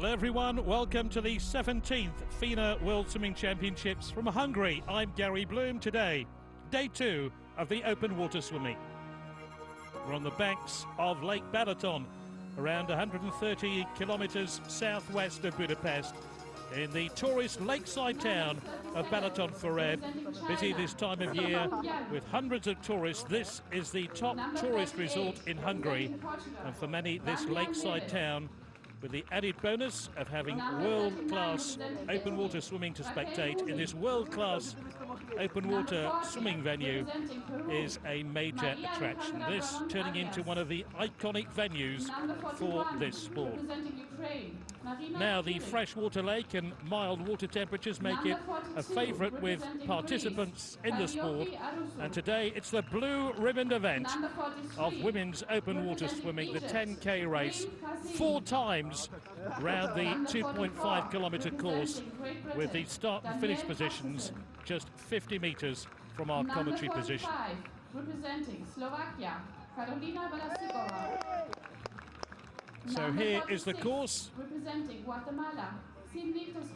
Hello everyone, welcome to the 17th FINA World Swimming Championships from Hungary. I'm Gary Bloom. Today, day 2 of the open water swimming. We're on the banks of Lake Balaton, around 130 kilometers southwest of Budapest, in the tourist lakeside town of Balaton-Füred. Busy this time of year with hundreds of tourists. This is the top tourist resort in Hungary, and for many this lakeside town, with the added bonus of having world-class open water swimming to spectate in this world-class open water swimming venue, is a major attraction. This turning into one of the iconic venues for this sport. Now the freshwater lake and mild water temperatures make it a favourite with participants in the sport, and today it's the blue ribbon event of women's open water swimming, the 10K race, 4 times round the 2.5 kilometre course, with the start and finish positions just 50 metres from our commentary position. Representing Slovakia, So here is the course, representing Guatemala,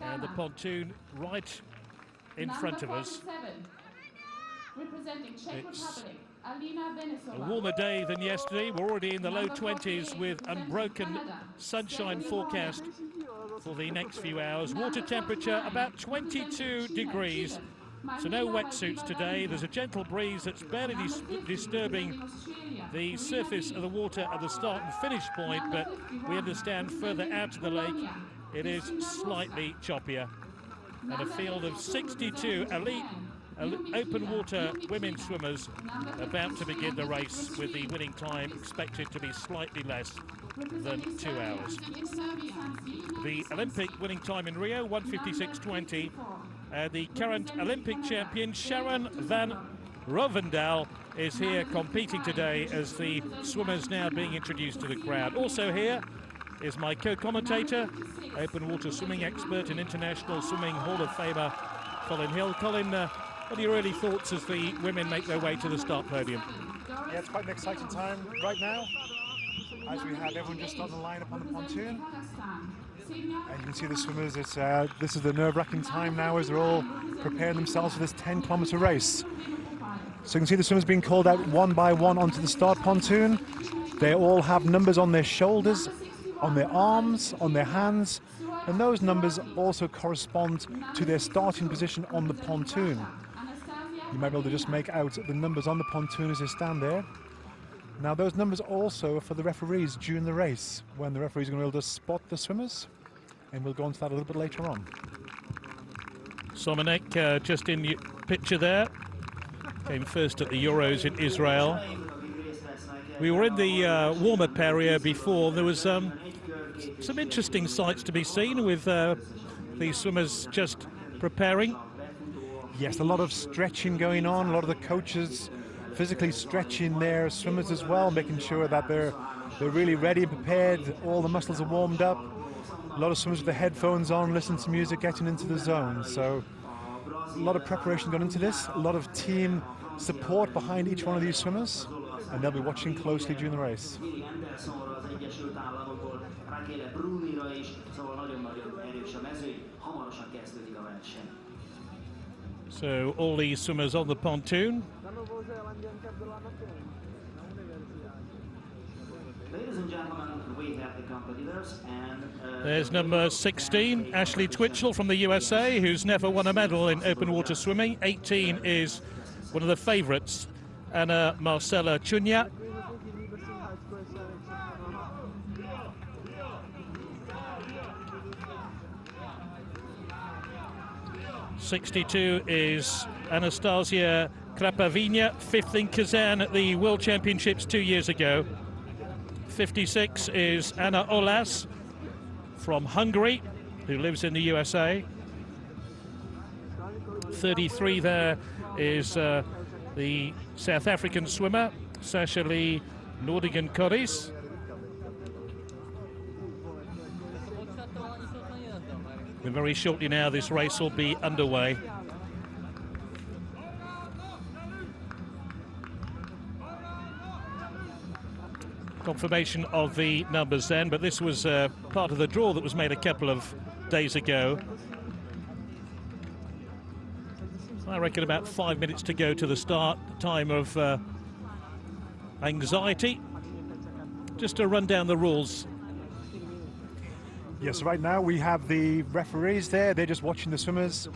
and the pontoon right in front of us. Representing Czech It's Republic, a warmer day than yesterday. We're already in the low 20s with unbroken sunshine forecast for the next few hours. Water temperature about 22 degrees. So no wetsuits today. There's a gentle breeze that's barely disturbing the surface of the water at the start and finish point, but we understand further out to the lake it is slightly choppier. And a field of 62 elite open water women swimmers about to begin the race, with the winning time expected to be slightly less than 2 hours. The Olympic winning time in Rio, 1:56.20. The current Olympic champion Sharon van Rovendal is here competing today as the swimmers now being introduced to the crowd. Also here is my co-commentator, open water swimming expert and International Swimming Hall of Famer Colin Hill. Colin, what are your early thoughts as the women make their way to the start podium? Yeah, it's quite an exciting time right now, as we have everyone just on the line up on the pontoon. And you can see the swimmers, this is the nerve-wracking time now as they're all preparing themselves for this 10-kilometer race. So you can see the swimmers being called out one by one onto the start pontoon. They all have numbers on their shoulders, on their arms, on their hands, and those numbers also correspond to their starting position on the pontoon. You might be able to just make out the numbers on the pontoon as they stand there. Now those numbers also are for the referees during the race, when the referees are going to be able to spot the swimmers, and we'll go into that a little bit later on. Somanek just in the picture there, came first at the Euros in Israel. We were in the warm-up area before. There was some interesting sights to be seen with these swimmers just preparing. Yes, a lot of stretching going on, a lot of the coaches physically stretching their swimmers as well, making sure that they're really ready and prepared, all the muscles are warmed up. A lot of swimmers with the headphones on, listening to music, getting into the zone. So a lot of preparation gone into this, a lot of team support behind each one of these swimmers, and they'll be watching closely during the race. So all these swimmers on the pontoon. There's number 16, Ashley Twitchell from the USA, who's never won a medal in open water swimming. 18 is one of the favourites, Anna Marcela Kunya. '62 is Anastasia Krapavina, 5th in Kazan at the World Championships 2 years ago. 56 is Anna Olas from Hungary, who lives in the USA. 33 there is the South African swimmer, Sasha Lee Nordigan-Corris. And very shortly now this race will be underway. Confirmation of the numbers then, but this was part of the draw that was made a couple of days ago. I reckon about 5 minutes to go to the start, time of anxiety. Just to run down the rules. Yes, right now we have the referees there. They're just watching the swimmers.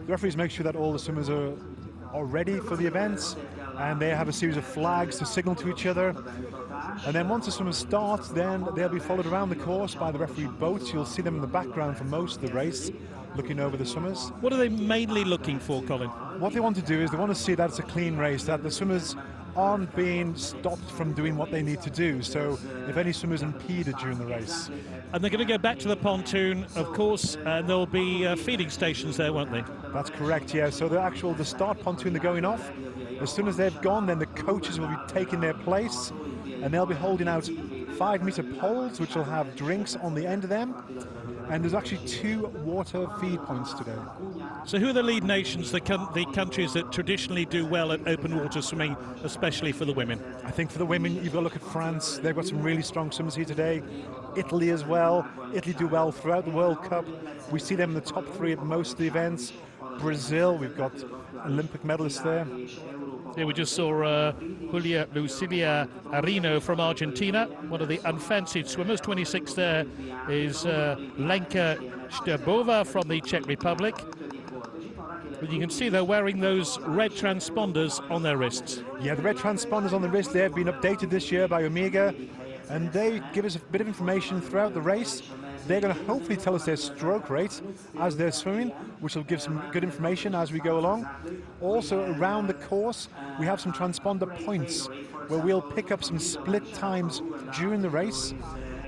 The referees make sure that all the swimmers are ready for the events, and they have a series of flags to signal to each other. And then once the swimmers start, then they'll be followed around the course by the referee boats. You'll see them in the background for most of the race, looking over the swimmers. What are they mainly looking for, Colin? What they want to do is they want to see that it's a clean race, that the swimmers aren't being stopped from doing what they need to do. So if any swimmers impeded during the race. And they're going to go back to the pontoon, of course, and there'll be feeding stations there, won't they? That's correct, yeah. So the start pontoon, they're going off. As soon as they've gone, then the coaches will be taking their place, and they'll be holding out 5-meter poles, which will have drinks on the end of them. And there's actually 2 water feed points today. So who are the lead nations, the countries that traditionally do well at open water swimming, especially for the women? I think for the women, you've got to look at France. They've got some really strong swimmers here today. Italy as well. Italy do well throughout the World Cup. We see them in the top 3 at most of the events. Brazil, we've got Olympic medalists there. Yeah, we just saw Julia Lucilia Arino from Argentina, one of the unfancied swimmers. 26 there is Lenka Štrbová from the Czech Republic. But you can see they're wearing those red transponders on their wrists. Yeah, the red transponders on the wrist, they have been updated this year by Omega, and they give us a bit of information throughout the race. They're going to hopefully tell us their stroke rate as they're swimming, which will give some good information as we go along. Also, around the course, we have some transponder points where we'll pick up some split times during the race.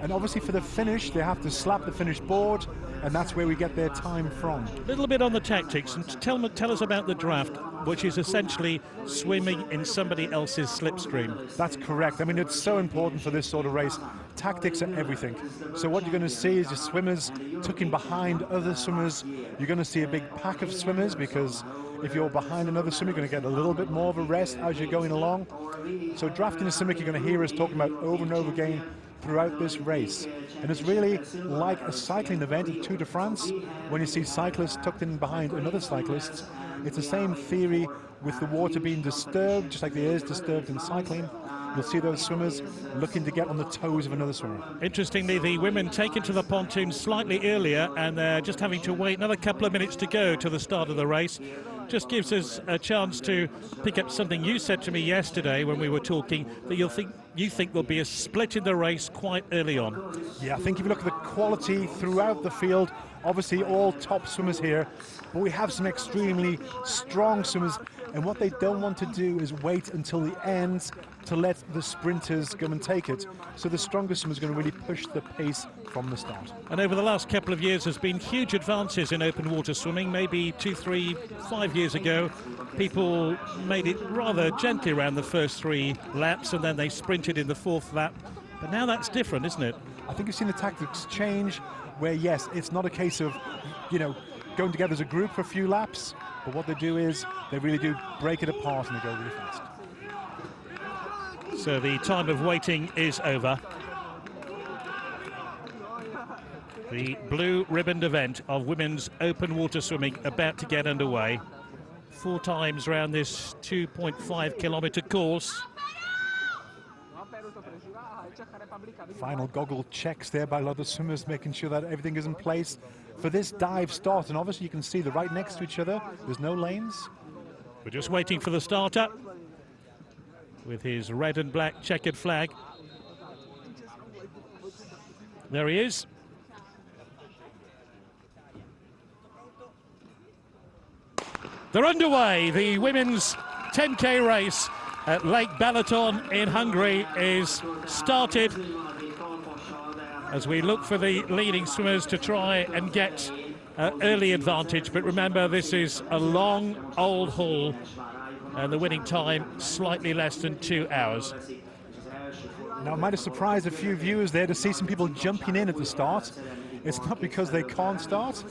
And obviously for the finish, they have to slap the finish board, and that's where we get their time from. A little bit on the tactics, and tell us about the draft, which is essentially swimming in somebody else's slipstream. That's correct. I mean, it's so important for this sort of race. Tactics are everything. So what you're going to see is your swimmers tucking behind other swimmers. You're going to see a big pack of swimmers, because if you're behind another swimmer, you're going to get a little bit more of a rest as you're going along. So drafting is something you're going to hear us talking about over and over again throughout this race. And it's really like a cycling event at Tour de France, when you see cyclists tucked in behind another cyclist. It's the same theory with the water being disturbed, just like the air is disturbed in cycling. You'll see those swimmers looking to get on the toes of another swimmer. Interestingly, the women taken to the pontoon slightly earlier, and they're just having to wait another couple of minutes to go to the start of the race. Just gives us a chance to pick up something you said to me yesterday when we were talking, that you think there'll be a split in the race quite early on. Yeah, I think if you look at the quality throughout the field, obviously all top swimmers here, but we have some extremely strong swimmers, and what they don't want to do is wait until the end to let the sprinters go and take it. So the strongest swimmer is going to really push the pace from the start. And over the last couple of years, there's been huge advances in open water swimming. Maybe 2, 3, 5 years ago, people made it rather gently around the first 3 laps, and then they sprinted in the 4th lap. But now that's different, isn't it? I think you've seen the tactics change, where yes, it's not a case of, going together as a group for a few laps, but what they do is they really do break it apart and they go really fast. So the time of waiting is over. The blue ribboned event of women's open water swimming about to get underway. 4 times around this 2.5 kilometer course. Final goggle checks there by a lot of the swimmers, making sure that everything is in place for this dive start. And obviously you can see they're right next to each other. There's no lanes. We're just waiting for the starter with his red and black checkered flag. There he is. They're underway. The women's 10K race at Lake Balaton in Hungary is started, as we look for the leading swimmers to try and get early advantage. But remember, this is a long old haul, and the winning time slightly less than 2 hours. Now, it might have surprised a few viewers there to see some people jumping in at the start. It's not because they can't start,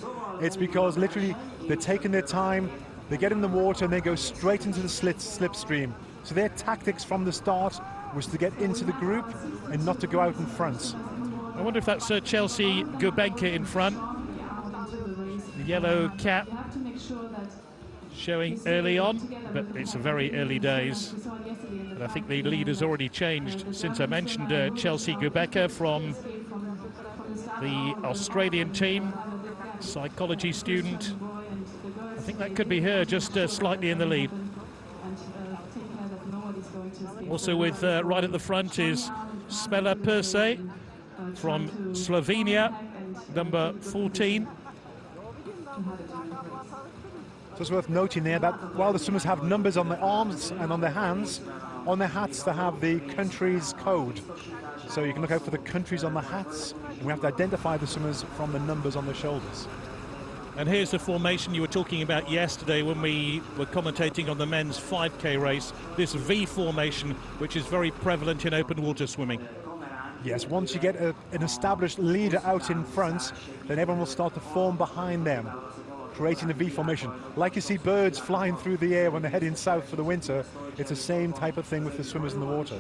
it's because literally they're taking their time, they get in the water and they go straight into the slipstream. So their tactics from the start was to get into the group and not to go out in front. I wonder if that's Chelsea Gubenka in front. The yellow cap showing early on, but it's a very early days. And I think the lead has already changed since I mentioned Chelsea Gubenka from the Australian team, psychology student. I think that could be her, just slightly in the lead. Also with right at the front is Smela Perse from Slovenia, number 14. So it's worth noting there that while the swimmers have numbers on their arms and on their hands, on their hats they have the country's code. So you can look out for the countries on the hats, and we have to identify the swimmers from the numbers on their shoulders. And here's the formation you were talking about yesterday when we were commentating on the men's 5K race, this V formation, which is very prevalent in open water swimming. Yes, once you get an established leader out in front, then everyone will start to form behind them, creating a V formation. Like you see birds flying through the air when they're heading south for the winter, it's the same type of thing with the swimmers in the water.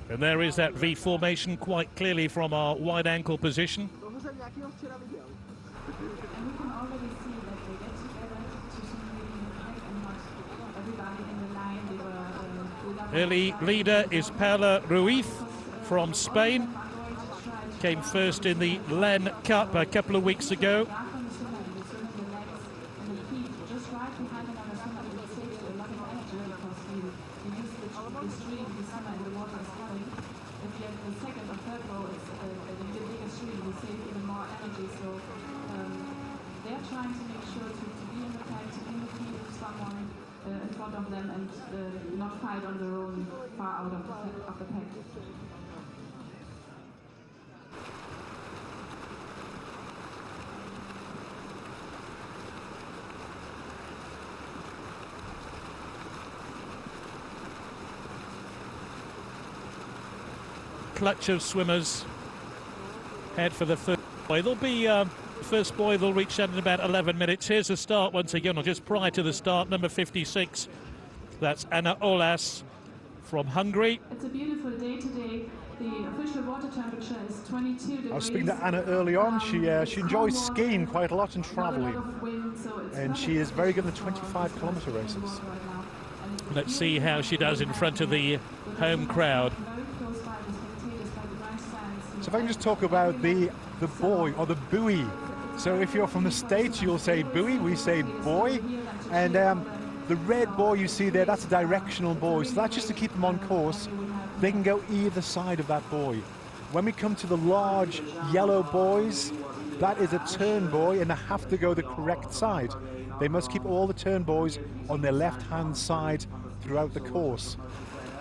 And there is that V formation quite clearly from our wide ankle position. Early leader is Paula Ruiz from Spain. Came first in the Len Cup a couple of weeks ago. of them and not fight on their own far out of the pack. Clutch of swimmers head for the first buoy. There'll be first buoy, they'll reach that in about 11 minutes. Here's the start once again, or just prior to the start, number 56. That's Anna Olas from Hungary. It's a beautiful day today. The official water temperature is 22 degrees. I was speaking to Anna early on. She enjoys skiing quite a lot and traveling. And she is very good in the 25-kilometer races. Let's see how she does in front of the home crowd. So if I can just talk about the buoy or the buoy. So if you're from the States, you'll say buoy, we say buoy. And the red buoy you see there, that's a directional buoy. So that's just to keep them on course. They can go either side of that buoy. When we come to the large yellow buoys, that is a turn buoy and they have to go the correct side. They must keep all the turn buoys on their left-hand side throughout the course.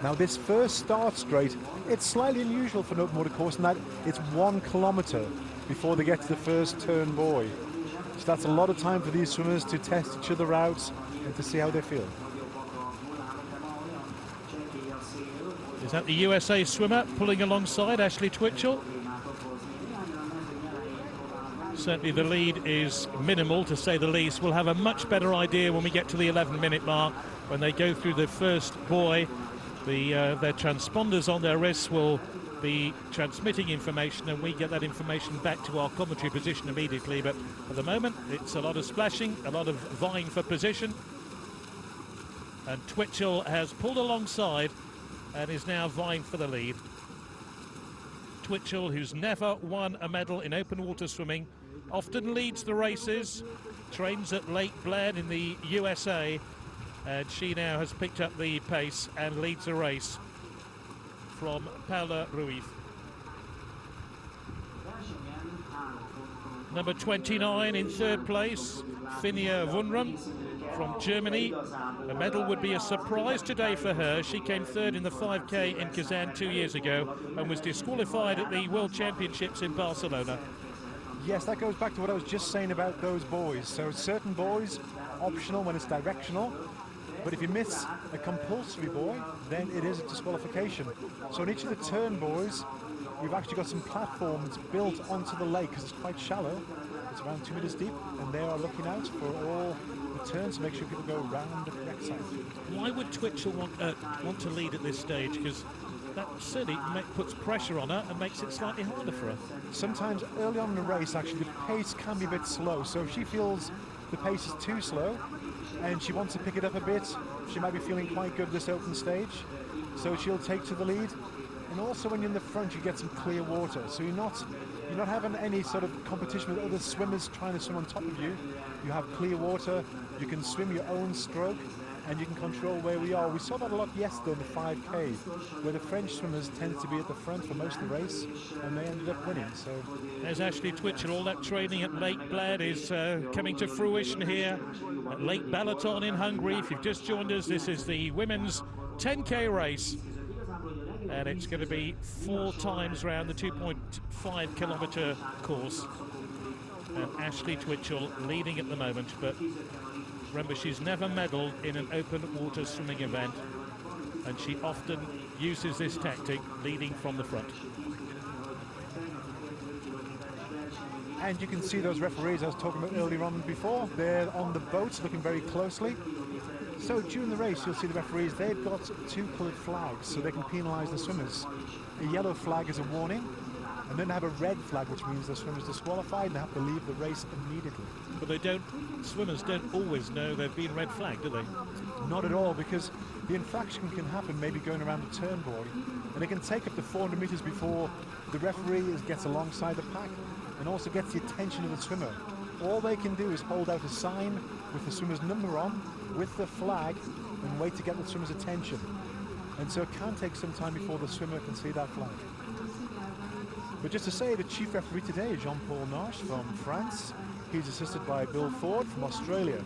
Now this first start straight, it's slightly unusual for an open water course in that it's 1 kilometer before they get to the first turn buoy. So that's a lot of time for these swimmers to test each other out and to see how they feel. Is that the USA swimmer pulling alongside Ashley Twitchell? Certainly the lead is minimal, to say the least. We'll have a much better idea when we get to the 11-minute mark, when they go through the first buoy. Their transponders on their wrists will be transmitting information, and we get that information back to our commentary position immediately. But at the moment, it's a lot of splashing, a lot of vying for position. And Twitchell has pulled alongside and is now vying for the lead. Twitchell, who's never won a medal in open water swimming, often leads the races, trains at Lake Blair in the USA, and she now has picked up the pace and leads the race from Paula Ruiz. Number 29 in third place, Finja Wunram from Germany. A medal would be a surprise today for her. She came third in the 5K in Kazan 2 years ago and was disqualified at the World Championships in Barcelona. Yes, that goes back to what I was just saying about those buoys. So certain buoys, optional when it's directional, but if you miss a compulsory buoy, then it is a disqualification. So in each of the turn buoys, we've actually got some platforms built onto the lake because it's quite shallow. It's around 2 meters deep, and they are looking out for all the turn to make sure people go round the correct side. Why would Twitchell want to lead at this stage? Because that certainly puts pressure on her and makes it slightly harder for her. Sometimes early on in the race, actually, the pace can be a bit slow. So if she feels the pace is too slow and she wants to pick it up a bit, she might be feeling quite good this open stage. So she'll take to the lead. And also when you're in the front, you get some clear water. So you're not having any sort of competition with other swimmers trying to swim on top of you. You have clear water, you can swim your own stroke, and you can control where we are. We saw that a lot yesterday in the 5K, where the French swimmers tended to be at the front for most of the race, and they ended up winning. So there's Ashley Twitchell. All that training at Lake Bled is coming to fruition here at Lake Balaton in Hungary. If you've just joined us, this is the women's 10K race, and it's going to be 4 times round the 2.5 kilometre course. And Ashley Twitchell leading at the moment, but remember, she's never medalled in an open water swimming event, and she often uses this tactic, leading from the front. And you can see those referees I was talking about earlier on before. They're on the boats looking very closely. So during the race, you'll see the referees, they've got 2 coloured flags so they can penalise the swimmers. A yellow flag is a warning, and then they have a red flag, which means the swimmer's disqualified and they have to leave the race immediately. But swimmers don't always know they've been red flagged, do they? Not at all, because the infraction can happen maybe going around the turn buoy, and it can take up to 400 metres before the referee gets alongside the pack and also gets the attention of the swimmer. All they can do is hold out a sign with the swimmer's number on, with the flag, and wait to get the swimmer's attention. And so it can take some time before the swimmer can see that flag. But just to say, the chief referee today is Jean-Paul Narche from France. He's assisted by Bill Ford from Australia.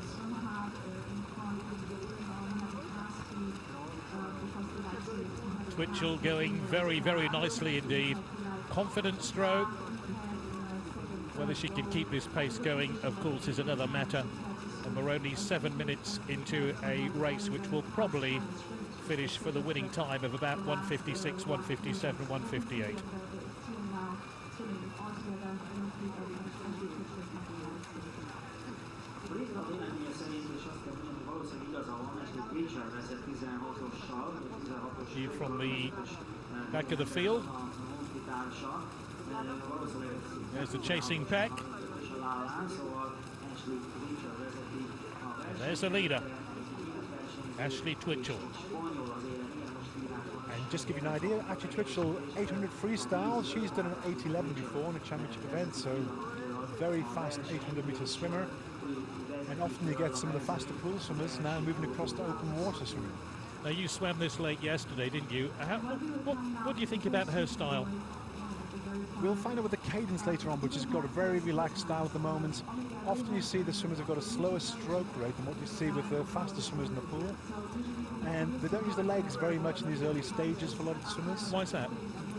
Twitchell going very, very nicely indeed. Confident stroke. Whether she can keep this pace going, of course, is another matter. And we're only 7 minutes into a race which will probably finish for the winning time of about 1:56, 1:57, 1:58. Here from the back of the field. There's the chasing pack. And there's the leader, Ashley Twitchell. And just to give you an idea, Ashley Twitchell, 800 freestyle. She's done an 8:11 before in a championship event, so very fast 800 metre swimmer. And often you get some of the faster pool swimmers now moving across to open water swimming. Now, you swam this lake yesterday, didn't you? What do you think about her style? We'll find out with the cadence later on, but she's got a very relaxed style at the moment. Often you see the swimmers have got a slower stroke rate than what you see with the faster swimmers in the pool. And they don't use the legs very much in these early stages for a lot of the swimmers. Why is that?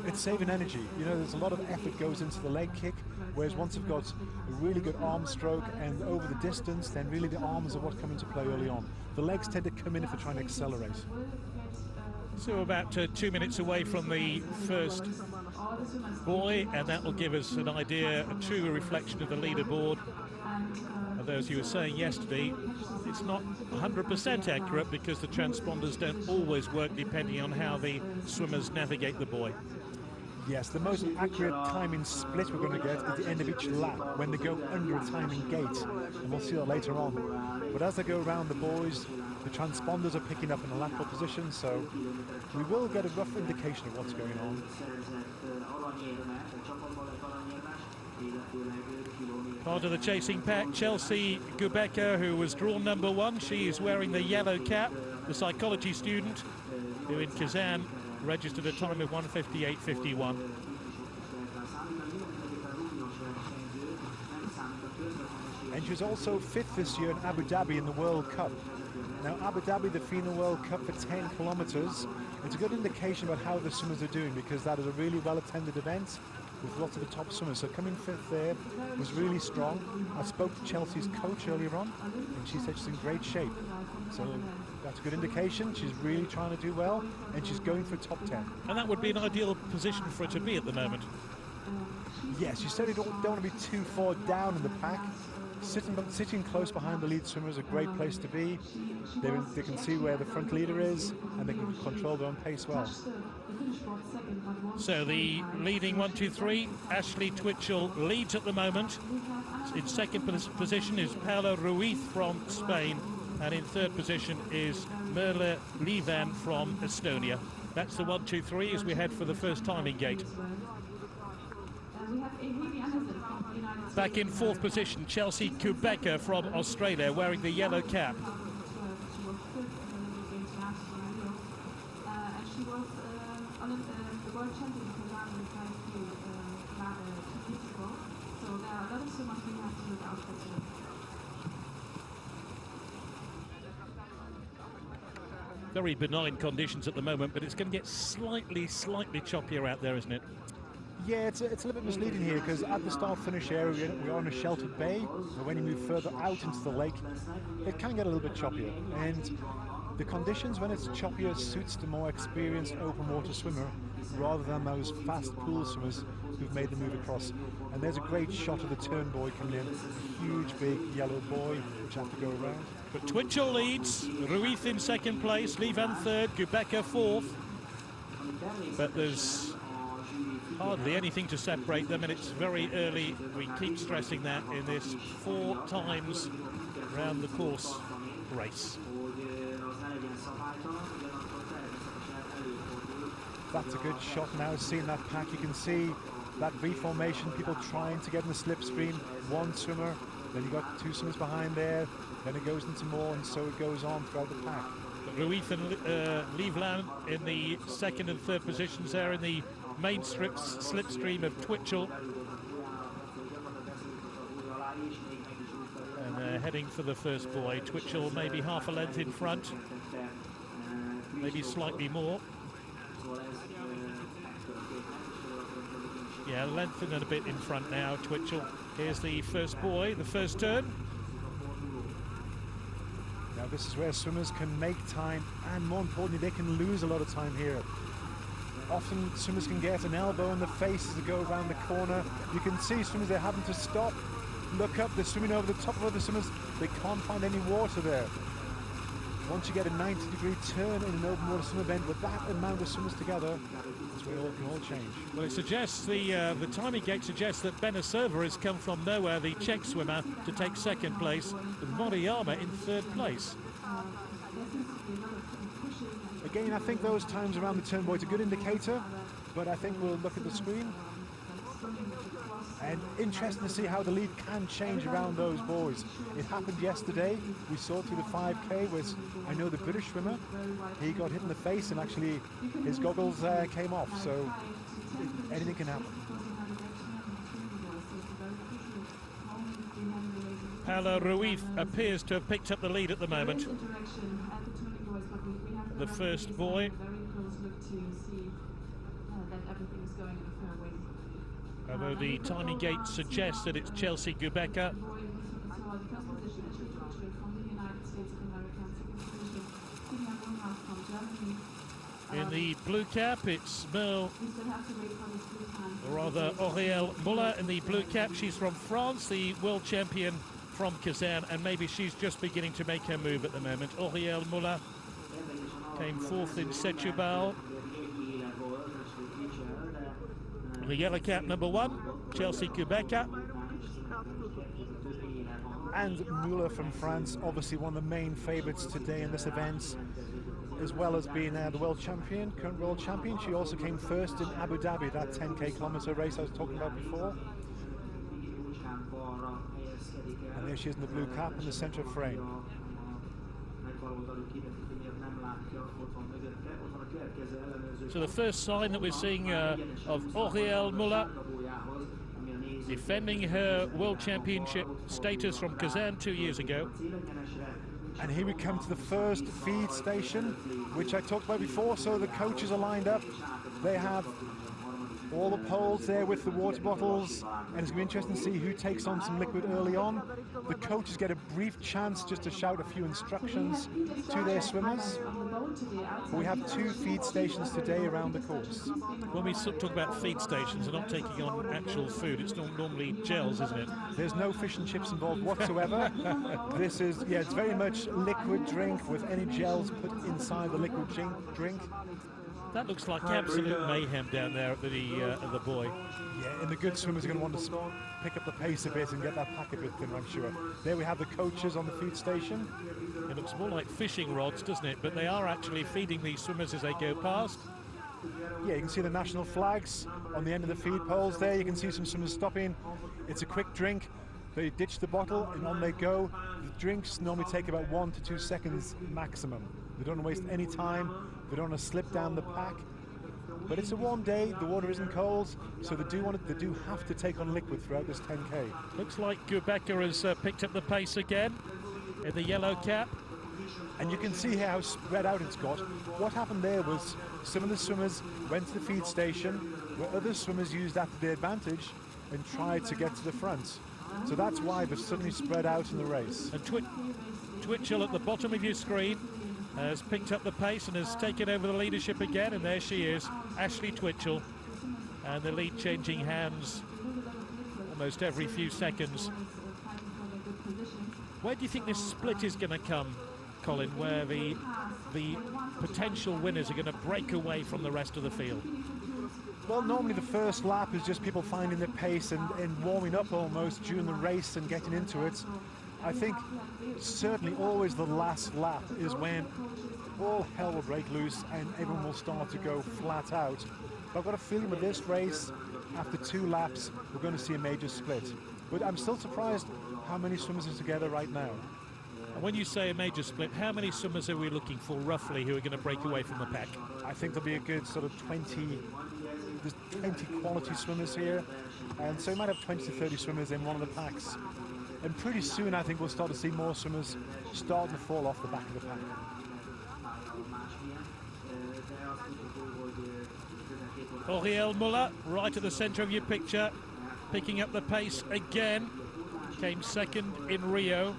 It's saving energy. You know, there's a lot of effort goes into the leg kick, whereas once you've got a really good arm stroke and over the distance, then really the arms are what come into play early on. The legs tend to come in if they're trying to accelerate. So we're about 2 minutes away from the first buoy, and that will give us an idea, a true reflection of the leaderboard. Although, as you were saying yesterday, it's not 100% accurate because the transponders don't always work depending on how the swimmers navigate the buoy. Yes, the most accurate timing split we're going to get at the end of each lap when they go under a timing gate, and we'll see that later on. But as they go around the buoys, the transponders are picking up in a lateral position, so we will get a rough indication of what's going on. Part of the chasing pack, Chelsea Gubecka, who was drawn number 1. She is wearing the yellow cap, the psychology student, who in Kazan registered a time of 1:58.51. And she was also 5th this year in Abu Dhabi in the World Cup. Now, Abu Dhabi, the FINA World Cup for 10 kilometres, it's a good indication about how the swimmers are doing, because that is a really well-attended event with lots of the top swimmers. So coming 5th there was really strong. I spoke to Chelsea's coach earlier on, and she said she's in great shape. So that's a good indication. She's really trying to do well, and she's going for top 10. And that would be an ideal position for her to be at the moment. Yes, you certainly don't want to be too far down in the pack, Sitting close behind the lead swimmer is a great place to be. They can see where the front leader is, and they can control their own pace well. So the leading 1, 2, 3, Ashley Twitchell leads at the moment. In second position is Paula Ruiz from Spain, and in third position is Merle Livan from Estonia. That's the 1, 2, 3 as we head for the first timing gate. Back in fourth position, Chelsea Kubeka from Australia, wearing the yellow cap. Very benign conditions at the moment, but it's going to get slightly choppier out there, isn't it? Yeah, it's a little bit misleading here, because at the start-finish area we are in a sheltered bay, and when you move further out into the lake, it can get a little bit choppier. And the conditions when it's choppier suits the more experienced open water swimmer, rather than those fast pool swimmers who've made the move across. And there's a great shot of the turn buoy coming in, a huge big yellow buoy which have to go around. But Twitchell leads, Ruiz in second place, Livan third, Kubeka fourth. But there's hardly anything to separate them, and it's very early. We keep stressing that in this 4 times round the course race. That's a good shot now, seeing that pack. You can see that V formation, people trying to get in the slipstream. One swimmer, then you got 2 swimmers behind there, then it goes into more, and so it goes on throughout the pack. Ruiz and Livan in the second and third positions there in the main slipstream of Twitchell. And they're heading for the first buoy. Twitchell maybe half a length in front, maybe slightly more. Yeah, lengthened a bit in front now, Twitchell. Here's the first buoy, the first turn. Now this is where swimmers can make time, and more importantly, they can lose a lot of time here. Often swimmers can get an elbow in the face as they go around the corner. You can see swimmers, they're having to stop, look up, they're swimming over the top of other swimmers. They can't find any water there. Once you get a 90-degree turn in an open water swim event with that amount of swimmers together, that's where it can all change. Well, it suggests the timing gate suggests that Benesova has come from nowhere, the Czech swimmer, to take second place, with Moriyama in third place. Again, I think those times around the turn buoy is a good indicator, but I think we'll look at the screen. And interesting to see how the lead can change around those buoys. It happened yesterday. We saw it through the 5K with, I know, the British swimmer. He got hit in the face and actually his goggles came off. So anything can happen. Paula Ruiz appears to have picked up the lead at the moment. The first buoy. Although the timing gate suggests that it's Chelsea Kubeka. In the blue cap, it's Merle, or rather Aurielle Muller in the blue cap. She's from France, the world champion from Kazan, and maybe she's just beginning to make her move at the moment. Aurielle Muller came fourth in Setúbal. The yellow cap number 1, Chelsea Kubeka. And Muller from France, obviously one of the main favourites today in this event, as well as being the world champion, current world champion. She also came first in Abu Dhabi, that 10K kilometre race I was talking about before. And there she is in the blue cap in the centre frame. So the first sign that we're seeing of Aurielle Muller defending her world championship status from Kazan 2 years ago. And here we come to the first feed station, which I talked about before. So the coaches are lined up. They have all the poles there with the water bottles, and it's going to be interesting to see who takes on some liquid early on. The coaches get a brief chance just to shout a few instructions to their swimmers. We have 2 feed stations today around the course. When we talk about feed stations, they're not taking on actual food. It's normally gels, isn't it? There's no fish and chips involved whatsoever. This is, yeah, it's very much liquid drink with any gels put inside the liquid drink. That looks like absolute mayhem down there at the buoy. Yeah, and the good swimmers are going to want to pick up the pace a bit and get that pack a bit thinner, I'm sure. There we have the coaches on the feed station. It looks more like fishing rods, doesn't it? But they are actually feeding these swimmers as they go past. Yeah, you can see the national flags on the end of the feed poles there. You can see some swimmers stopping. It's a quick drink. They ditch the bottle and on they go. The drinks normally take about 1 to 2 seconds maximum. They don't waste any time. They don't want to slip down the pack. But it's a warm day, the water isn't cold, so they do have to take on liquid throughout this 10K. Looks like Gubeka has picked up the pace again in the yellow cap. And you can see here how spread out it's got. What happened there was some of the swimmers went to the feed station, where other swimmers used that to their advantage and tried to get to the front. So that's why they've suddenly spread out in the race. And Twitchell at the bottom of your screen has picked up the pace and has taken over the leadership again, and there she is, Ashley Twitchell, and the lead changing hands almost every few seconds. Where do you think this split is going to come, Colin, where the potential winners are going to break away from the rest of the field? Well, normally the first lap is just people finding their pace and warming up almost during the race and getting into it. I think certainly always the last lap is when all hell will break loose and everyone will start to go flat out. But I've got a feeling with this race, after 2 laps, we're going to see a major split. But I'm still surprised how many swimmers are together right now. And when you say a major split, how many swimmers are we looking for roughly who are going to break away from the pack? I think there'll be a good sort of 20, there's 20 quality swimmers here. And so you might have 20 to 30 swimmers in one of the packs. And pretty soon I think we'll start to see more swimmers starting to fall off the back of the pack. Auriel Muller, right at the centre of your picture, picking up the pace again. Came second in Rio.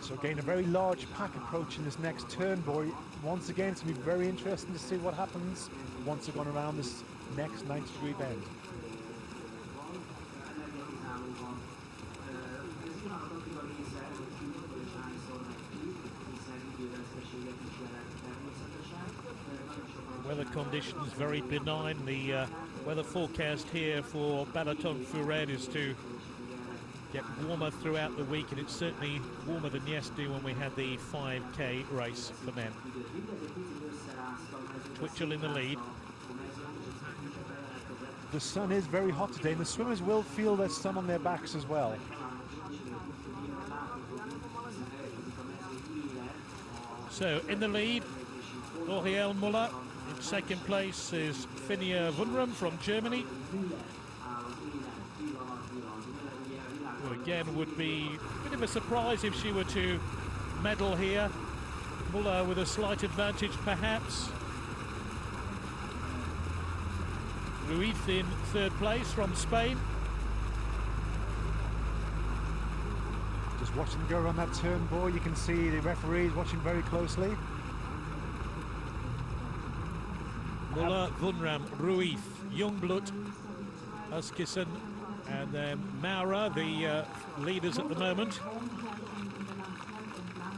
So again, a very large pack approaching this next turn, boy. Once again, it's going to be very interesting to see what happens once they've gone around this next 90-degree bend. Weather conditions very benign. The weather forecast here for Balaton Furet is to get warmer throughout the week, and it's certainly warmer than yesterday when we had the 5K race for men. Twitchell in the lead. The sun is very hot today, and the swimmers will feel the sun on their backs as well. So in the lead, Auriel Muller. In second place is Finja Wunram from Germany, who again would be a bit of a surprise if she were to medal here. Muller with a slight advantage perhaps. Ruiz in third place from Spain. Just watching them go around that turn, boy, you can see the referees watching very closely. Muller, Wunram, Ruiz, Youngblood, Huskisson, and then Maura, the leaders at the moment.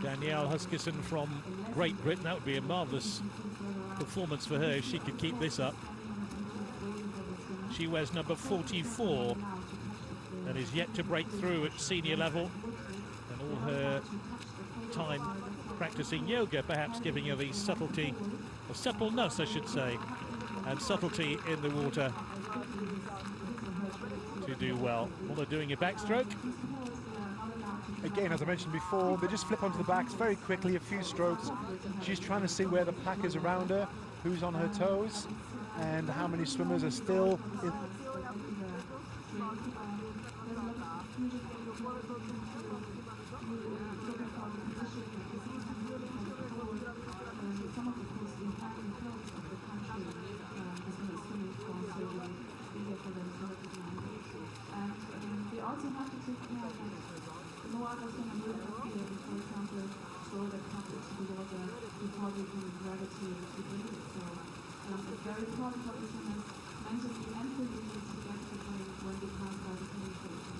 Danielle Huskisson from Great Britain. That would be a marvellous performance for her if she could keep this up. She wears number 44 and is yet to break through at senior level, and all her time practicing yoga perhaps giving her the subtlety, or suppleness I should say, and subtlety in the water to do well. Muller doing a backstroke. Again, as I mentioned before, they just flip onto the backs very quickly, a few strokes. She's trying to see where the pack is around her, who's on her toes, and how many swimmers are still in. stragglers going to move up here and, for example, throw the cup into the water before they can gravitate to bring it. So it's very important for the swimmers mentally and physically to get the drink when they pass by the finish station.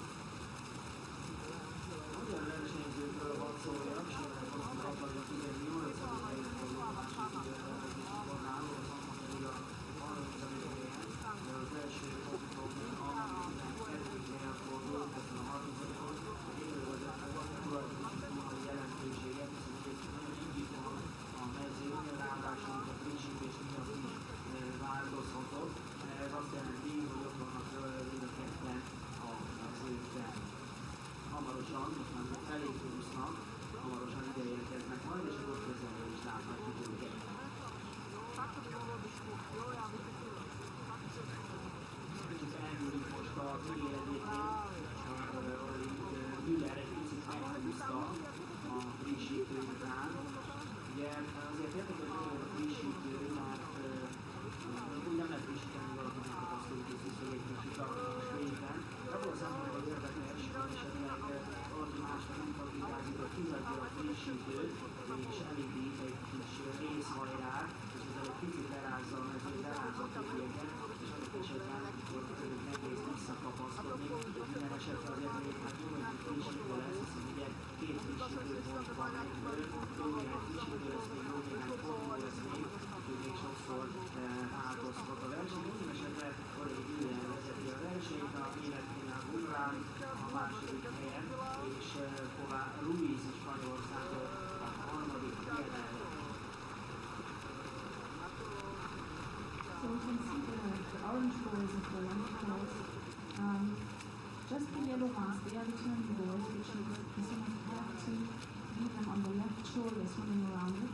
So we can see the orange boys of the long course. Just the yellow ones, they are the turning boys, which means the swimmers have to leave them on the left shoulder swimming around it.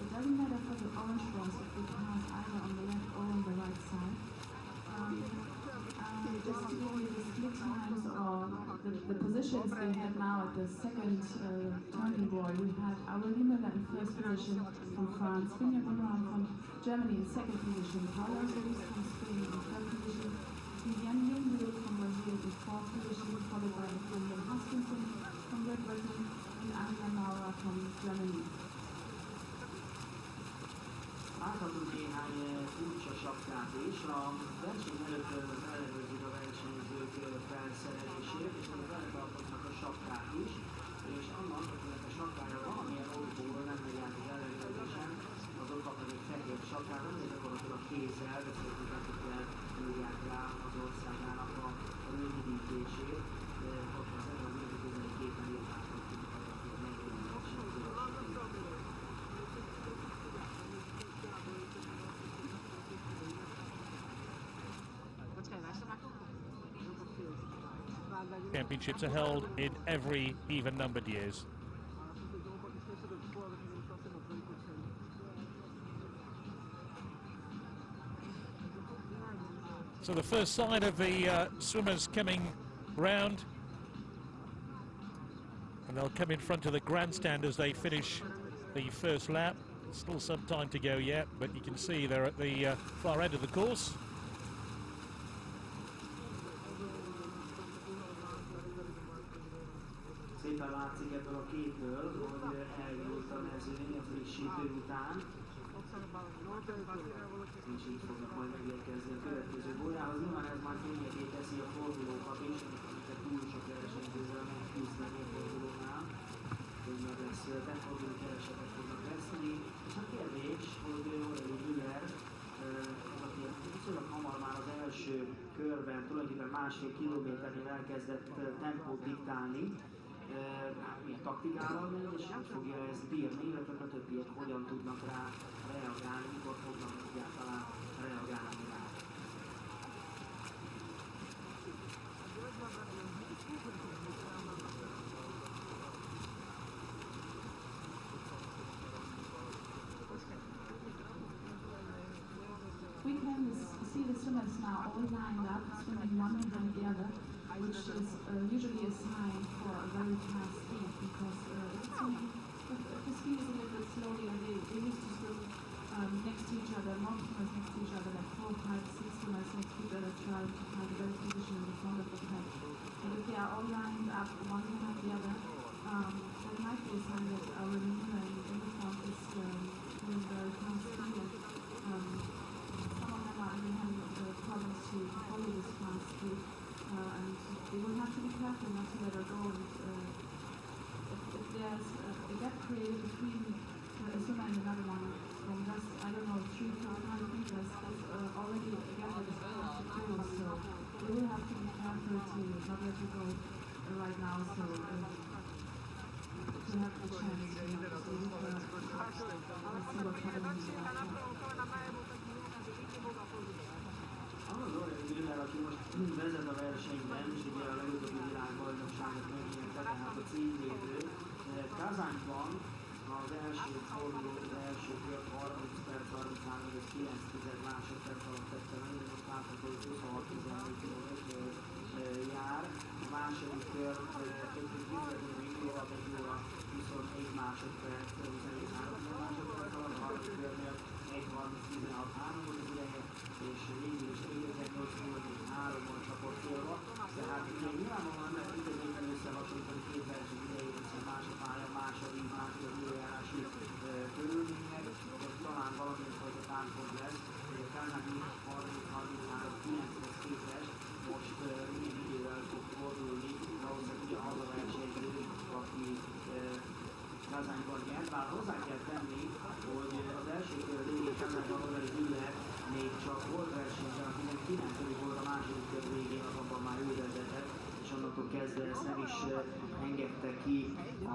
It doesn't matter for the orange boys if they pass either on the left or on the right side. Just to give you the split times or the positions they have now at the second turning boy, we have Aurélie Müller in first position from France, Kunya from Germany in second position, Paula Solis from Spain in third position, Viviane Jungwirth from Brazil in fourth position, followed by William Huskinson from Great Britain and Anja Maura from Germany. Láthatunk néhány furcsa sapkát is. A verseny előtt ellenőrzik a versenyzők felszerelését, és azok eltartoznak a sapkát is, és annak, akinek a sapkája valamilyen okból nem megy át az ellenőrzésen, azok kapnak egy fehér sapkát, amit gyakorlatilag kézzel, beszélgetikkel írják rá az országának a rövidítését. Ott az előző közeli képen írhatjuk, hogy megjelennek a sapkát. Championships are held in every even-numbered years. So the first sign of the swimmers coming round, and they'll come in front of the grandstand as they finish the first lap. Still some time to go yet, but you can see they're at the far end of the course. Szépen látszik ebből a képből, hogy elindult a mezőny a frissítő után. És így fognak majd megérkezni a következő gólyához. Nyilván ez már könnyedé teszi a fordulókat is, amiket túl sok versenyzővel megküzdeni a fordulónál. Könnyebb lesz, beforduló keresetet fognak veszni. És a kérdés, hogy Aurélie Müller, aki viszonylag hamar már az első körben, tulajdonképpen másfél kilométernél elkezdett tempót diktálni, milyen taktikával megy, és hogy fogja ezt bírni, illetve a többiek hogyan tudnak rá reagálni, mikor fognak egyáltalán reagálni rá. We can see the swimmers now all lined up, swimming one behind the other, which is usually a sign for a very fast speed, because if the speed is a little bit slowly, and they used to swim next to each other, not swimmers next to each other, like 4, 5, 6 swimmers next to each other, trying to find the best position in the front of the pack. And if they are all lined up one behind the other, That might be a sign that our Nina in the uniform is doing very fast speed. Some of them are even having problems to follow this fast speed, and they will have to be careful not to let her go. And if there's a gap created between Suna and another one from just, I don't know, 3 to 500 meters, that's already a gap that is close to close, so they will have to be careful to not let her go right now, so to have the chance to see what's happening. Allora, aki most vezet a versenyben, és ugye a legutóbbi világbajnokságot megnyerte, tehát a címvédő. Kazányban az első forduló, az első kört 30 perc, 33,9 másodperc alatt tette meg, de most látható, hogy 26-14 km jár. A második kör 1 óra, 21 másodperc, 21-3 másodperc alatt, a harmadik körnél 1:30-16-3 volt az ideje, és végül is 4.8-3-on csapott célba. Tehát nyilvánvalóan lehet ügyezéken összehasonlítani két verseny idejét, hiszen más a pálya, más a víz, más az időjárási körülmények, hogy talán valamifajta támpont lesz, hogy a Kazányi 30-33-9-hez képest most milyen idővel fog fordulni, valószínűleg ugye az a versenyző, aki Kazányban nyert, bár hozzá kell tenni, hogy az első kör végén Kazányban Olari Güller még csak volt versenyben, akinek 9. volt a második kör végén, azonban már ő vezetett, és onnantól kezdve ezt nem is engedte ki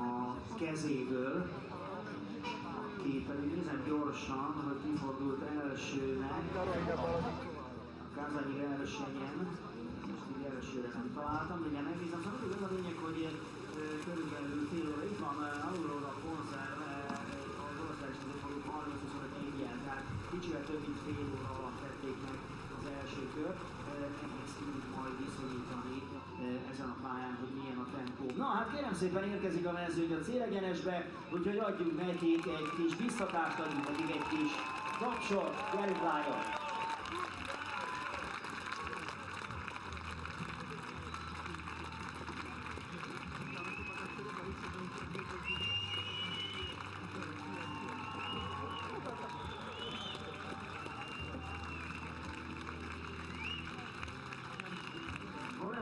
a kezéből, aki pedig nézem gyorsan, hogy kifordult elsőnek a kazányi versenyen, most így elsőre nem találtam, de megnézem, szóval az a lényeg, hogy körülbelül fél óra itt van, alulról a konzerv, az országosítani fogjuk 30-25 éjjel, tehát kicsivel több mint fél óra alatt tették meg az első kört, ehhez tudjuk majd viszonyítani ezen a pályán, hogy milyen a tempó. Na hát kérem szépen érkezik a mezőny a célegyenesbe, úgyhogy adjunk nekik egy kis biztatást, adjunk nekik egy kis tapsot, gyerünk lányok!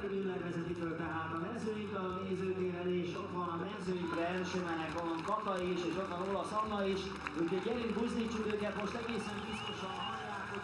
Güller vezeti föl tehát a mezőnyt a nézőtéren, és ott van a mezőnyre első menek, van Kata is, és ott van Olasz Anna is, úgyhogy gyerünk, buzdítsuk őket most egészen biztosan, hallják, hogy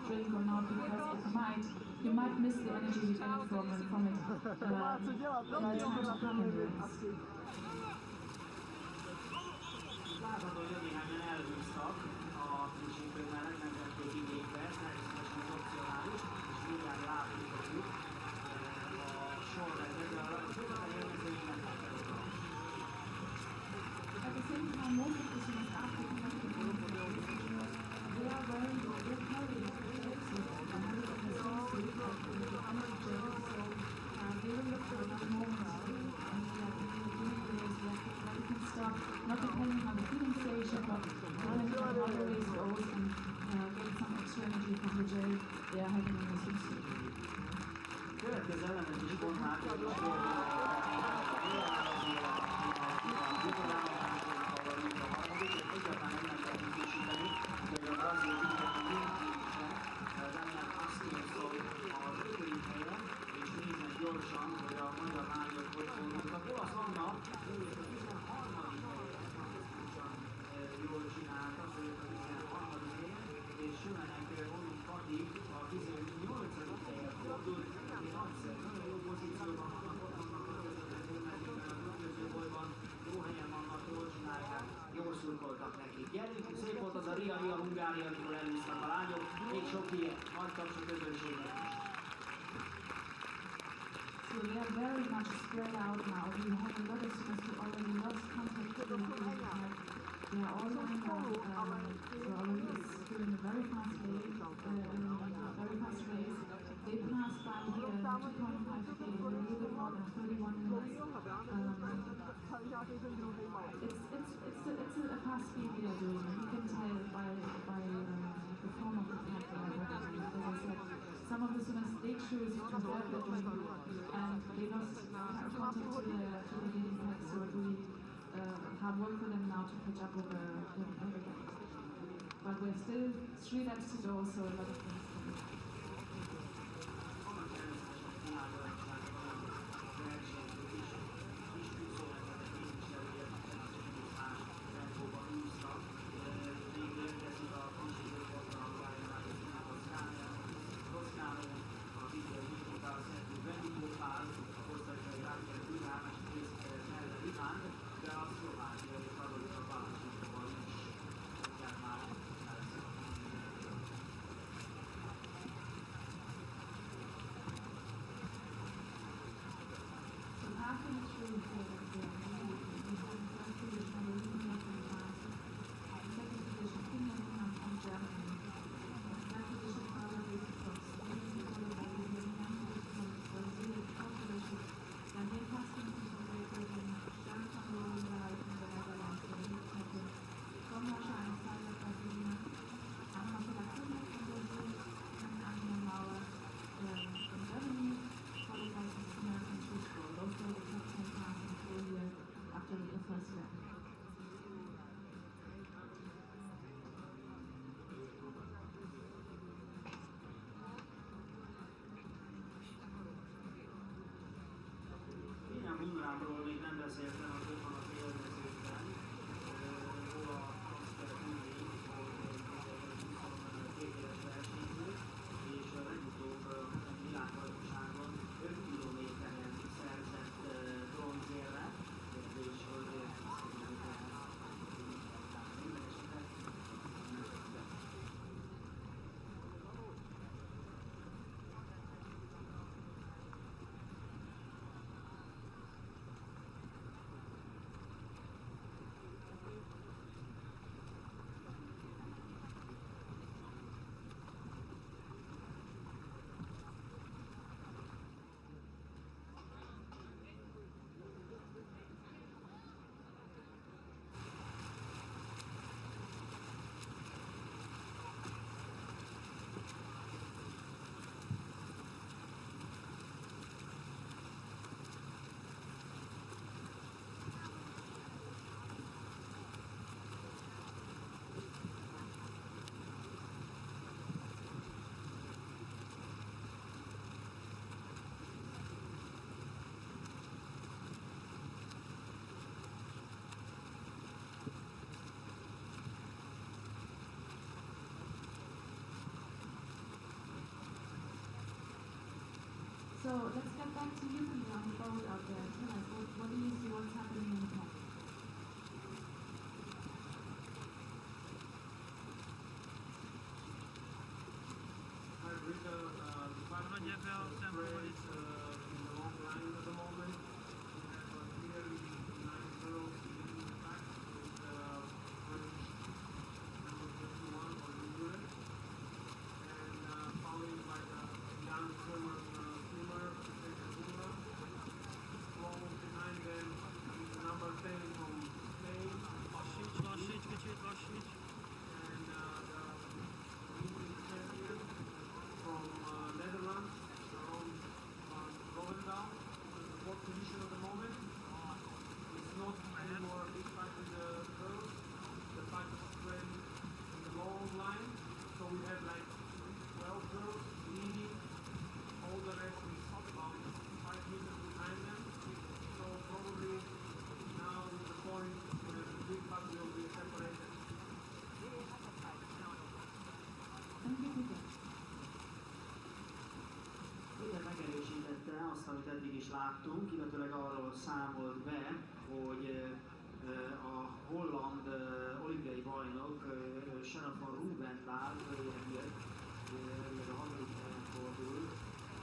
drink or not, because you might miss the energy you get from it by the time to come in the race. Látható, hogy néhányan elhúztak a frissítők mellett, nem vették igénybe, természetesen az opcionális, és mindjárt látjuk a sorrendet, de a főtetején nem megfelelő. At the same time, most of the swimmers after competing they are wearing their clothing, they will look for another moment not depending on the feeding station, but depending on how the race goes and get some extra energy from the gel they are having in the swimsuit. Következő elemet is mondták, hogy egyáltalán nem lehet készíteni, de a brazil Daniel Askinson az 5. helyen, és néznek gyorsan, hogy a magyar lányok hogy fognak. A olasz Anna, őt a 13. helyen jól csinálta, őt a 13. helyen, és Sömenek Onuk Kati a 18. helyen fordult, nagyszerű, nagyon jó pozícióban vannak, ott vannak a következő bolyban, jó helyen vannak, jól csinálják, jól szurkoltak nekik. Gyerünk, szép volt az a Ria Hungária, amikor elúsztak a lányok, még sok ilyen, nagy taps a közönségnek is. So they are very much spread out now. We have a lot of students who already lost contact with the they are all lined up, so already is doing a very fast race. They passed by the 2.5K in a little bit more than 31 minutes. It's a fast speed they are doing. You can tell by the form of the pack. As I said, some of the swimmers they choose to grab the drink and they lost contact to the leading pack, so we have work for them now to catch up with the pack. But we're still 3 laps to go, so a lot of things to do. So let's get back to you, Kunya, on the boat out there. Tell us, what do you see, what's happening in the pack? In the long line at the moment. We have clearly 9 girls leading the pack with French number 21 or Europe, and followed by the young German swimmer, followed behind them is the number 10 from Spain, and the Olympic champion from Netherlands, Rovendal, the fourth position at the moment. It's not anymore a big fight with the girls. The fight is spread in the long line. So we have like 12 girls leading. All the rest is about 5 meters behind them. So probably now with the point, the big fight will be separated. Thank you, Kunya. Igen, megerősítette azt, amit eddig is láttunk, illetőleg arról számolt be, hogy a holland olimpiai bajnok Jennifer Rubendal följött, a harmadik helyen fordult,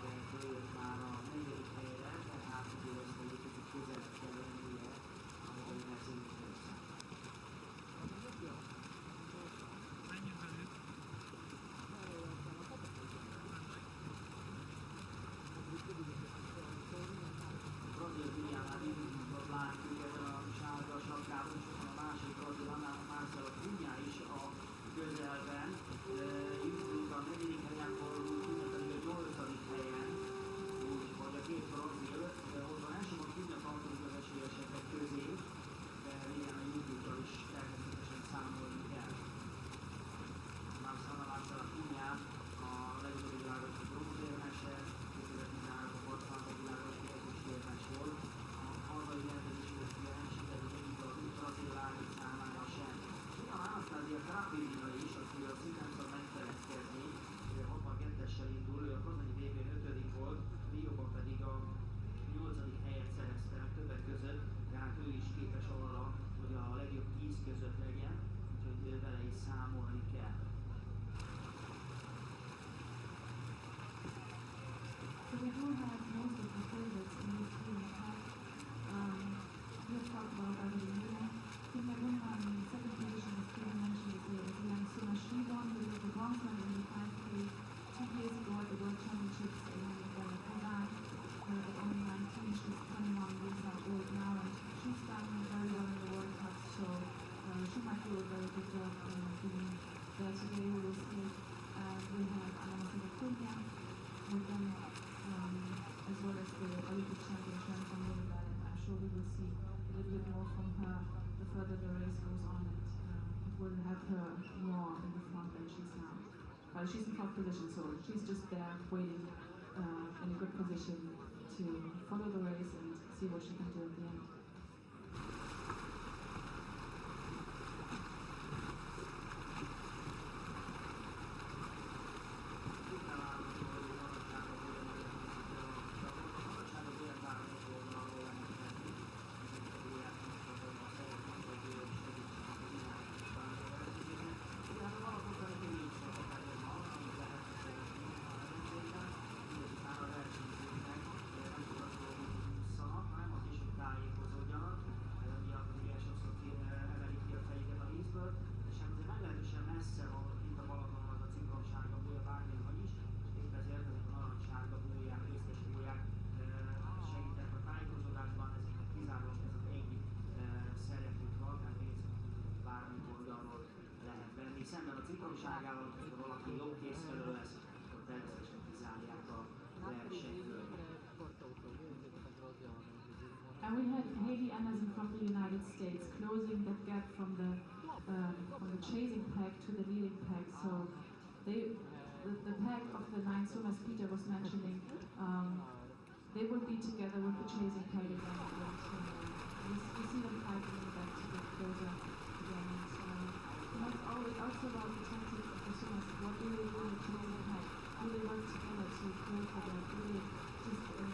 de följött már a 4. helyre, tehát ugye ezt egy kicsit közelebb kell lennie, ahogy megszínűzőszám. Brazil Kunyánál indultat látjuk ebben a sárga sapkában, és a másik brazil Marcelo Kunya is a közelben. Indult a 4. helyen fordult, Kunya pedig a 8. helyen, úgyhogy a két brazil, de ott van elsősorban Kunya tartozik az esélyesebbek közé, de igen, a indultal is természetesen számolni kell. Marcelo Kunya a legutóbbi világos bronzérmese, 2013-ban volt a világos ezüstérmes volt. A hazai lehetőségekben nem sikerült egyik az ultrazélális számára sem. A Anastasia Krapilina is, aki a szintén szor megfelezkezni, 62-essel indul, ő a kazanyi VB-n 5. volt, Rióban pedig a 8. helyet szerezte meg többek között, tehát ő is képes arra, hogy a legjobb 10 között legyen, úgyhogy vele is számolni kell. So we do have most of the favorites in this team pack. Let's talk about Adelina. Kunya won in second position, as Peter mentioned, is a young swimmer. She won the bronze medal in the 5K 2 years ago at the World Championships in Kazan. At only 19, she's 21 years old now, and she's done very well in the World Cup, so she might do a very good job being there today. We will see. We have Anastasia Kunya with them, as well as the Olympic champion from Rovendal, and I'm sure we will see a little bit more from her the further the race goes on, and it will have her more in the front than she's now. But she's in 4th position, so she's just there waiting in a good position to follow the race and see what she can do at the end. Szemben a cipromságával, hogyha valaki jó készfelő lesz, akkor természetesen kizárják a versenyből. And we had Haley Anderson from the United States closing that gap from the chasing pack to the leading pack. So the pack of the 9 swimmers Peter was mentioning, they will be together with the chasing pack again. We see them fighting in the back to get closer again. And it's always also about the tactics of the swimmers. What do they do with the chasing pack? Do they work together to go for that? Do they just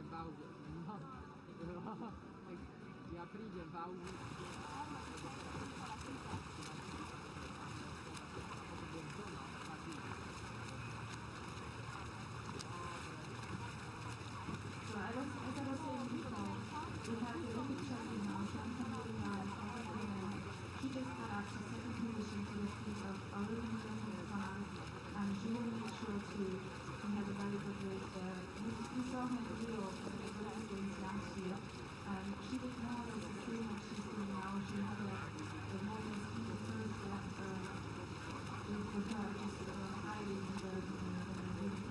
about not gli apriti about So as I was saying before, we have the Olympic champion now, she just got up to second position to the feet of Podium from France, and she will make sure to have a very good race there. We saw her in Rio at the Olympic Games last year, and she did more or less the same as she's doing now. She had the moments in the first lap with her just hiding in the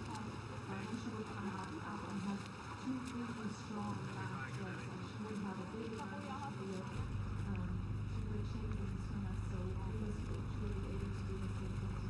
top, and she would come up and have two really strong last legs, and she would have a big advantage here. She would change with the swimmers, so we was truly able to do the same thing today.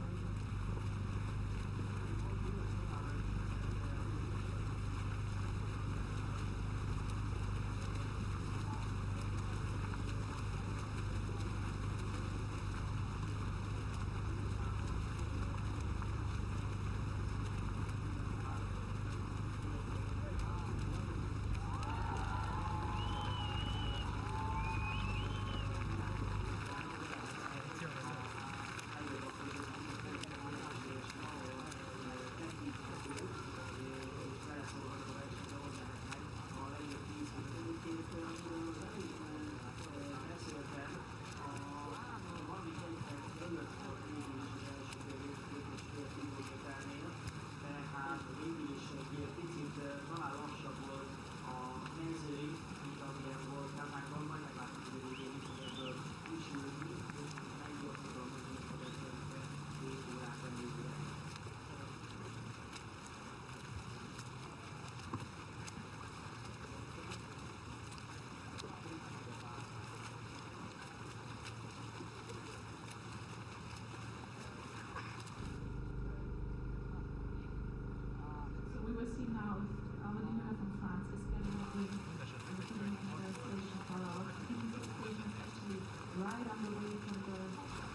Right on the way from the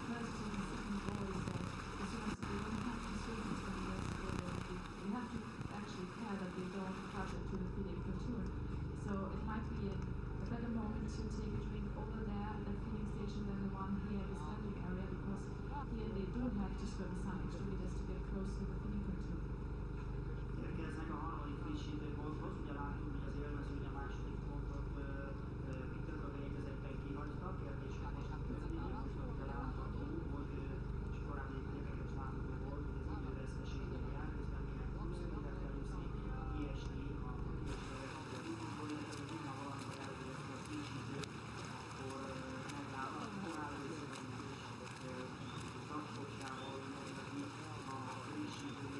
first to the second buoy, so as soon as they don't have to swim with them, we have to actually care that they don't touch it to the feeding platoon. So it might be a better moment to take a drink over there at the feeding station than the one here at the standing area, because here they do have to swim some extra meters to get close to the feeding platoon. Érkeznek a harmadik frissítőponthoz, ugye látjuk, hogy az élmezőny a második pontot többé-többé kihagytak, kérdésük most ugye látható, hogy és korábbi éveket látható volt, hogy az időveszteséggel jár, közben minek 20 métert előzni, kiesni a útból, illetve az innen valamikor előtt a frissítő, akkor megáll először és tapsosával neki a frissítő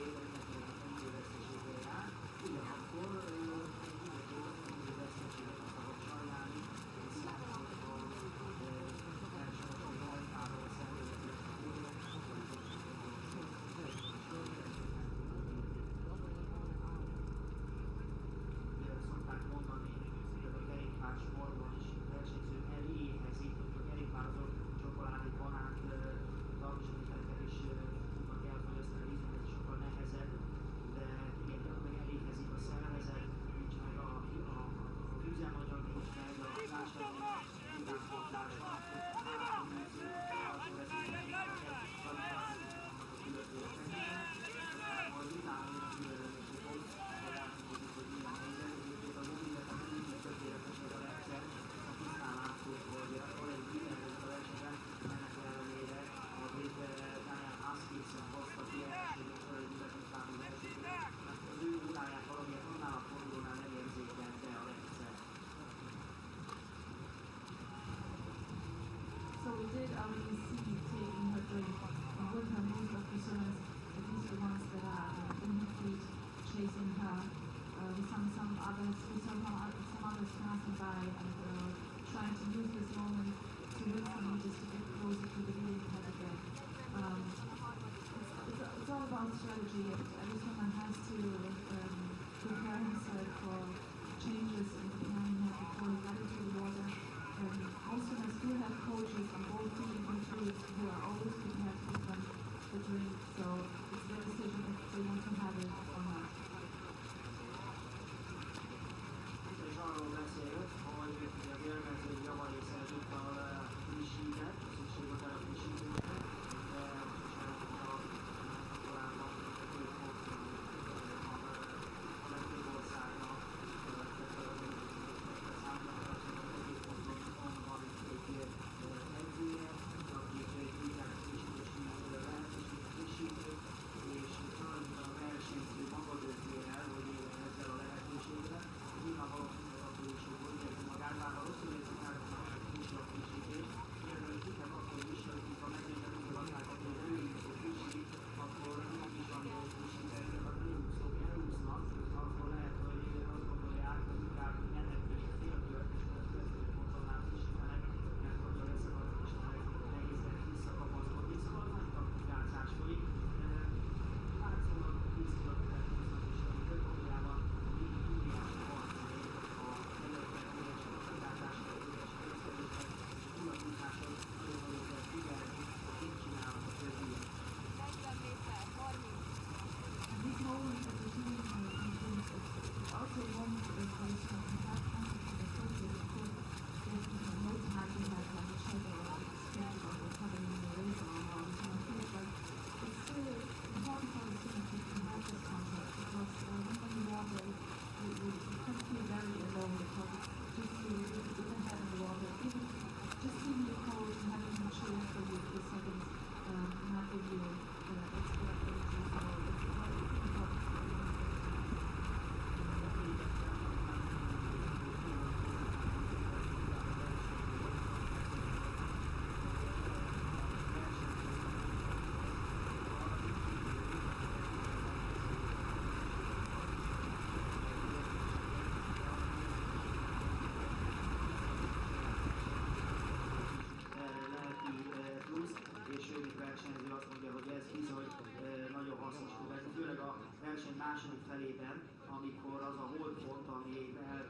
második felében, amikor az a holdpont, ami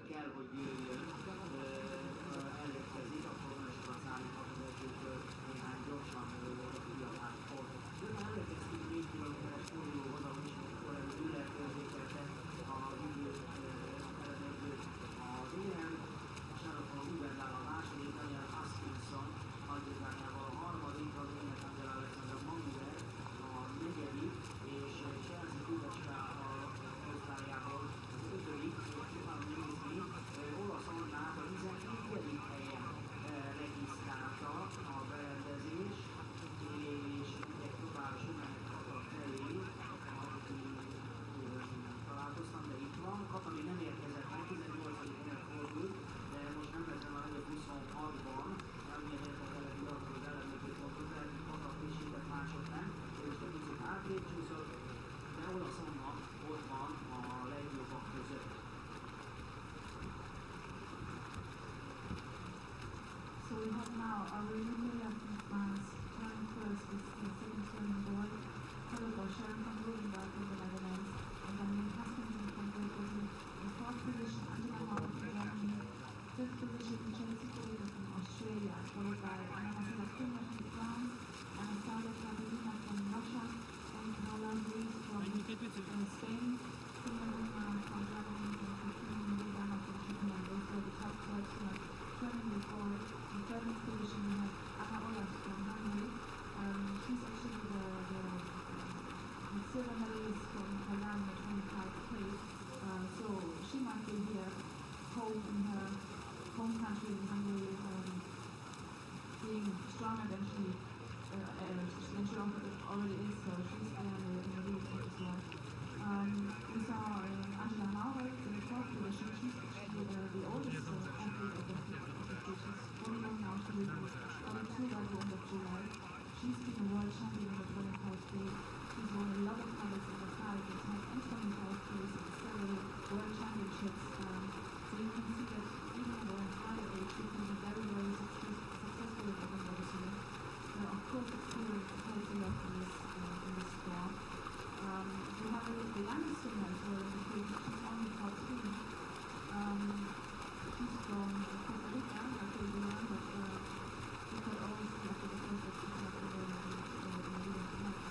kell, hogy jöjjön, elérkezik, akkor nagyon sokan számíthatunk, hogy néhány gyorsan volt a fiatás pont. Utána elérkeztünk 4 km-es fordulóhoz, ahol ismét Müller érzékelte az időt, eredményzőt az élen, és állapon Rubendál a második, Daniel Huskinson, Nagy-Britanniával a harmadik, az ének Angela Alexander Manguer, a negyedik, és Chelsea Kubecska Ausztráliából az ötödik, és utána nézni, olasz Annát a 12. helyen regisztrálta a berendezés, és egy tovább sokáig kaptak felé, aki találkoztam, de itt van. Kata még nem érkezett meg, 18. helyen fordult, de most nem lesz a legjobb 26-ban, nem ilyen érdekelek iratni az ellenőrző pontot, de Kata frissített másodnak, és egy kicsit átrébb csúszott, de olasz Anna ott van a legjobbak között. So we have now our Kunya from France turning first with the second turning boy, followed by Sharon van Rodenberg from the Netherlands, and then Nick Huskinson from Great Britain. In fourth position, Angela Howard from Germany. Fifth position, Chelsea Podium from Australia, followed by Anastasia Kunya from France, Anastasia Catalina from Russia, and Paula Ruiz from Spain, Kunya Lundman from Germany, and Kunya Lundman from Japan. Those were the top 12 who are turning the board. In third position, we have Anna Olat from Hungary. She's actually the silver medalist from Thailand at 25K. So she might be here home in her home country in Hungary, being stronger than she already is. So she's there in the lead as well. We saw Angela Maurer in the fourth position. She's actually the oldest athlete of the she's 41 now. She will be 42 by the end of July. She's been a world champion in the 25K. She's won a lot of medals in the 5 and 25Ks and several world championships. So you can see that even at a higher age, she can be very, very successful in open water swimming. Of course, experience helps a lot in this sport. We have the youngest swimmer as well in the field. She's only 14. She's from Costa Rica, I think the young, but she could always be after the first that she's not in the leading tonight.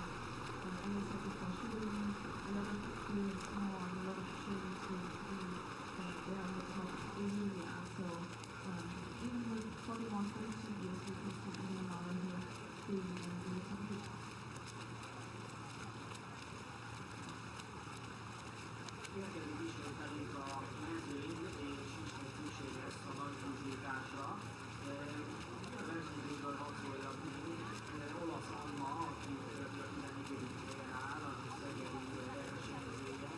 As I said before, she will need a lot of experience now and a lot of training to be there on the top area. So even with 41, 42 years, we can see even now here being in the competition. Érkezik ismételik a mezőny, és ismét szükség lesz a nagy húzításra. A versenyzésből hadd szóljak még, olasz Anna, aki a 14. helyen áll, az a szegedi versenyzője,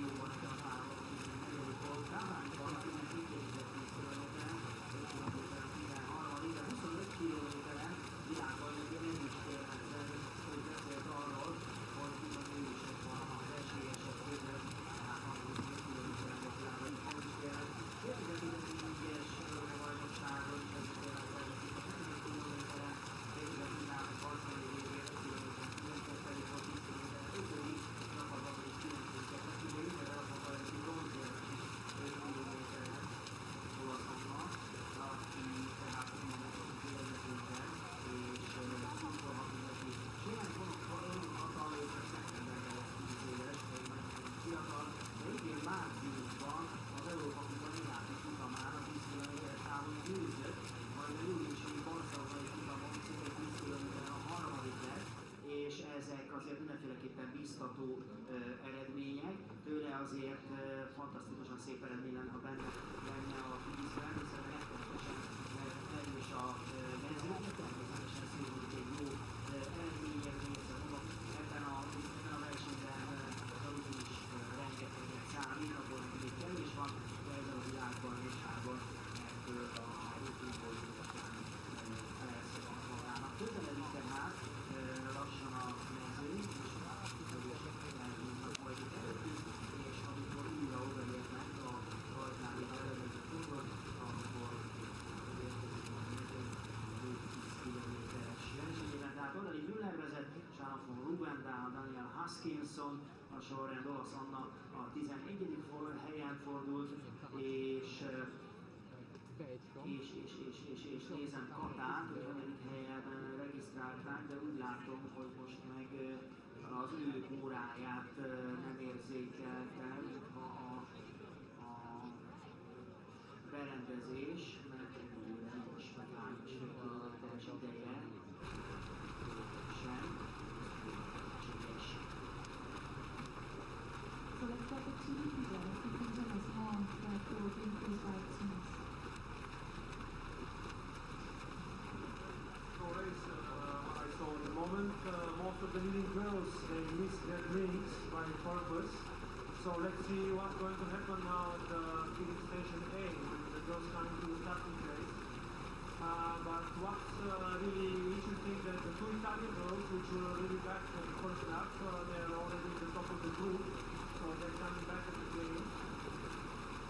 jóval a páros 14. volt. Kámányban 12,10 km-en, 5 km-en 13. de 25 km-en világbajnokja nem is kérhetlen, hogy beszélt arról, hogy bizony ő is ott van az esélyesek között. Azért mindenféleképpen biztató eredmények. Tőle azért fantasztikusan szép eredmény lenne, ha benne lenne a vízben, hiszen megteljesen erős a mező, természetesen szívódik egy jó eredmények, ebben a versenyben az is rengeteget számít, abból még kevés van, de ebben a világbajnokságban ebből a rutinból lesz magának. Közeledik tehát lassan a mező, és amikor újra odaérnek a rajtnáli előző pontot, akkor érkezik a mező 10 km-es versenyében. Tehát Odali Müller vezet, Sharon von Rubendal, Daniel Huskinson, a a sorrend. Olasz Anna a 11. helyen fordult, és nézem Katát, hogy 5. helyen regisztrálták, de úgy látom, hogy most meg az ő óráját nem érzékelte a berendezés, mert nincs meg 3,5 kilométeres ideje sem. So let's start with two people. If you can tell us more that will be increased by teams. I saw at the moment most of the leading girls, they missed their drinks by purpose. So let's see what's going to happen now at the feeding station A when the girls come to the starting place. But what's really interesting that the two Italian girls, which were really back in the first lap, they're already at the top of the group, so they're coming back at the game.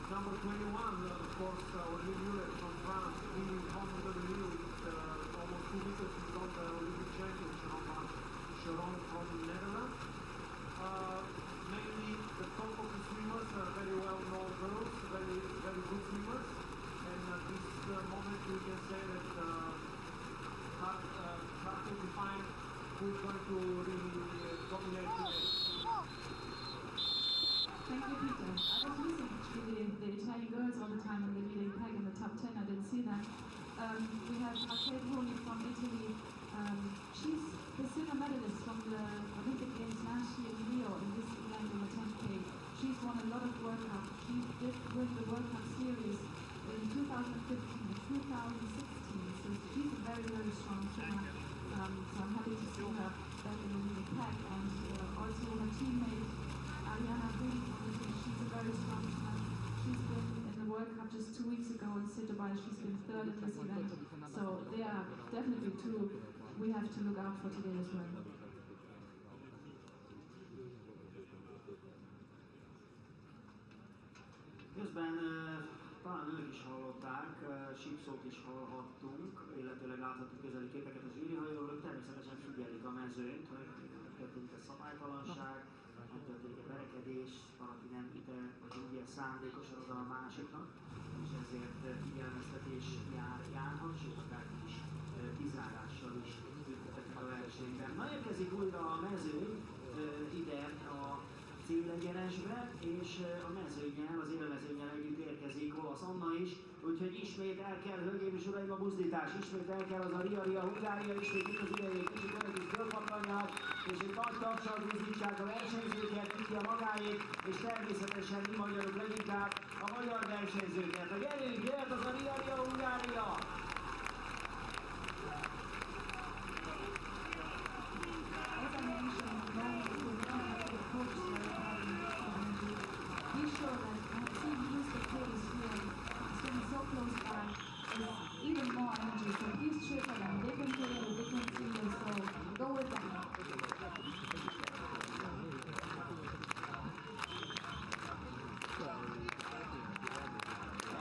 Number 21, of course, Olivier from France, he won the wheel with almost 2 meters in front of the Olympic champion, Sharon from Netherlands. Mainly the top of the swimmers are very well-known girls, very good swimmers. And at this moment we can say that hard to define who's going to really dominate today. Thank you, Peter. I was missing actually the Italian girls all the time in the leading pack in the top 10. I didn't see them. We have Raquel Poni from Italy. She's the silver medalist from the Olympic Games last year in Rio in this event in the 10K. She's won a lot of World Cup. She did win the World Cup series in 2015 and 2016. So she's a very strong swimmer. So I'm happy to see her back in the leading pack. And also her teammate Ariana Breen from Italy. She's a very strong swimmer. She's been in the World Cup just 2 weeks ago in Dubai. She's been third in this event. So they are definitely two we have to look out for today as well. Közben talán ők is hallották, sípszót is hallhattunk, illetőleg láthattuk közeli képeket az űrhajóról, ők természetesen figyelik a mezőnyt, hogy történik a szabálytalanság, nem történik a verekedés, valaki nem ide, vagy ugye szándékosan oda a másiknak, és ezért figyelmeztetés járhat, sőt akár is kizárással is működtetnek a versenyben. Na, érkezik újra a mezőny ide a célegyenesbe, és a mezőnnyel, az élmezőnnyel együtt érkezik Olasz Anna is, úgyhogy ismét el kell, hölgyeim és uraim, a buzdítás, ismét el kell az a Ria, Hungária, ismét itt az idején, kicsit olyan kis bőrpatlannyal, és egy nagy tapsal buzdítsák a versenyzőket, ki a magáét, és természetesen mi magyarok leginkább a magyar versenyzőket. A gyerünk, jöhet az a Ria, Hungária! Be sure that seeing you use the pace here, swimming so close by, is even more energy. So please cheer for them. They can do it, they can see you, so go with them.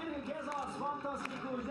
Erők, ez az fantasztikus,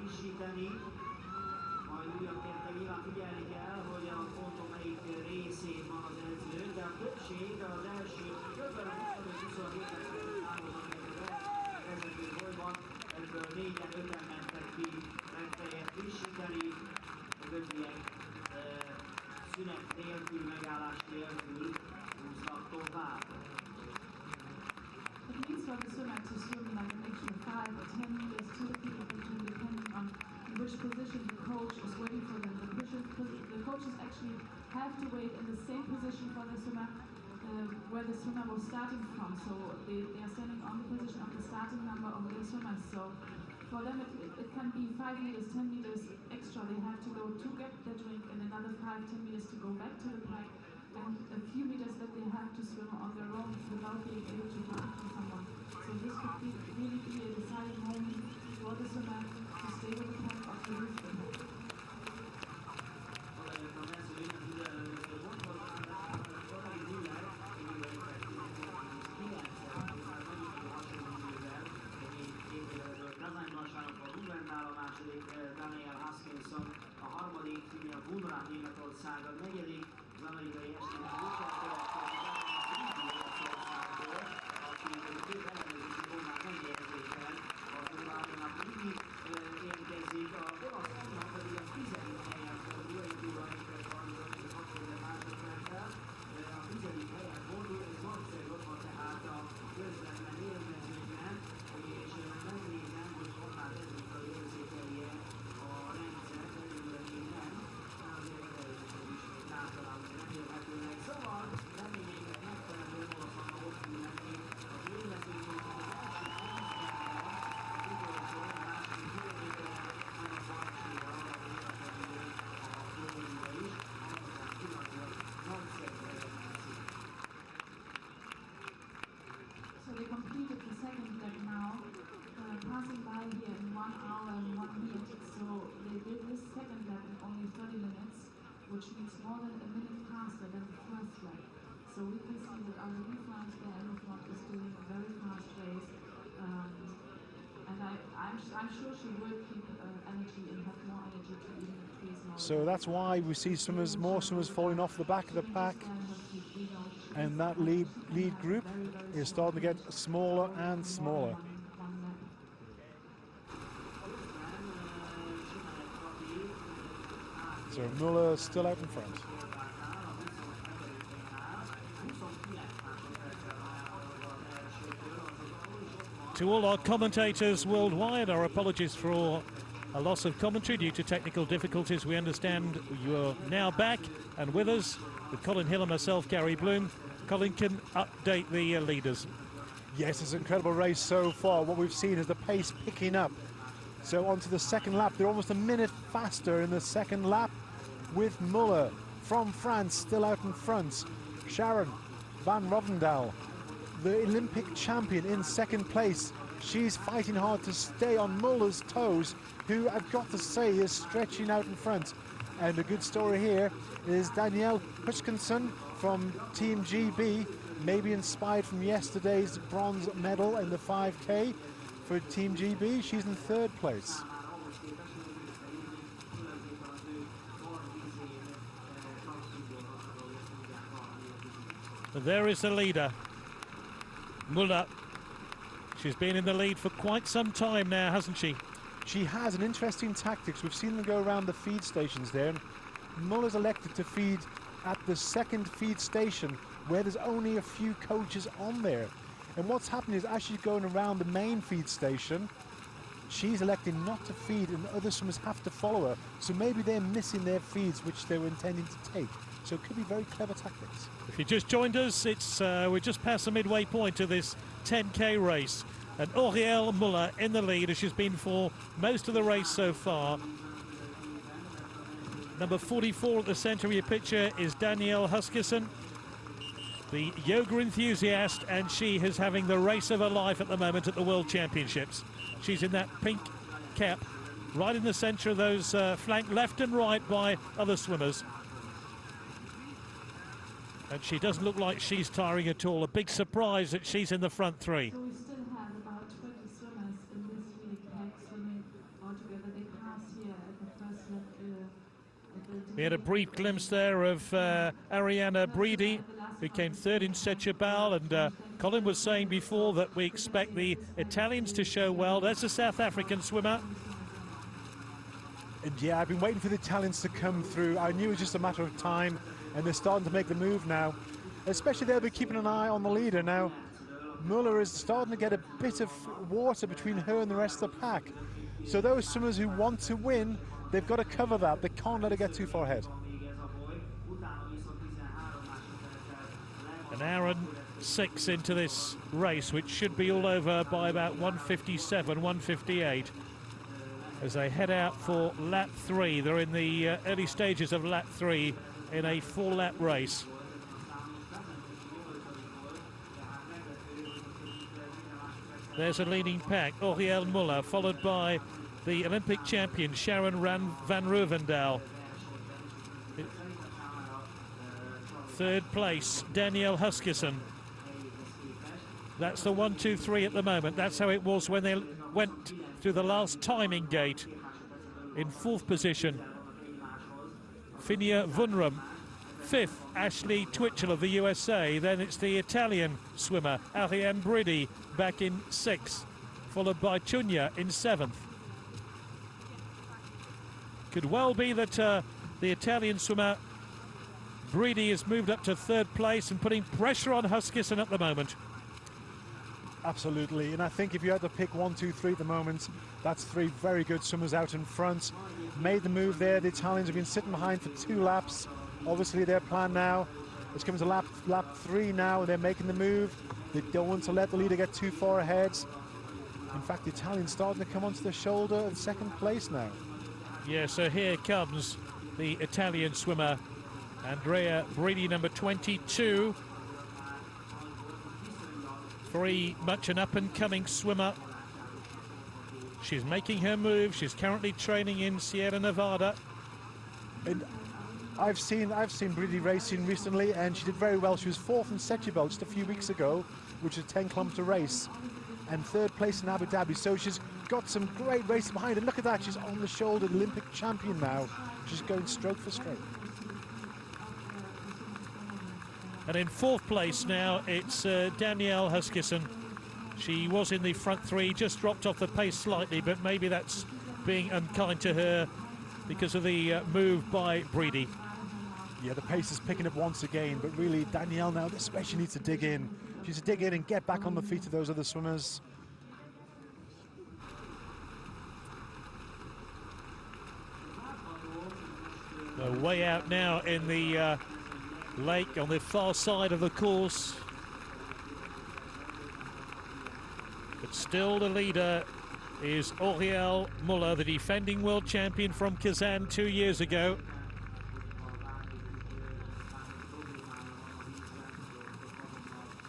frissíteni, majd újabbként nyilván figyelni kell, hogy a ponton melyik részén van az edző, de a többség az első kb. 25-27 percben távoznak a vezető bolyban, ebből 4-5-en mentek ki legfeljebb frissíteni, a többiek szünet nélkül, megállás nélkül húznak tovább. It means for the swimmer to swim like an extra 5 or 10 meters to the field between, depending on in which position the coach is waiting for them. The coaches actually have to wait in the same position for the swimmer where the swimmer was starting from. So they are standing on the position of the starting number of the swimmers. So for them it can be 5 meters, 10 meters extra. They have to go to get the drink and another 5-10 meters to go back to the pack. And a few meters that they have to swim on their own without being able to run from someone. So this could really be a deciding moment for the swimmer to stay with the pack of the race. a harmadik, Kunya Bunra Németország, a negyedik, az amerikai estének Bucher következik, aki két ellenőrzési formát nem érték el, a Bunrának mindig érkezik, a olasz Kunya pedig a 10. helyen fordul, egy óra 1 perc 36 másodperccel, a 10. helyen fordul, ez nagyszerű ott van tehát a közvetlen élmezőkben, és megnézem, hogy honnan ezúttal érzékelje a rendszer, egyébként még nem, azért először is általában remélhetőleg. Szóval reményeket megfelelően olaszan ott ülni az élmezőknek az első pénzben, az utolsó második kilométeren, majd a balséval alakulni a Podiumba is, azután pillanatban nagyszerűen látszik. So they completed the second leg now, passing by here in 1 hour and 1 minute. So they did this second leg in only 30 minutes, which means more than a minute faster than the first leg. So we can see that our France there in the front is doing a very fast race. And I'm sure she will keep energy and have more energy to even increase more. So that's why we see more swimmers falling off the back of the pack, and that lead group is starting to get smaller and smaller. So Müller still out in front. To all our commentators worldwide, our apologies for a loss of commentary due to technical difficulties. We understand you're now back and with us, with Colin Hill and myself, Gary Bloom. Colin can update the leaders. Yes, it's an incredible race so far. What we've seen is the pace picking up. So onto the second lap, they're almost a minute faster in the second lap, with Müller from France still out in front. Sharon van Rovendal, the Olympic champion, in second place. She's fighting hard to stay on Müller's toes, who I've got to say is stretching out in front. And the good story here is Danielle Hutchinson from Team GB, maybe inspired from yesterday's bronze medal in the 5K for Team GB. She's in third place. There is the leader, Müller. She's been in the lead for quite some time now, hasn't she? She has an interesting tactics. We've seen them go around the feed stations there, and Müller's elected to feed at the second feed station where there's only a few coaches on there. And what's happening is, as she's going around the main feed station, she's electing not to feed, and other swimmers have to follow her. So maybe they're missing their feeds, which they were intending to take. So it could be very clever tactics. If you just joined us, it's we're just past the midway point of this 10K race. And Aurielle Müller in the lead, as she's been for most of the race so far. Number 44 at the centre of your picture is Danielle Hutchinson, the yoga enthusiast, and she is having the race of her life at the moment at the World Championships. She's in that pink cap, right in the centre of those flanked left and right by other swimmers. And she doesn't look like she's tiring at all. A big surprise that she's in the front three. So we still have about 20 swimmers in this lead pack swimming all together. They We had a brief glimpse there of Ariana Breedy, who came third in Sechabal, and Colin was saying before that we expect the Italians to show well. There's a South African swimmer. And yeah, I've been waiting for the Italians to come through. I knew it was just a matter of time, and they're starting to make the move now. Especially they'll be keeping an eye on the leader now. Muller is starting to get a bit of water between her and the rest of the pack. So those swimmers who want to win, they've got to cover that. They can't let her get too far ahead. An hour and 6 into this race, which should be all over by about 1:57, 1:58. As they head out for lap 3. They're in the early stages of lap 3 in a 4-lap race. There's a leading pack, Oriel Muller, followed by the Olympic champion Sharon van Roovendaal. Third place, Danielle Huskisson. That's the 1, 2, 3 at the moment. That's how it was when they went through the last timing gate. In 4th position, Finia Vunram. 5th, Ashley Twitchell of the USA. Then it's the Italian swimmer, Ariane Breedy, back in 6th, followed by Kunya in 7th. Could well be that the Italian swimmer Breedy has moved up to 3rd place and putting pressure on Huskisson at the moment. Absolutely, and I think if you had to pick 1, 2, 3 at the moment, that's 3 very good swimmers out in front. Made the move there. The Italians have been sitting behind for 2 laps. Obviously their plan now is coming to lap 3 now, and they're making the move. They don't want to let the leader get too far ahead. In fact, the Italians starting to come onto the shoulder of 2nd place now. Yeah, so here comes the Italian swimmer, Andrea Breedy, number 22. Very much an up-and-coming swimmer. She's making her move. She's currently training in Sierra Nevada. And I've seen Breedy racing recently, and she did very well. She was 4th in Sechabal just a few weeks ago, which is a 10-kilometer race, and 3rd place in Abu Dhabi. So she's got some great racing behind her. Look at that, she's on the shoulder, the Olympic champion now. She's going stroke for stroke. And in 4th place now, it's Danielle Huskisson. She was in the front 3, just dropped off the pace slightly, but maybe that's being unkind to her because of the move by Breedy. Yeah, the pace is picking up once again, but really Danielle now especially needs to dig in. She needs to dig in and get back on the feet of those other swimmers. So way out now in the lake on the far side of the course. But still the leader is Oriel Muller, the defending world champion from Kazan 2 years ago.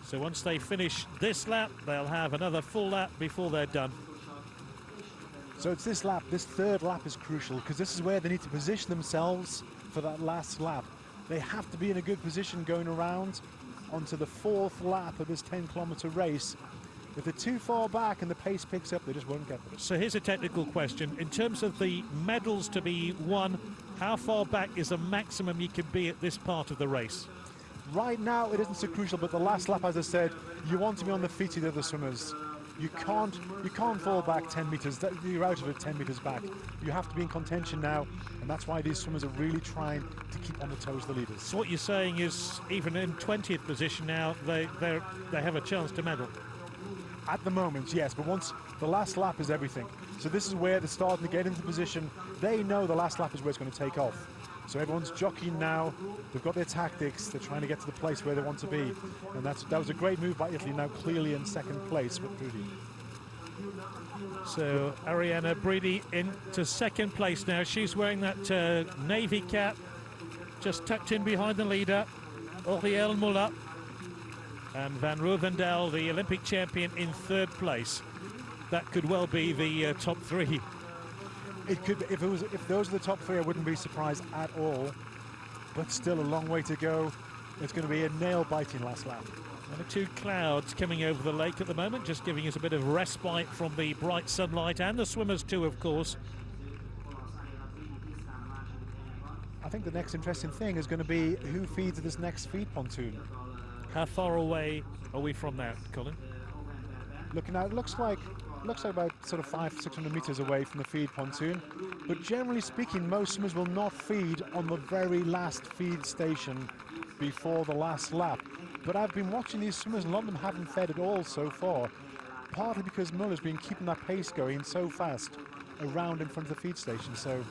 So once they finish this lap, they'll have another full lap before they're done. So it's this lap, this 3rd lap is crucial, because this is where they need to position themselves for that last lap. They have to be in a good position going around onto the 4th lap of this 10-kilometer race. If they're too far back and the pace picks up, they just won't get there. So here's a technical question. In terms of the medals to be won, how far back is the maximum you can be at this part of the race? Right now, it isn't so crucial, but the last lap, as I said, you want to be on the feet of the other swimmers. You can't fall back 10 meters. You're out of it 10 meters back. You have to be in contention now, and that's why these swimmers are really trying to keep on the toes of the leaders. So what you're saying is, even in 20th position now, they have a chance to medal. At the moment, yes, but once the last lap is everything. So this is where they're starting to get into position. They know the last lap is where it's going to take off. So everyone's jockeying now. They've got their tactics. They're trying to get to the place where they want to be. And that was a great move by Italy, now clearly in 2nd place with Breedy. So Ariana Breedy into 2nd place now. She's wearing that navy cap, just tucked in behind the leader, Oriel Muller. And Van Roovendaal, the Olympic champion, in 3rd place. That could well be the top 3. It could, if those are the top 3, I wouldn't be surprised at all. But still a long way to go. It's going to be a nail-biting last lap. And the 2 clouds coming over the lake at the moment, just giving us a bit of respite from the bright sunlight, and the swimmers too, of course. I think the next interesting thing is going to be who feeds this next feed pontoon. How far away are we from that, Colin? Looking at it, looks like about sort of 500-600 meters away from the feed pontoon. But generally speaking, most swimmers will not feed on the very last feed station before the last lap. But I've been watching these swimmers, and a lot of them haven't fed at all so far, partly because Muller's been keeping that pace going so fast around in front of the feed station. So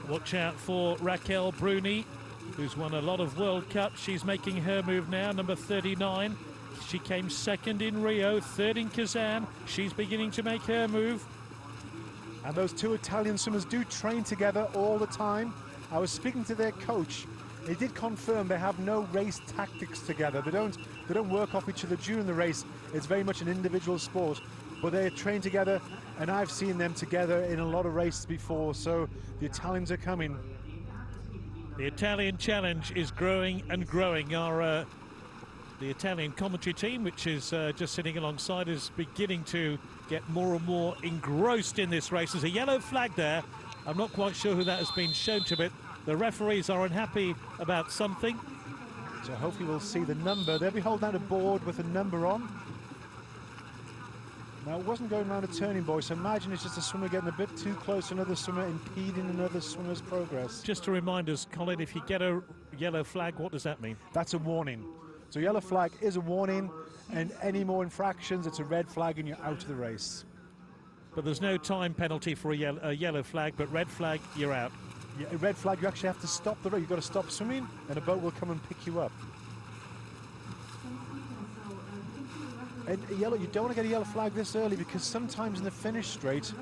watch out for Raquel Bruni, who's won a lot of World Cups. She's making her move now, number 39. She came second in Rio, third in Kazan. She's beginning to make her move. And those two Italian swimmers do train together all the time. I was speaking to their coach. They did confirm they have no race tactics together. They don't work off each other during the race. It's very much an individual sport, but they train together, and I've seen them together in a lot of races before. So the Italians are coming. The Italian challenge is growing and growing. The Italian commentary team, which is just sitting alongside, is beginning to get more and more engrossed in this race. There's a yellow flag there. I'm not quite sure who that has been shown to, but the referees are unhappy about something. So hopefully we'll see the number. They'll be holding out a board with a number on. Now, it wasn't going around a turning buoy, so imagine it's just a swimmer getting a bit too close to another swimmer, impeding another swimmer's progress. Just to remind us, Colin, if you get a yellow flag, what does that mean? That's a warning. So yellow flag is a warning, and any more infractions, it's a red flag and you're out of the race. But there's no time penalty for a yellow flag, but red flag, you're out. Yeah, a red flag, you actually have to stop the race. You've got to stop swimming, and a boat will come and pick you up. And yellow, you don't want to get a yellow flag this early, because sometimes in the finish straight,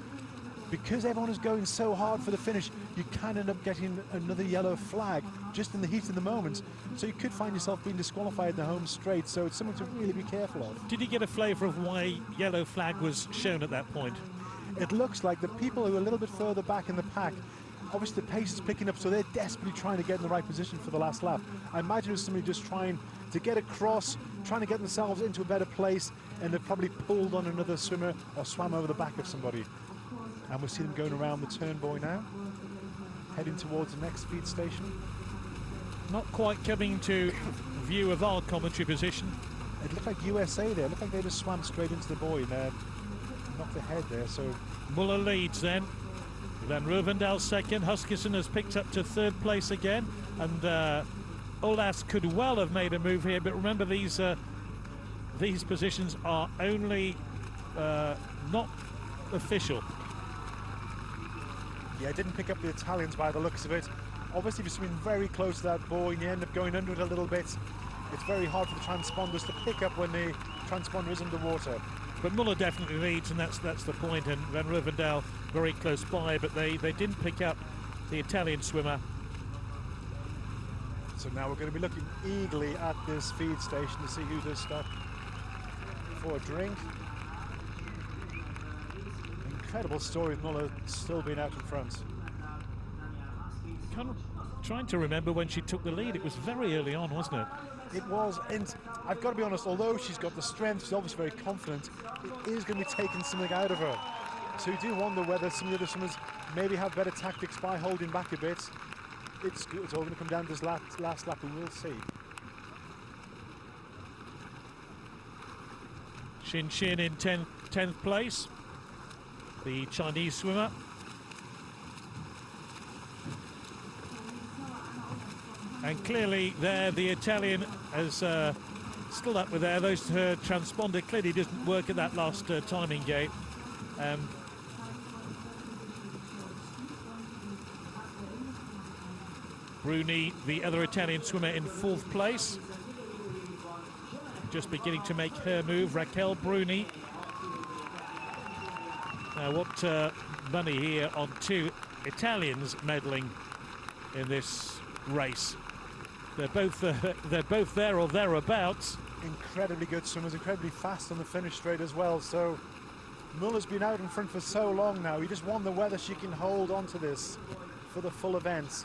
because everyone is going so hard for the finish, you can end up getting another yellow flag just in the heat of the moment. So you could find yourself being disqualified in the home straight. So it's something to really be careful of. Did you get a flavour of why yellow flag was shown at that point? It looks like the people who are a little bit further back in the pack, obviously the pace is picking up, so they're desperately trying to get in the right position for the last lap. I imagine it was somebody just trying to get across, trying to get themselves into a better place, and they've probably pulled on another swimmer or swam over the back of somebody. And we'll see them going around the turn buoy now, heading towards the next feed station. Not quite coming to view of our commentary position. It looked like USA there. It looked like they just swam straight into the buoy and knocked their head there. So Muller leads then. Van Roovendahl second. Huskisson has picked up to third place again. And Olas could well have made a move here. But remember, these positions are only not official. Yeah, it didn't pick up the Italians by the looks of it. Obviously, if you're swimming very close to that buoy and you end up going under it a little bit, it's very hard for the transponders to pick up when the transponder is underwater. But Muller definitely leads, and that's the point. And Van Roovendahl very close by, but they didn't pick up the Italian swimmer. So now we're going to be looking eagerly at this feed station to see who does stop for a drink. Incredible story with Muller still being out in front. Kind of trying to remember when she took the lead. It was very early on, wasn't it? It was, and I've got to be honest, although she's got the strength, she's obviously very confident, it is going to be taking something out of her. So you do wonder whether some of the other swimmers maybe have better tactics by holding back a bit. It's all going to come down to this last lap, and we'll see. Xin Xin in 10th place, the Chinese swimmer. And clearly there, the Italian has still up with there. Her transponder clearly doesn't work at that last timing gate. Bruni, the other Italian swimmer, in 4th place. Just beginning to make her move, Raquel Bruni. Now what money here on 2 Italians medaling in this race. They're both there or thereabouts. Incredibly good swimmers, incredibly fast on the finish straight as well. So Muller's been out in front for so long now. He just wonder whether she can hold on to this for the full event.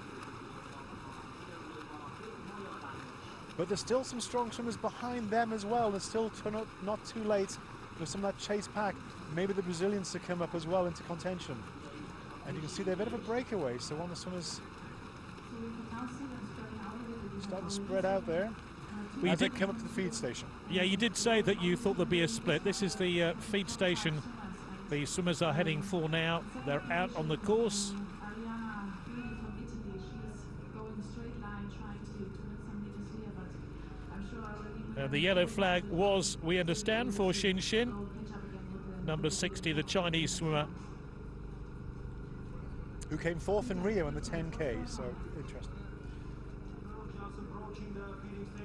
But there's still some strong swimmers behind them as well. It's still not too late for some of that chase pack. maybe the Brazilians to come up as well into contention. And you can see they're a bit of a breakaway, so one of the swimmers starting to spread out there as they come up to the feed station. Yeah, you did say that you thought there'd be a split. This is the feed station the swimmers are heading for now. They're out on the course. The yellow flag was, we understand, for Xin Xin, number 60, the Chinese swimmer, who came fourth in Rio in the 10K, so interesting.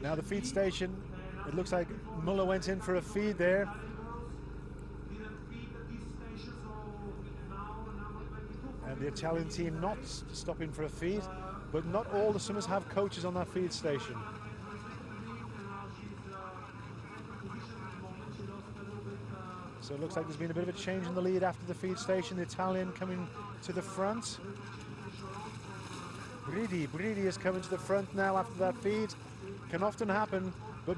Now the feed station, it looks like Muller went in for a feed there. And the Italian team not stopping for a feed, but not all the swimmers have coaches on that feed station. So it looks like there's been a bit of a change in the lead after the feed station. The Italian coming to the front. Bridi is coming to the front now after that feed. Can often happen, but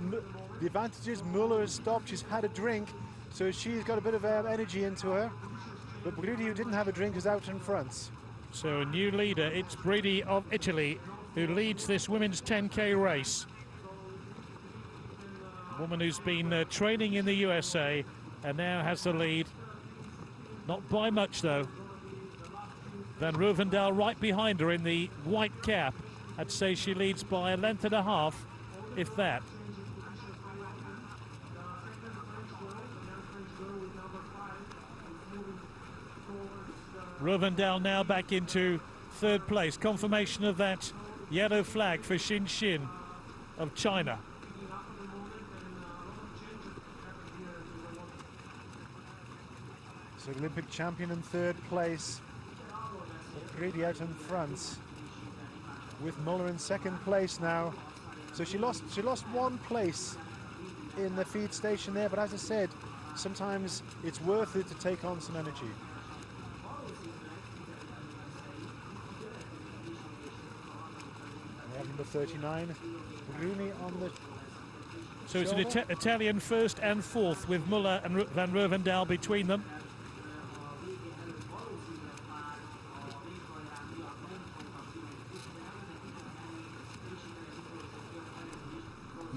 the advantage is Muller has stopped. She's had a drink, so she's got a bit of energy into her. But Bridi, who didn't have a drink, is out in front. So a new leader, it's Bridi of Italy, who leads this women's 10K race. A woman who's been training in the USA and now has the lead. Not by much, though. Van Roovendaal right behind her in the white cap. I'd say she leads by a length and a half, if that. Roovendaal now back into third place. Confirmation of that yellow flag for Xin Xin of China. So Olympic champion in third place. Bridi out in front, with Muller in second place now. So she lost one place in the feed station there, but as I said, sometimes it's worth it to take on some energy. And we have number 39, Bruni on the So it's an Italian first and fourth with Muller and Van Roovendaal between them.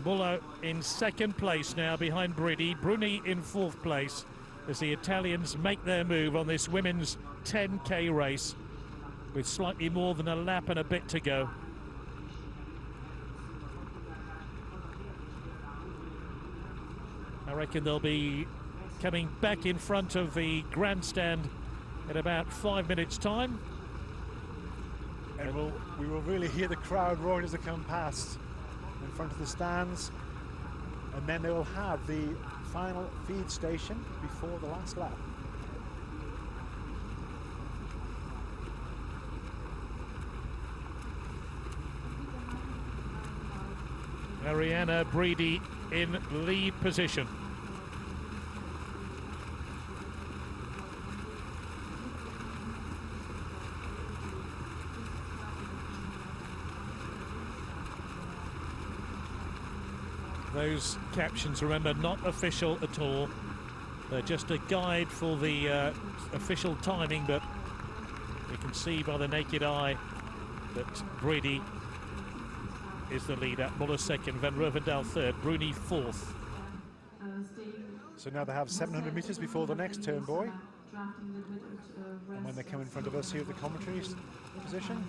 Muller in second place now behind Bridi. Bruni in fourth place as the Italians make their move on this women's 10K race with slightly more than a lap and a bit to go. I reckon they'll be coming back in front of the grandstand in about 5 minutes' time. And we will really hear the crowd roaring as they come past in front of the stands, and then they will have the final feed station before the last lap. Ariana Bridi in lead position. Those captions, remember, not official at all. They're just a guide for the official timing, but you can see by the naked eye that Bridi is the leader. Muller second, Van Roovendaal third, Bruni fourth. So now they have 700 meters before the next turn, boy. And when they come in front of us here at the commentary position.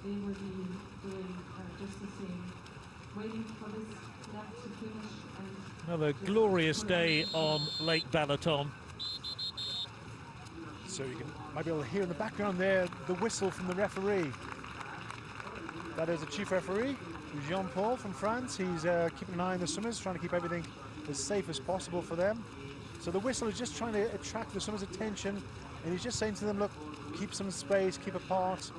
They will be doing just the same, waiting for this lap to finish. And another glorious day on Lake Balaton. So you might be able to hear in the background there the whistle from the referee. That is the chief referee, Jean-Paul from France. He's keeping an eye on the swimmers, trying to keep everything as safe as possible for them. So the whistle is just trying to attract the swimmers' attention, and he's just saying to them, look, keep some space, keep apart.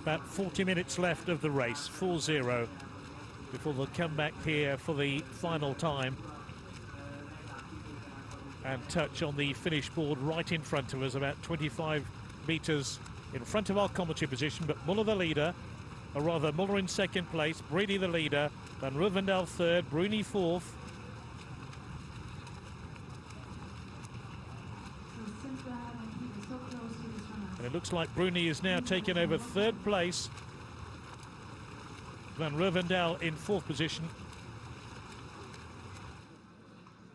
About 40 minutes left of the race, 4-0, before they'll come back here for the final time and touch on the finish board right in front of us, about 25 meters in front of our commentary position. But Muller the leader or rather Muller in second place, Brady the leader, Van Rooyendaal third, Bruni fourth. And it looks like Bruni is now taking over third place. Van Rooyendaal in fourth position.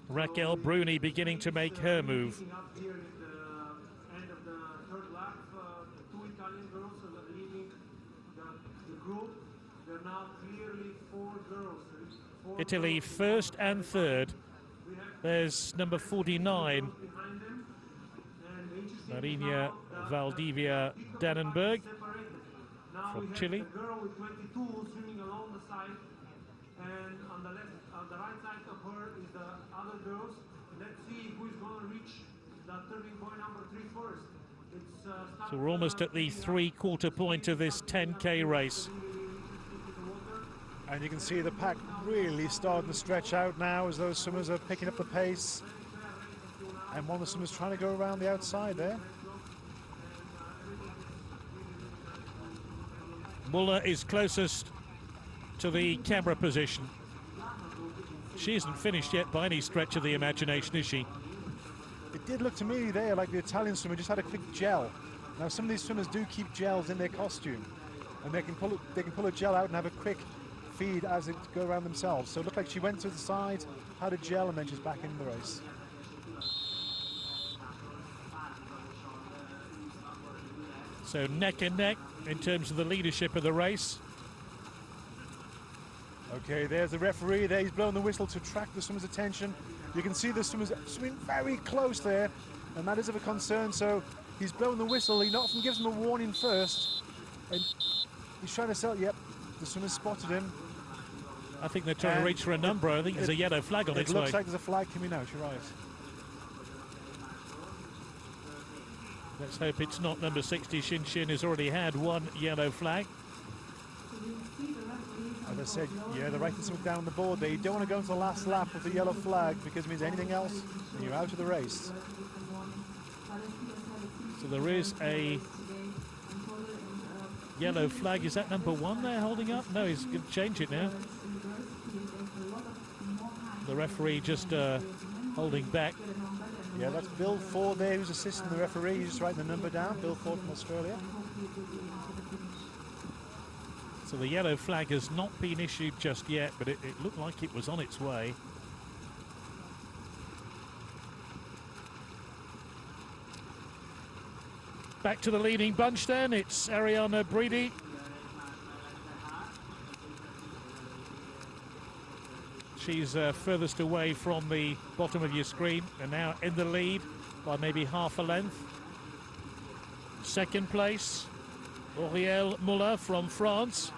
Raquel Bruni beginning to make her move. Up here at the end of the third lap, two Italian girls are leading the group. There are now clearly four girls. Italy first and third. There's number 49, Marina Valdivia Dannenberg from Chile. The girl with 22 swimming along the side, and on the right side of her is the other girls. Let's see who is going to reach the turning point number 3 first. So we're almost at the three-quarter point of this 10K race. And you can see the pack really starting to stretch out now as those swimmers are picking up the pace. And one of the swimmers trying to go around the outside there. Muller is closest to the camera position. She isn't finished yet by any stretch of the imagination, is she? It did look to me there like the Italian swimmer just had a quick gel. Now some of these swimmers do keep gels in their costume, and they can pull a gel out and have a quick feed as they go around themselves. So it looked like she went to the side, had a gel, and then she's back in the race. So neck and neck in terms of the leadership of the race. Okay, there's the referee there. He's blowing the whistle to attract the swimmers' attention. You can see the swimmers swimming very close there, and that is of a concern. So he's blowing the whistle. He often gives them a warning first, and he's trying to sell. Yep, the swimmers spotted him. I think they're trying to reach for a number. I think there's a yellow flag on its way. It looks like there's a flag coming out. You're right. Let's hope it's not number 60. Shin Shin has already had one yellow flag. As I said, yeah, they're writing something down on the board there. You don't want to go into the last lap with the yellow flag because it means anything else and you're out of the race. So there is a yellow flag. Is that number 1 there holding up? No, he's going to change it now. The referee just holding back. Yeah, that's Bill Ford there who's assisting the referee. He's just writing the number down. Bill Ford from Australia. So the yellow flag has not been issued just yet, but it looked like it was on its way. Back to the leading bunch then. It's Ariana Brady. She's furthest away from the bottom of your screen and now in the lead by maybe half a length. Second place, Aurielle Muller from France.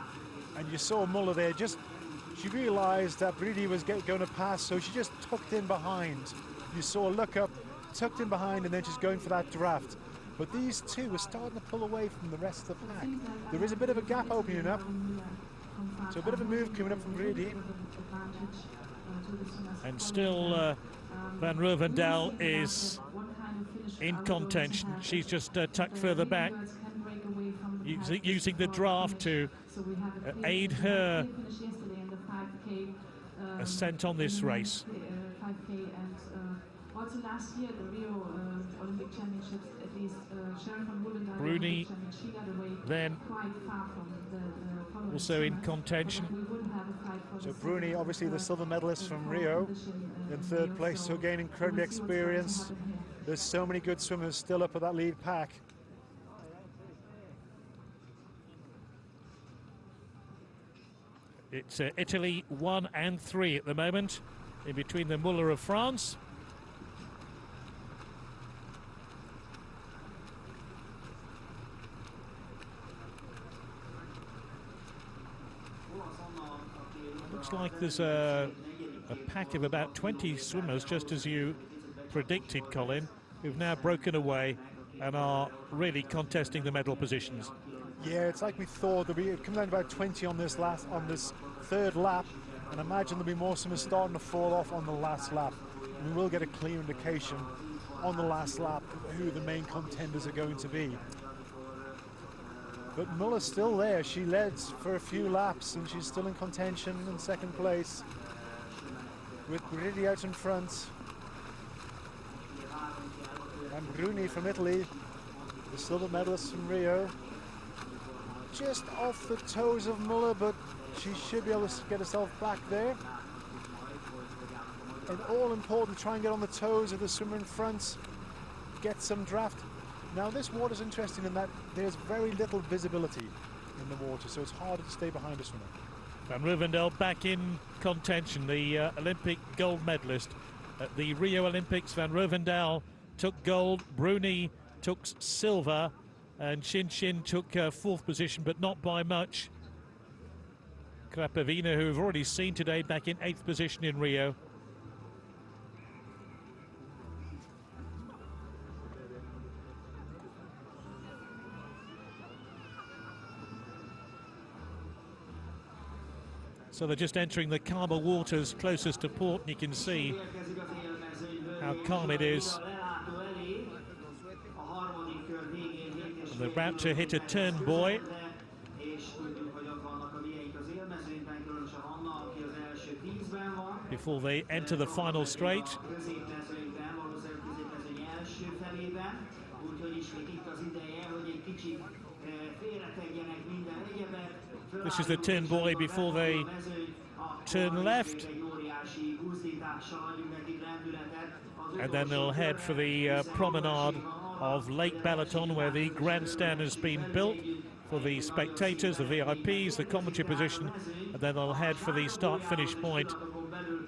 And you saw Muller there, she realised that Brady was going to pass, so she just tucked in behind. You saw her look up, tucked in behind, and then she's going for that draft. But these two are starting to pull away from the rest of the pack. There is a bit of a gap opening up. So a bit of a move coming up from Brady. And still Van Rooyendaal is in contention. She's just tucked further back, using the draft to aid her ascent on this race. Also last year, the Rio Olympic Championships, at least Sharon van Rooyendaal, Bruni she got away then quite far from the also in contention. So Bruni, obviously the silver medalist from Rio, in third place, so again incredible experience. There's so many good swimmers still up at that lead pack. It's Italy 1 and 3 at the moment, in between the Muller of France. Looks like there's a pack of about 20 swimmers, just as you predicted, Colin, who've now broken away and are really contesting the medal positions. Yeah, it's like we thought. There'll be come down to about 20 on this third lap, and imagine there'll be more swimmers starting to fall off on the last lap. And we will get a clear indication on the last lap who the main contenders are going to be. But Muller's still there. She led for a few laps and she's still in contention in second place, with Bridi out in front. And Bruni from Italy, the silver medalist from Rio, just off the toes of Muller, but she should be able to get herself back there. And all important, try and get on the toes of the swimmer in front, get some draft. Now this water's interesting in that there's very little visibility in the water, so it's harder to stay behind a swimmer. Van Rooyendaal back in contention, the Olympic gold medalist at the Rio Olympics. Van Rooyendaal took gold, Bruni took silver, and Shin took fourth position, but not by much. Krapavina, who we've already seen today, back in 8th position in Rio. So they're just entering the calmer waters closest to port, and you can see how calm it is. And they're about to hit a turn buoy. Before they enter the final straight. This is the turn buoy before they turn left. And then they'll head for the promenade of Lake Balaton, where the grandstand has been built for the spectators, the VIPs, the commentary position, and then they'll head for the start-finish point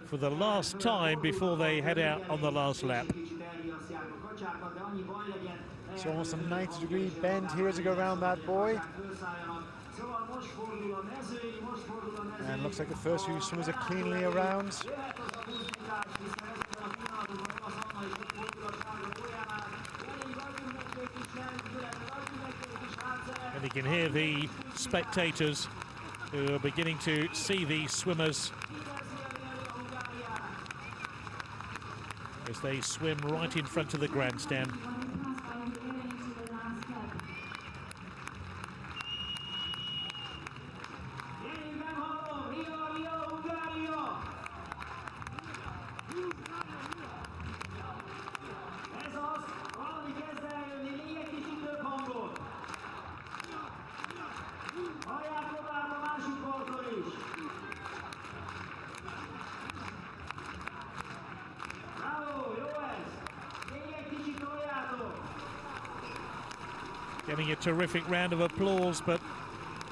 for the last time before they head out on the last lap. So almost a 90-degree bend here as we go around that buoy. And looks like the first few swimmers are cleanly around. And you can hear the spectators who are beginning to see the swimmers as they swim right in front of the grandstand. Getting a terrific round of applause, but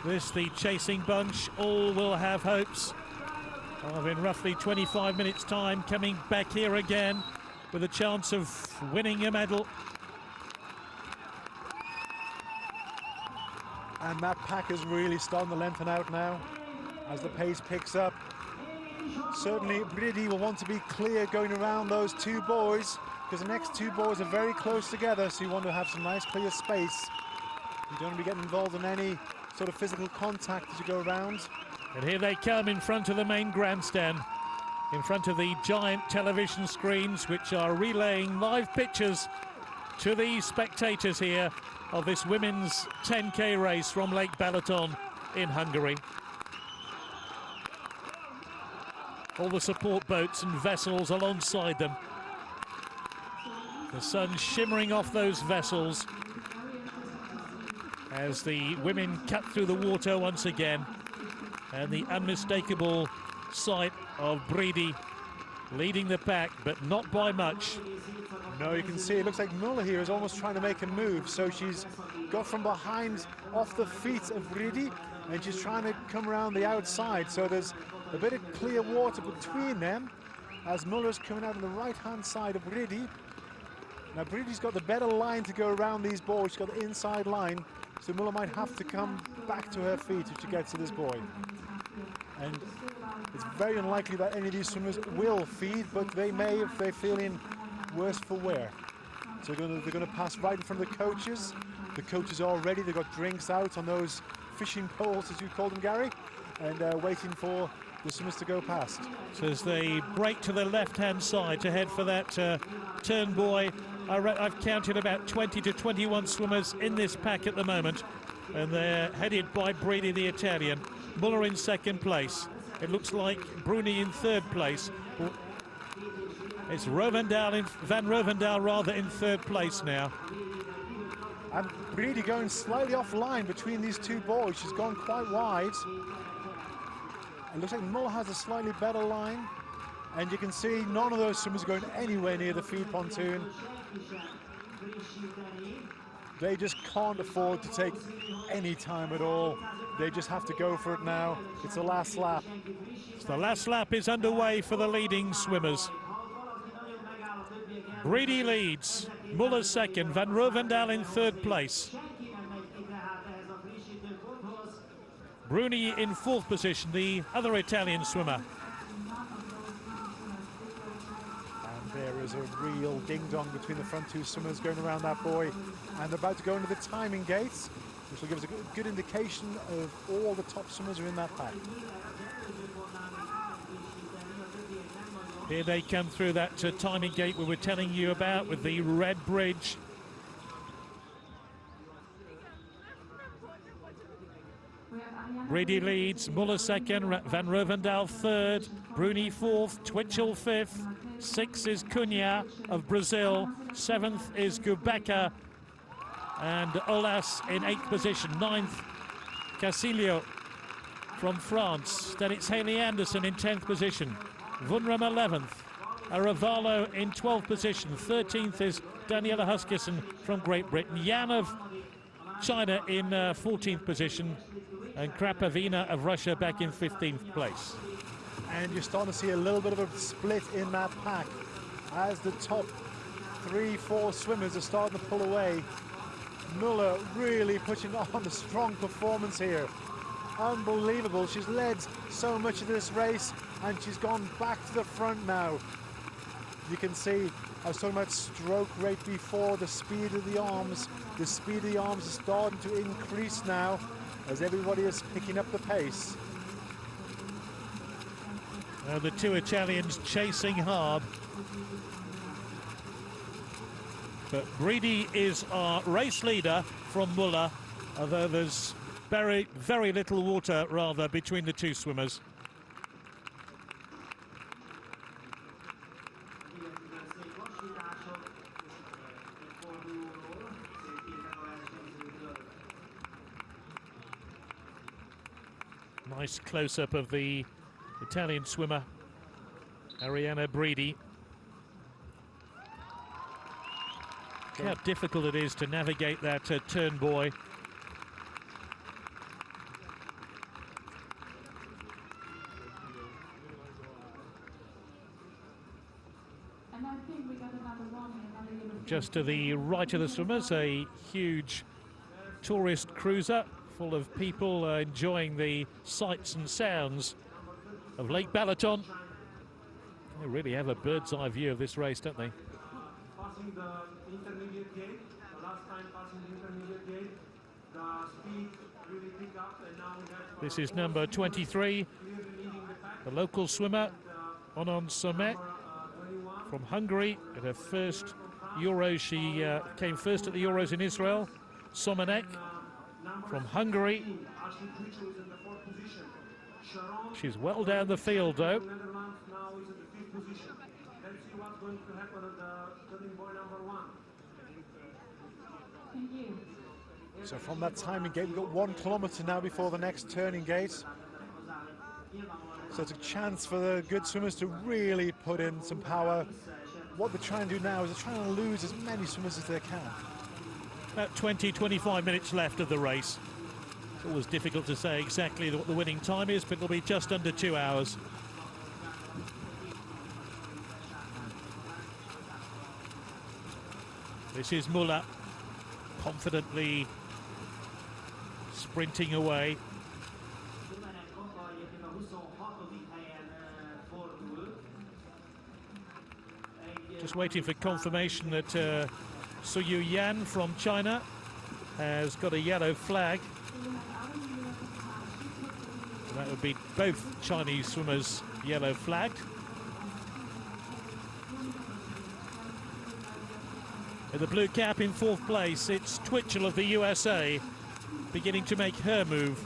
this, the chasing bunch, all will have hopes of, in roughly 25 minutes' time, coming back here again with a chance of winning a medal. And that pack is really starting to lengthen out now as the pace picks up. Certainly Bridi will want to be clear going around those two buoys, because the next two buoys are very close together, so you want to have some nice clear space. You don't want to be getting involved in any sort of physical contact as you go around. And here they come in front of the main grandstand, in front of the giant television screens which are relaying live pictures to the spectators here of this women's 10K race from Lake Balaton in Hungary. All the support boats and vessels alongside them. The sun shimmering off those vessels as the women cut through the water once again, and the unmistakable sight of Bridi leading the pack, but not by much. No, you can see it looks like Muller here is almost trying to make a move, so she's got from behind off the feet of Bridi and she's trying to come around the outside, so there's a bit of clear water between them as Muller's coming out on the right hand side of Bridi. Now Bridi's got the better line to go around these buoys. She's got the inside line, so Muller might have to come back to her feet if she gets to this buoy. And it's very unlikely that any of these swimmers will feed, but they may if they're feeling worse for wear. So they're going to pass right in front of the coaches. The coaches are ready. They've got drinks out on those fishing poles, as you call them, Gary, and waiting for the swimmers to go past. So as they break to the left-hand side to head for that turn buoy, I've counted about 20 to 21 swimmers in this pack at the moment. and they're headed by Brady, the Italian. Muller in second place. It looks like Bruni in third place. It's Van Rovendal rather in third place now. And Brady going slightly offline between these two boys. She's gone quite wide. It looks like Muller has a slightly better line. And you can see none of those swimmers are going anywhere near the feed pontoon. They just can't afford to take any time at all. They just have to go for it now. It's the last lap. So the last lap is underway for the leading swimmers. Brady leads, Muller second, Van Rovendal in third place. Bruni in fourth position, the other Italian swimmer. And there is a real ding-dong between the front two swimmers going around that buoy. And they're about to go into the timing gates, which will give us a good indication of all the top swimmers who are in that pack. Here they come through that timing gate we were telling you about with the red bridge. Brady leads, Muller second, Van Rovendal third, Bruni fourth, Twitchell fifth, sixth is Kunya of Brazil, seventh is Gubeka, and Olas in eighth position, ninth Casilio from France. Then it's Haley Anderson in 10th position, Vunram 11th, Aravalo in 12th position, 13th is Daniela Huskisson from Great Britain, Yan of China in 14th position, and Krapavina of Russia back in 15th place. And you're starting to see a little bit of a split in that pack as the top 3-4 swimmers are starting to pull away. Muller really pushing on a strong performance here. Unbelievable. She's led so much of this race and she's gone back to the front now. You can see, I was talking about stroke rate before, the speed of the arms. The speed of the arms is starting to increase now as everybody is picking up the pace. The two Italians chasing hard. But Brady is our race leader from Muller, although there's very, very little water, rather, between the two swimmers. Nice close-up of the Italian swimmer, Arianna Brady. Look how difficult it is to navigate that turn buoy. And I think we got another one, another European. Just to the right of the swimmers, a huge tourist cruiser full of people enjoying the sights and sounds of Lake Balaton. They really have a bird's eye view of this race, don't they? Passing the intermediate gate, the last time passing the intermediate gate, the speed really picked up, and now we have... This is number 23, the local swimmer, Onon Somet from Hungary. At her first Euros, she came first at the Euros in Israel. Somanek from Hungary. She's well down the field, though. So from that timing gate, we've got 1 kilometre now before the next turning gate. So it's a chance for the good swimmers to really put in some power. What they're trying to do now is they're trying to lose as many swimmers as they can. About 20-25 minutes left of the race. It's always difficult to say exactly what the winning time is, but it'll be just under 2 hours. This is Muller, confidently sprinting away. Just waiting for confirmation that Suyu Yan from China has got a yellow flag. That would be both Chinese swimmers yellow flagged. In the blue cap in 4th place, it's Twitchell of the USA. beginning to make her move.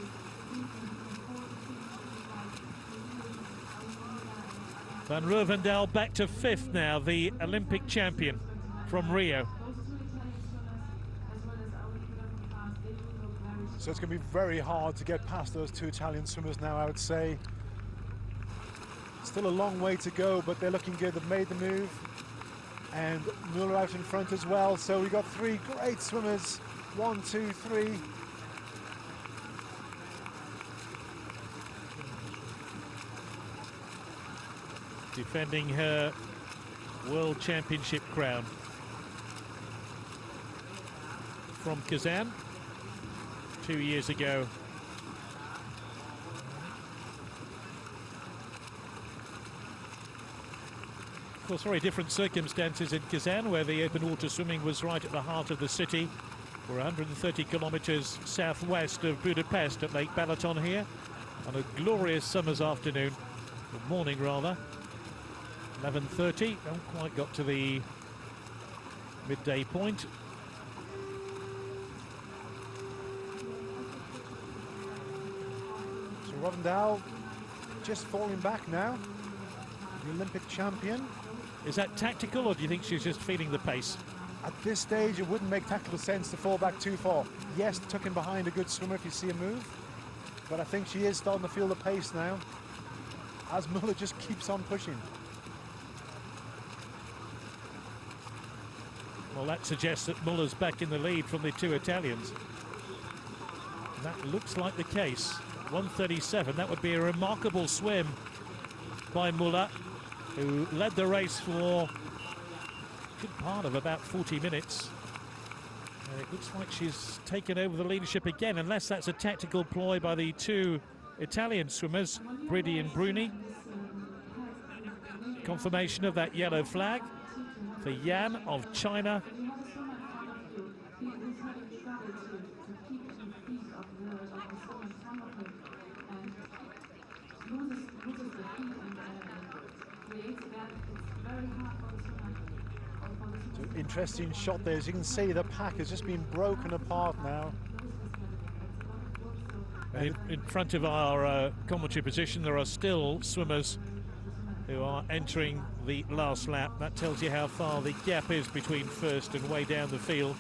Van Rooyendaal back to 5th now, the Olympic champion from Rio. So it's going to be very hard to get past those two Italian swimmers now, I would say. Still a long way to go, but they're looking good. They've made the move. And Muller out in front as well. So we've got 3 great swimmers. 1, 2, 3. Defending her World Championship crown from Kazan 2 years ago. Of course, very different circumstances in Kazan, where the open water swimming was right at the heart of the city. We're 130 kilometers southwest of Budapest at Lake Balaton here on a glorious summer's afternoon, or morning rather. 11:30, don't quite got to the midday point. So Rooyendaal just falling back now, the Olympic champion. Is that tactical, or do you think she's just feeling the pace? At this stage, it wouldn't make tactical sense to fall back too far. Yes, tucking behind a good swimmer if you see a move, but I think she is starting to feel the pace now, as Muller just keeps on pushing. Well, that suggests that Muller's back in the lead from the 2 Italians. And that looks like the case. 1:37, that would be a remarkable swim by Muller, who led the race for a good part of about 40 minutes. And it looks like she's taken over the leadership again, unless that's a tactical ploy by the 2 Italian swimmers, Bridi and Bruni. Confirmation of that yellow flag for Yan of China. Interesting shot there. As you can see, the pack has just been broken apart now. In front of our commentary position, there are still swimmers who are entering the last lap. That tells you how far the gap is between first and way down the field.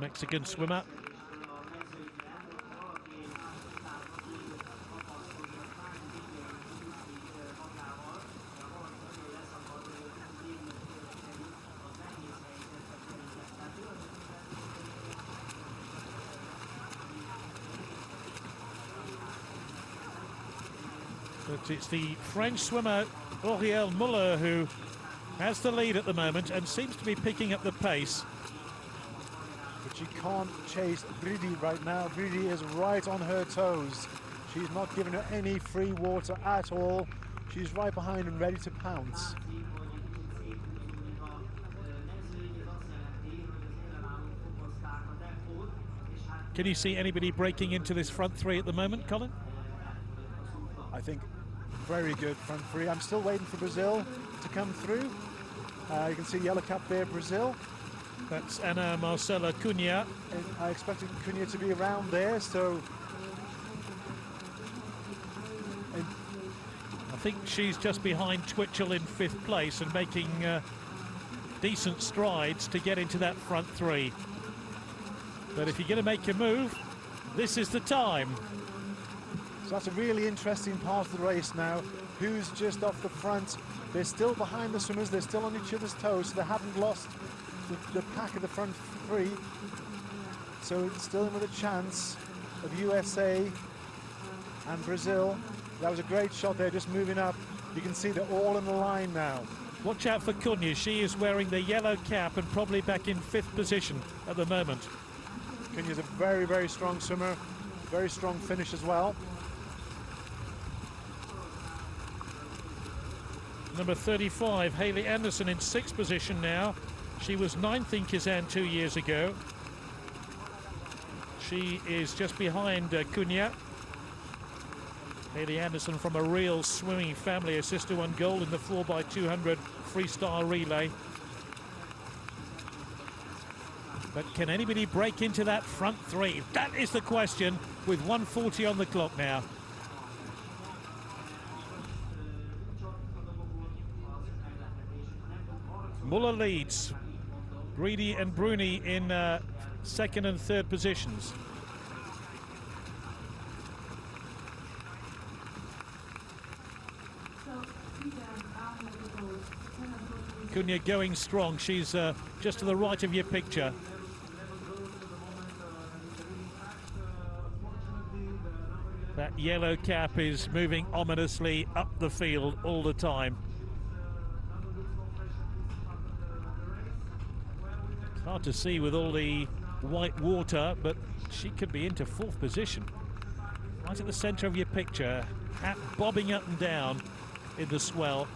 Mexican swimmer. But it's the French swimmer Auriel Muller who has the lead at the moment and seems to be picking up the pace. But she can't chase Bridi right now. Bridi is right on her toes. She's not giving her any free water at all. She's right behind and ready to pounce. Can you see anybody breaking into this front 3 at the moment, Colin? I think very good front 3. I'm still waiting for Brazil to come through. You can see yellow cap there, Brazil. That's Ana Marcela Kunya. And I expected Kunya to be around there, so... I think she's just behind Twitchell in 5th place and making decent strides to get into that front 3. But if you're going to make a move, this is the time. So that's a really interesting part of the race now. Who's just off the front? They're still behind the swimmers. They're still on each other's toes, so they haven't lost the pack of the front 3. So it's still in with a chance of USA and Brazil. That was a great shot there, just moving up. You can see they're all in the line now. Watch out for Kunya. She is wearing the yellow cap and probably back in 5th position at the moment. Kunya's a very, very strong swimmer. Very strong finish as well. Number 35, Hayley Anderson in 6th position now. She was 9th in Kazan 2 years ago. She is just behind Kunya. Haley Anderson from a real swimming family. Her sister won gold in the 4x200 freestyle relay. But can anybody break into that front three? That is the question, with 1:40 on the clock now. Muller leads. Breedy and Bruni in second and third positions. Kunya going strong. She's just to the right of your picture. That yellow cap is moving ominously up the field all the time. It's hard to see with all the white water, but she could be into fourth position. Right at the centre of your picture, hat bobbing up and down in the swell.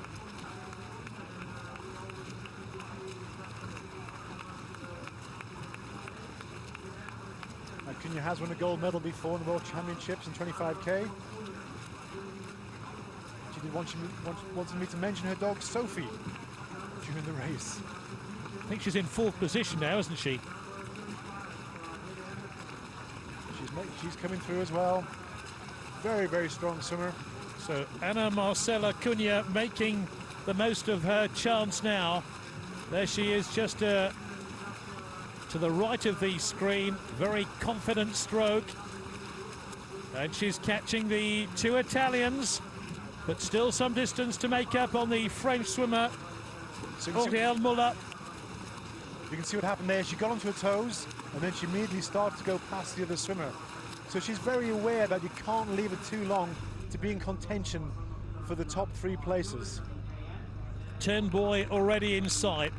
Kunya has won a gold medal before in the World Championships in 25k. She did wanted me to mention her dog Sophie during the race. I think she's in fourth position now, isn't she? She's coming through as well. Very, very strong swimmer. So Anna Marcela Kunya making the most of her chance now. There she is, just to the right of the screen. Very confident stroke. And she's catching the two Italians, but still some distance to make up on the French swimmer, Auriel Muller. You can see what happened there. She got onto her toes, and then she immediately started to go past the other swimmer. So she's very aware that you can't leave it too long to be in contention for the top three places. Turn buoy already in sight.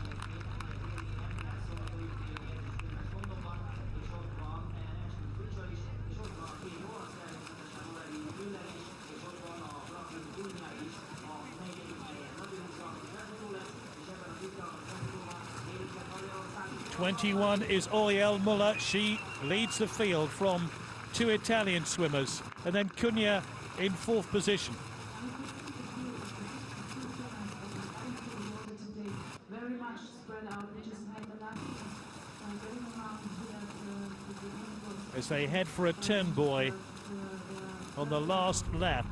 '21 is Auriel Muller. She leads the field from two Italian swimmers, and then Kunya in fourth position. Very much spread out. They just had the last going around here As they head for a turn buoy on the last lap.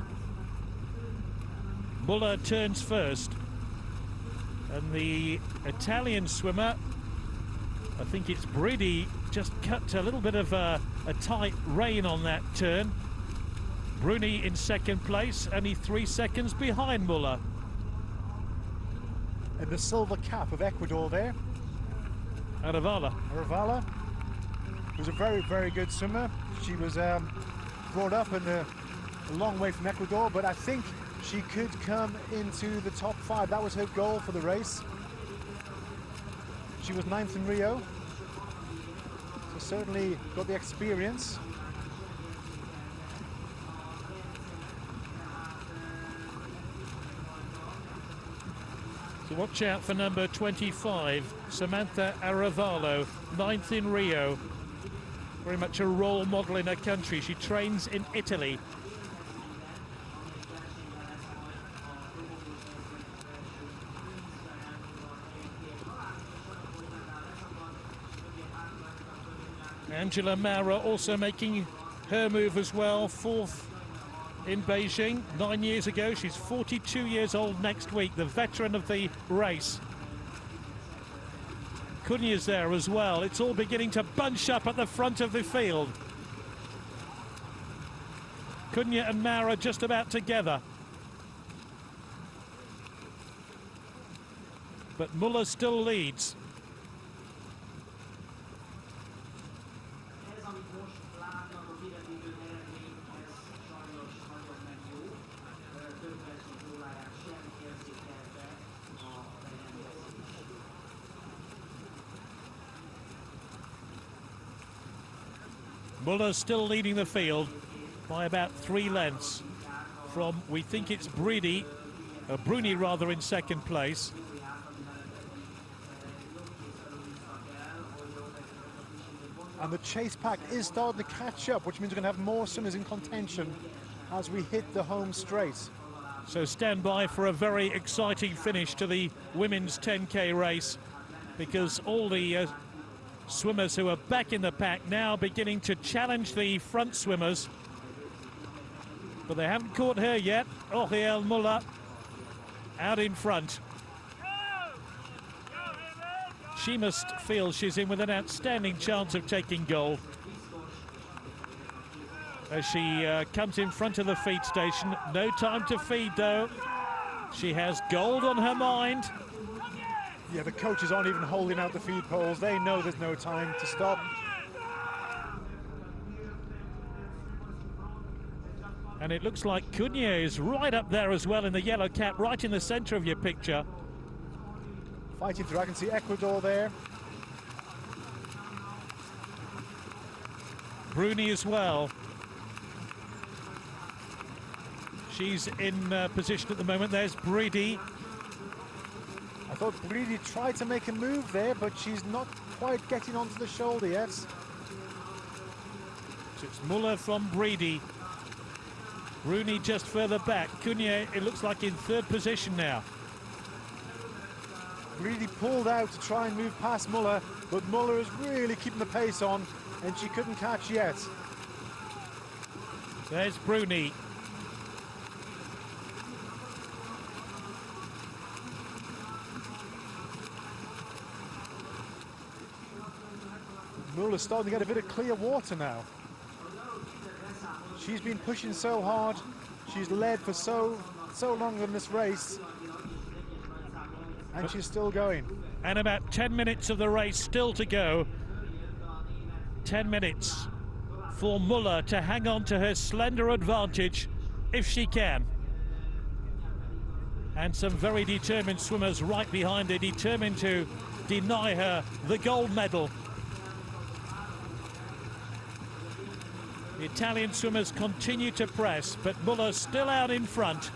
Muller turns first, and the Italian swimmer, I think it's Breedy, just cut a little bit of a tight rein on that turn. Bruni in second place, only 3 seconds behind Muller. And the silver cap of Ecuador there. Aravala, who's a very, very good swimmer. She was brought up in a long way from Ecuador, but I think she could come into the top 5. That was her goal for the race. She was 9th in Rio, so certainly got the experience. So watch out for number 25, Samantha Aravalo, 9th in Rio. Very much a role model in her country. She trains in Italy. Angela Maurer also making her move as well, 4th in Beijing 9 years ago. She's 42 years old next week, the veteran of the race. Kunya's there as well. It's all beginning to bunch up at the front of the field. Kunya and Maurer just about together. But Muller still leads. Muller still leading the field by about 3 lengths from, we think it's Bruni rather, in second place. And the chase pack is starting to catch up, which means we're going to have more swimmers in contention as we hit the home straight. So stand by for a very exciting finish to the women's 10K race, because all the swimmers who are back in the pack now beginning to challenge the front swimmers. But they haven't caught her yet. Oriel Muller out in front. She must feel she's in with an outstanding chance of taking gold. As she comes in front of the feed station. No time to feed, though. She has gold on her mind. Yeah, the coaches aren't even holding out the feed poles. They know there's no time to stop. And it looks like Kunya is right up there as well in the yellow cap, right in the centre of your picture. Fighting through, I can see Ecuador there. Bruni as well. She's in position at the moment. There's Breedy. I thought Breedy tried to make a move there, but she's not quite getting onto the shoulder yet. So it's Muller from Breedy. Bruni just further back. Kunya, it looks like in third position now. Breedy pulled out to try and move past Muller, but Muller is really keeping the pace on, and she couldn't catch yet. There's Bruni. Muller's starting to get a bit of clear water now. She's been pushing so hard. She's led for so long in this race. And she's still going. And about 10 minutes of the race still to go. 10 minutes for Muller to hang on to her slender advantage, if she can. And some very determined swimmers right behind her, determined to deny her the gold medal. The Italian swimmers continue to press, but Muller still out in front.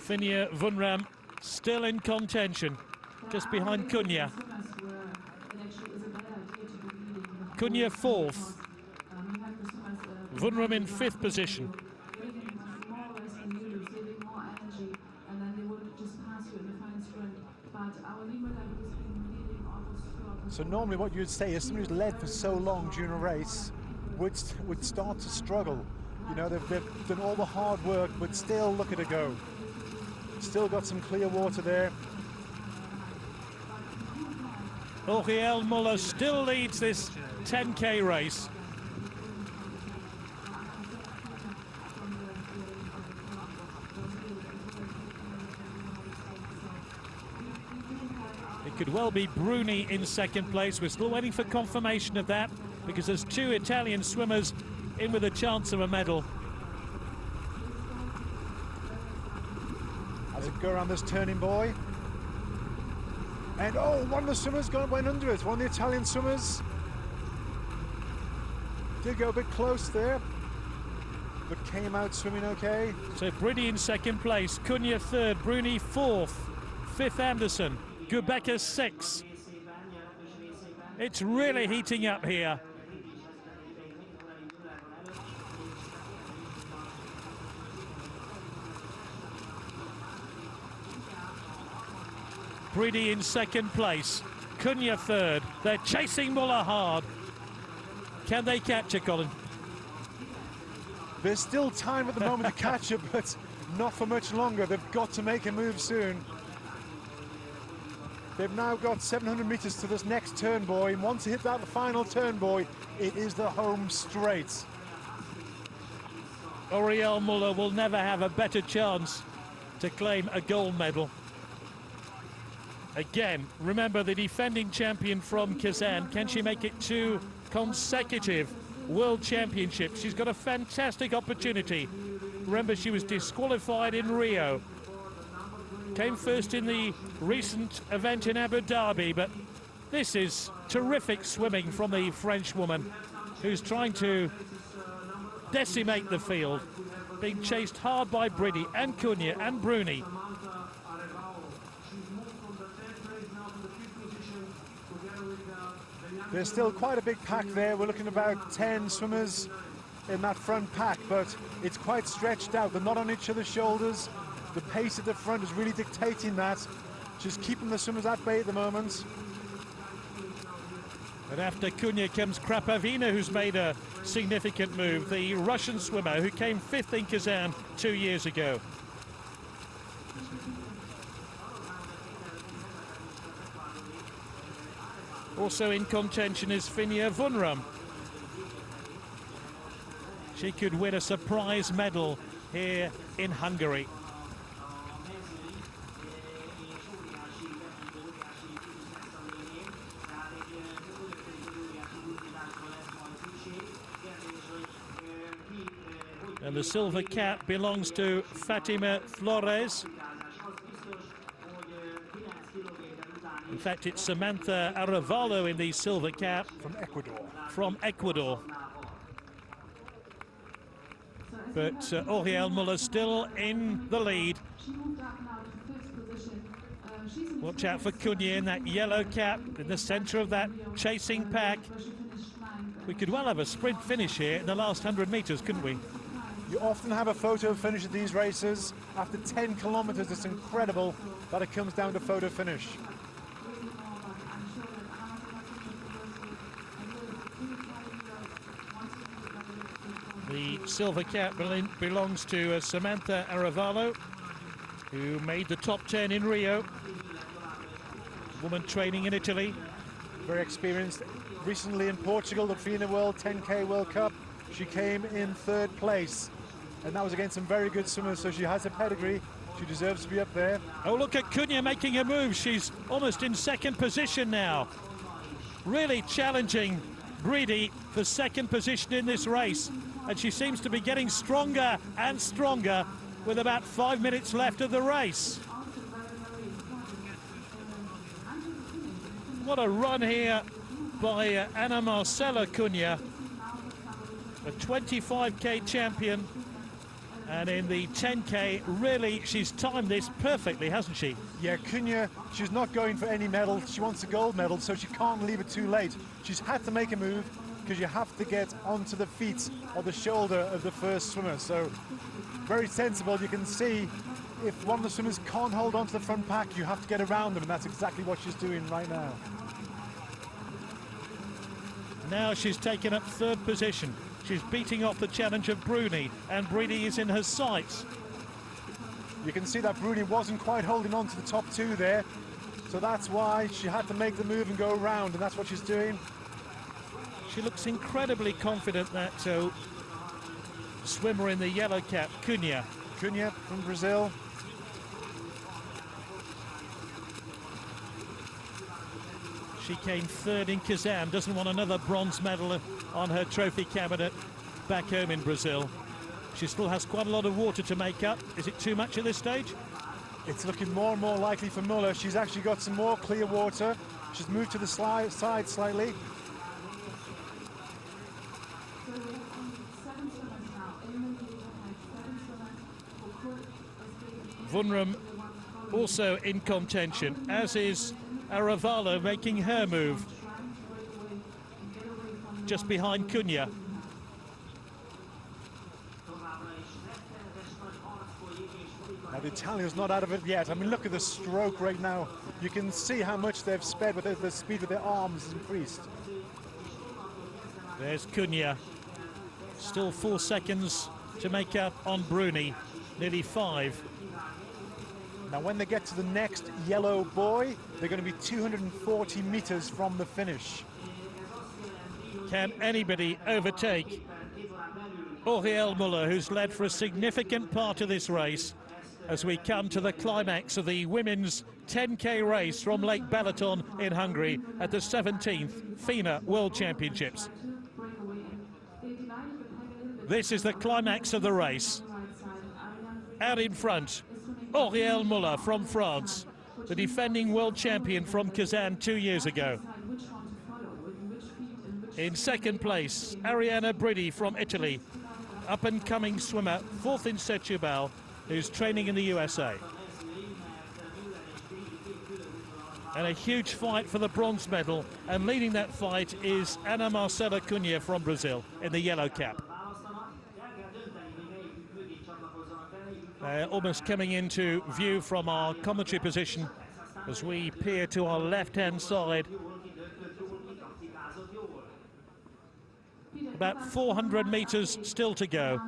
FINA Vunram still in contention, just behind Kunya. Kunya fourth. Vunram in fifth position. So normally what you'd say is somebody who's led for so long during a race would start to struggle. You know, they've done all the hard work, but still look at it go. Still got some clear water there. Oriel Muller still leads this 10K race. It could well be Bruni in second place. We're still waiting for confirmation of that, because there's two Italian swimmers in with a chance of a medal. As it go around this turning buoy. And oh, one of the swimmers went under it. One of the Italian swimmers did go a bit close there, but came out swimming okay. So Bruni in second place, Kunya third, Bruni fourth, fifth Anderson, Gubeka sixth. It's really heating up here. Breedy in second place, Kunya third. They're chasing Muller hard. Can they catch her, Colin? There's still time at the moment to catch her, but not for much longer. They've got to make a move soon. They've now got 700 meters to this next turn buoy, and once they hit that final turn buoy, it is the home straight. Oriel Muller will never have a better chance to claim a gold medal. Again, remember the defending champion from Kazan. Can she make it 2 consecutive World Championships? She's got a fantastic opportunity. Remember, she was disqualified in Rio. Came first in the recent event in Abu Dhabi, but this is terrific swimming from the French woman. who's trying to decimate the field, being chased hard by Bridie and Kunya and Bruni. There's still quite a big pack there. We're looking at about 10 swimmers in that front pack, but it's quite stretched out. They're not on each other's shoulders. The pace at the front is really dictating that. Just keeping the swimmers at bay at the moment. And after Kunya comes Krapavina, who's made a significant move, the Russian swimmer who came 5th in Kazan 2 years ago. Also in contention is Finja Vunram. She could win a surprise medal here in Hungary. And the silver cap belongs to Fatima Flores. In fact, it's Samantha Arevalo in the silver cap. From Ecuador. But Oriel Muller still in the lead. Watch out for Kunya in that yellow cap in the centre of that chasing pack. We could well have a sprint finish here in the last 100 metres, couldn't we? You often have a photo finish at these races. After 10 kilometres, it's incredible that it comes down to photo finish. The silver cap belongs to Samantha Arevalo, who made the top 10 in Rio. Woman training in Italy. Very experienced. Recently in Portugal, the FINA World 10K World Cup, she came in 3rd place. And that was against some very good swimmers, so she has a pedigree. She deserves to be up there. Oh, look at Kunya making a move. She's almost in 2nd position now. Really challenging Bridie for 2nd position in this race. And she seems to be getting stronger and stronger with about 5 minutes left of the race. What a run here by Ana Marcela Kunya, a 25k champion. And in the 10k, really, she's timed this perfectly, hasn't she? Yeah, Kunya, she's not going for any medal. She wants a gold medal, so she can't leave it too late. She's had to make a move because you have to get onto the feet or the shoulder of the first swimmer. So very sensible. You can see if one of the swimmers can't hold on to the front pack, you have to get around them, and that's exactly what she's doing right now. Now she's taken up 3rd position. She's beating off the challenge of Bruni, and Bridie is in her sights. You can see that Bruni wasn't quite holding on to the top 2 there, so that's why she had to make the move and go around, and that's what she's doing. She looks incredibly confident, that swimmer in the yellow cap, Kunya. Kunya from Brazil. She came 3rd in Kazan, doesn't want another bronze medal on her trophy cabinet back home in Brazil. She still has quite a lot of water to make up. Is it too much at this stage? It's looking more and more likely for Muller. She's actually got some more clear water. She's moved to the side slightly. Vunram also in contention, as is Arevalo making her move just behind Kunya. Now the Italian's not out of it yet. I mean, look at the stroke right now. You can see how much they've sped with the speed with their arms has increased. There's Kunya. Still 4 seconds to make up on Bruni. Nearly 5. Now when they get to the next yellow buoy, they're going to be 240 meters from the finish. Can anybody overtake Oriel Muller, who's led for a significant part of this race, as we come to the climax of the women's 10k race from Lake Balaton in Hungary at the 17th FINA World Championships. This is the climax of the race. Out in front, Oriel Muller from France, the defending world champion from Kazan 2 years ago. In second place, Arianna Bridi from Italy, up-and-coming swimmer, fourth in Setúbal, who's training in the USA. And a huge fight for the bronze medal, and leading that fight is Ana Marcela Kunya from Brazil in the yellow cap. Almost coming into view from our commentary position as we peer to our left-hand side. About 400 meters still to go.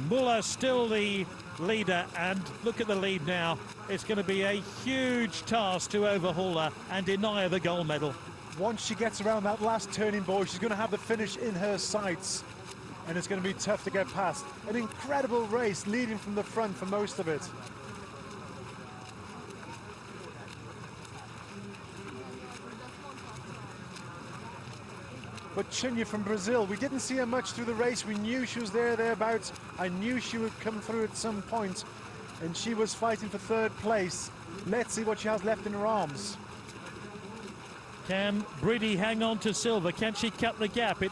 Muller still the leader, and look at the lead now. It's going to be a huge task to overhaul her and deny her the gold medal. Once she gets around that last turning buoy, she's going to have the finish in her sights, and it's going to be tough to get past. An incredible race leading from the front for most of it. But Kunya from Brazil, we didn't see her much through the race. We knew she was thereabouts. I knew she would come through at some point, and she was fighting for third place. Let's see what she has left in her arms. Can Bridi hang on to silver? Can she cut the gap? It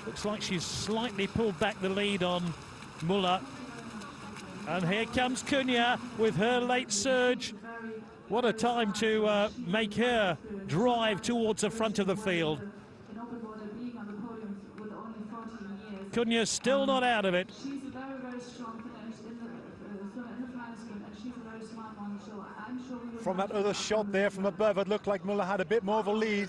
looks like she's slightly pulled back the lead on Muller. And here comes Kunya with her late surge. What a time to make her drive towards the front of the field. Kunya's still not out of it. She's a very, very strong finish in the flying sprint, and she's a very smart one, so I'm sure we will. From that other shot there from above, it looked like Muller had a bit more of a lead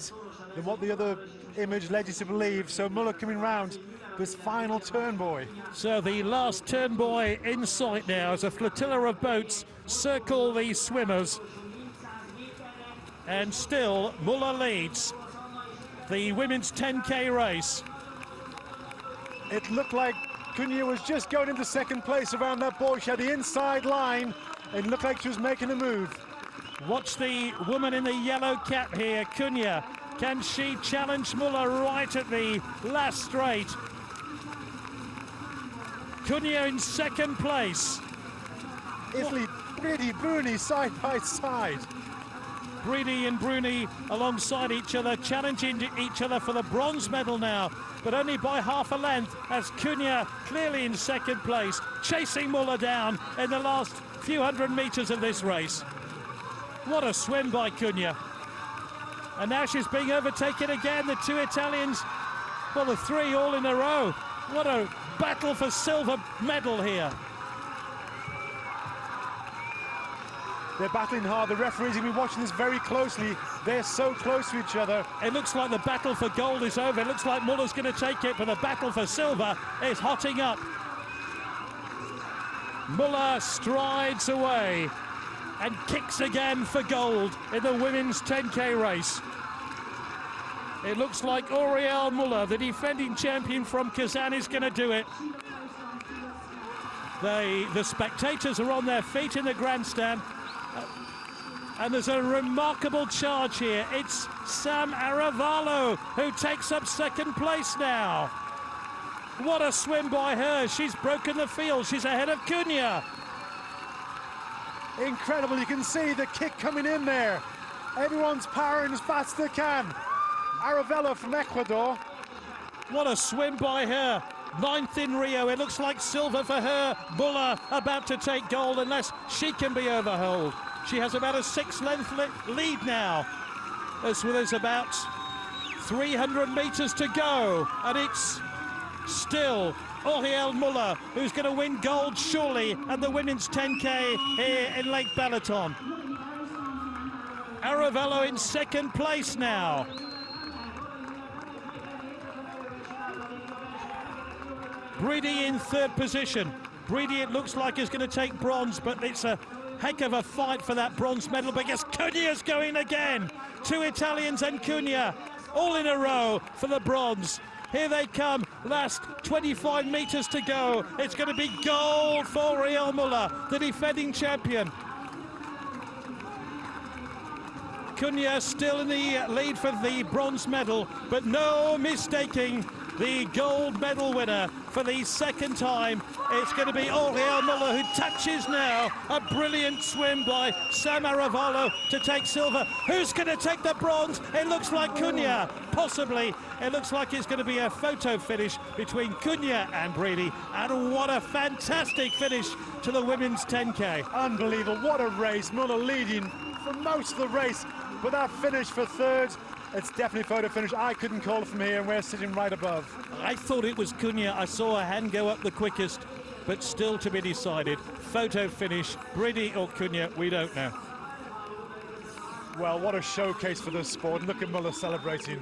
than what the other image led you to believe. So Muller coming round this final turn buoy. So the last turn buoy in sight now as a flotilla of boats circle the swimmers. And still Muller leads the women's 10K race. It looked like Kunya was just going into second place around that buoy. She had the inside line. It looked like she was making a move. Watch the woman in the yellow cap here, Kunya. Can she challenge Muller right at the last straight? Kunya in second place. Italy, Bridi, Bruni side by side. Bridi and Bruni alongside each other, challenging each other for the bronze medal now, but only by half a length, as Kunya clearly in second place, chasing Muller down in the last few hundred meters of this race. What a swim by Kunya. And now she's being overtaken again, the two Italians, well, the three all in a row. What a battle for silver medal here. They're battling hard. The referees have been watching this very closely. They're so close to each other. It looks like the battle for gold is over. It looks like Muller's going to take it, but the battle for silver is hotting up. Muller strides away and kicks again for gold in the women's 10K race. It looks like Auriel Muller, the defending champion from Kazan, is going to do it. The spectators are on their feet in the grandstand. And there's a remarkable charge here. It's Sam Aravalo who takes up second place now. What a swim by her. She's broken the field. She's ahead of Kunya. Incredible. You can see the kick coming in there. Everyone's powering as fast as they can. Aravalo from Ecuador. What a swim by her. Ninth in Rio. It looks like silver for her. Muller about to take gold unless she can be overhauled. She has about a 6-length lead now. There's about 300 meters to go, and it's still Auriel Muller who's going to win gold surely at the women's 10K here in Lake Balaton. Aravalo in second place now. Bridi in third position. Bridi, it looks like, is going to take bronze, but it's a heck of a fight for that bronze medal because Kunya's going again. Two Italians and Kunya all in a row for the bronze. Here they come, last 25 meters to go. It's going to be gold for Auriel Muller, the defending champion. Kunya still in the lead for the bronze medal, but no mistaking the gold medal winner, for the second time. It's going to be Auriel Muller who touches now. A brilliant swim by Sam Aravalo to take silver. Who's going to take the bronze? It looks like Kunya, possibly. It looks like it's going to be a photo finish between Kunya and Breedy. And what a fantastic finish to the women's 10K. Unbelievable, what a race. Muller leading for most of the race, but that finish for third, it's definitely photo finish. I couldn't call it from here, and we're sitting right above. I thought it was Kunya. I saw a hand go up the quickest, but still to be decided. Photo finish, Breedy or Kunya, we don't know. Well, what a showcase for this sport. Look at Muller celebrating.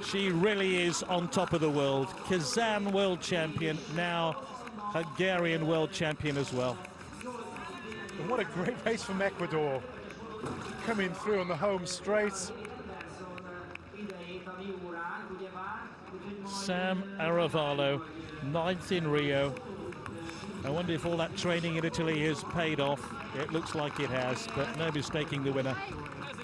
She really is on top of the world. Kazan world champion, now Hungarian world champion as well. And what a great race from Ecuador. Coming through on the home straight. Sam Aravalo, 9th in Rio. I wonder if all that training in Italy has paid off. It looks like it has, but no mistaking the winner.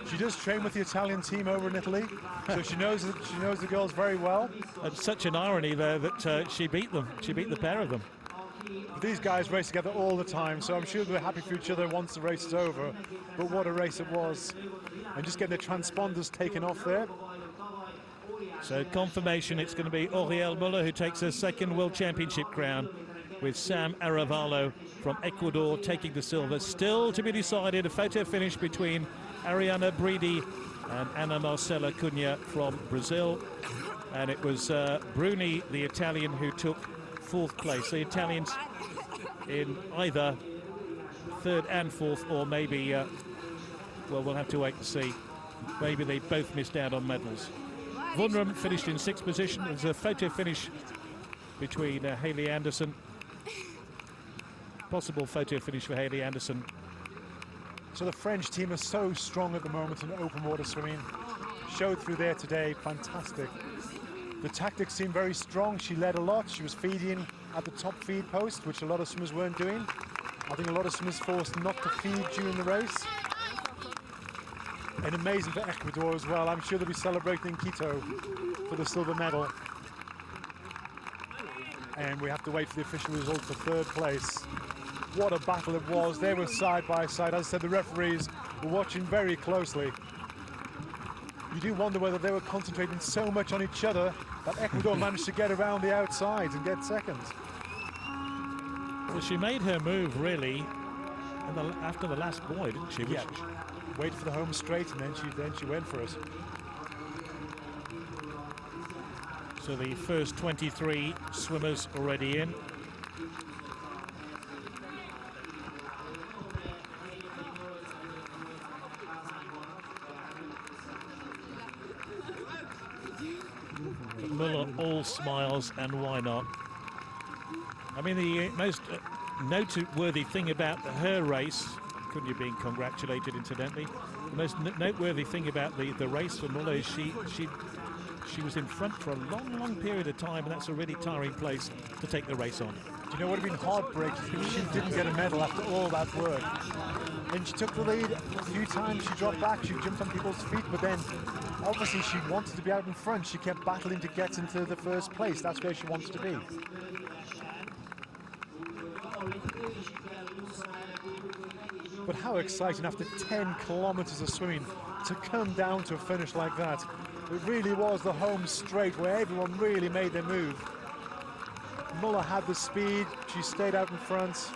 She does train with the Italian team over in Italy, so she knows the girls very well. It's such an irony there that she beat them. She beat the pair of them. But these guys race together all the time, so I'm sure they're happy for each other once the race is over. But what a race it was. And just getting the transponders taken off there. So confirmation, it's going to be Auriel Muller who takes her second World Championship crown, with Sam Aravalo from Ecuador taking the silver. Still to be decided, a photo finish between Ariana Breedy and Ana Marcela Kunya from Brazil. And it was Bruni, the Italian, who took 4th place. The Italians in either 3rd and 4th, or maybe, well, we'll have to wait and see. Maybe they both missed out on medals. Wunram finished in 6th position. There's a photo finish between Hayley Anderson. Possible photo finish for Hayley Anderson. So the French team is so strong at the moment in open water swimming. Showed through there today, fantastic. The tactics seemed very strong. She led a lot. She was feeding at the top feed post, which a lot of swimmers weren't doing. I think a lot of swimmers forced not to feed during the race. And amazing for Ecuador as well. I'm sure they'll be celebrating in Quito for the silver medal. And we have to wait for the official result for 3rd place. What a battle it was. They were side by side. As I said, the referees were watching very closely. You do wonder whether they were concentrating so much on each other that Ecuador managed to get around the outside and get second. Well, she made her move really after the last buoy, didn't she? Yeah. Waited for the home straight, and then she went for it. So the first 23 swimmers already in. Muller all smiles, and why not? I mean, the most noteworthy thing about her race, Kunya being congratulated incidentally, the most noteworthy thing about the race for Muller is she was in front for a long period of time, and that's a really tiring place to take the race on. Do you know what would have been heartbreaking if she didn't get a medal after all that work? And she took the lead a few times, she dropped back, she jumped on people's feet, but then obviously she wanted to be out in front. She kept battling to get into the 1st place. That's where she wants to be. But how exciting after 10 kilometers of swimming to come down to a finish like that. It really was the home straight where everyone really made their move. Muller had the speed, she stayed out in front.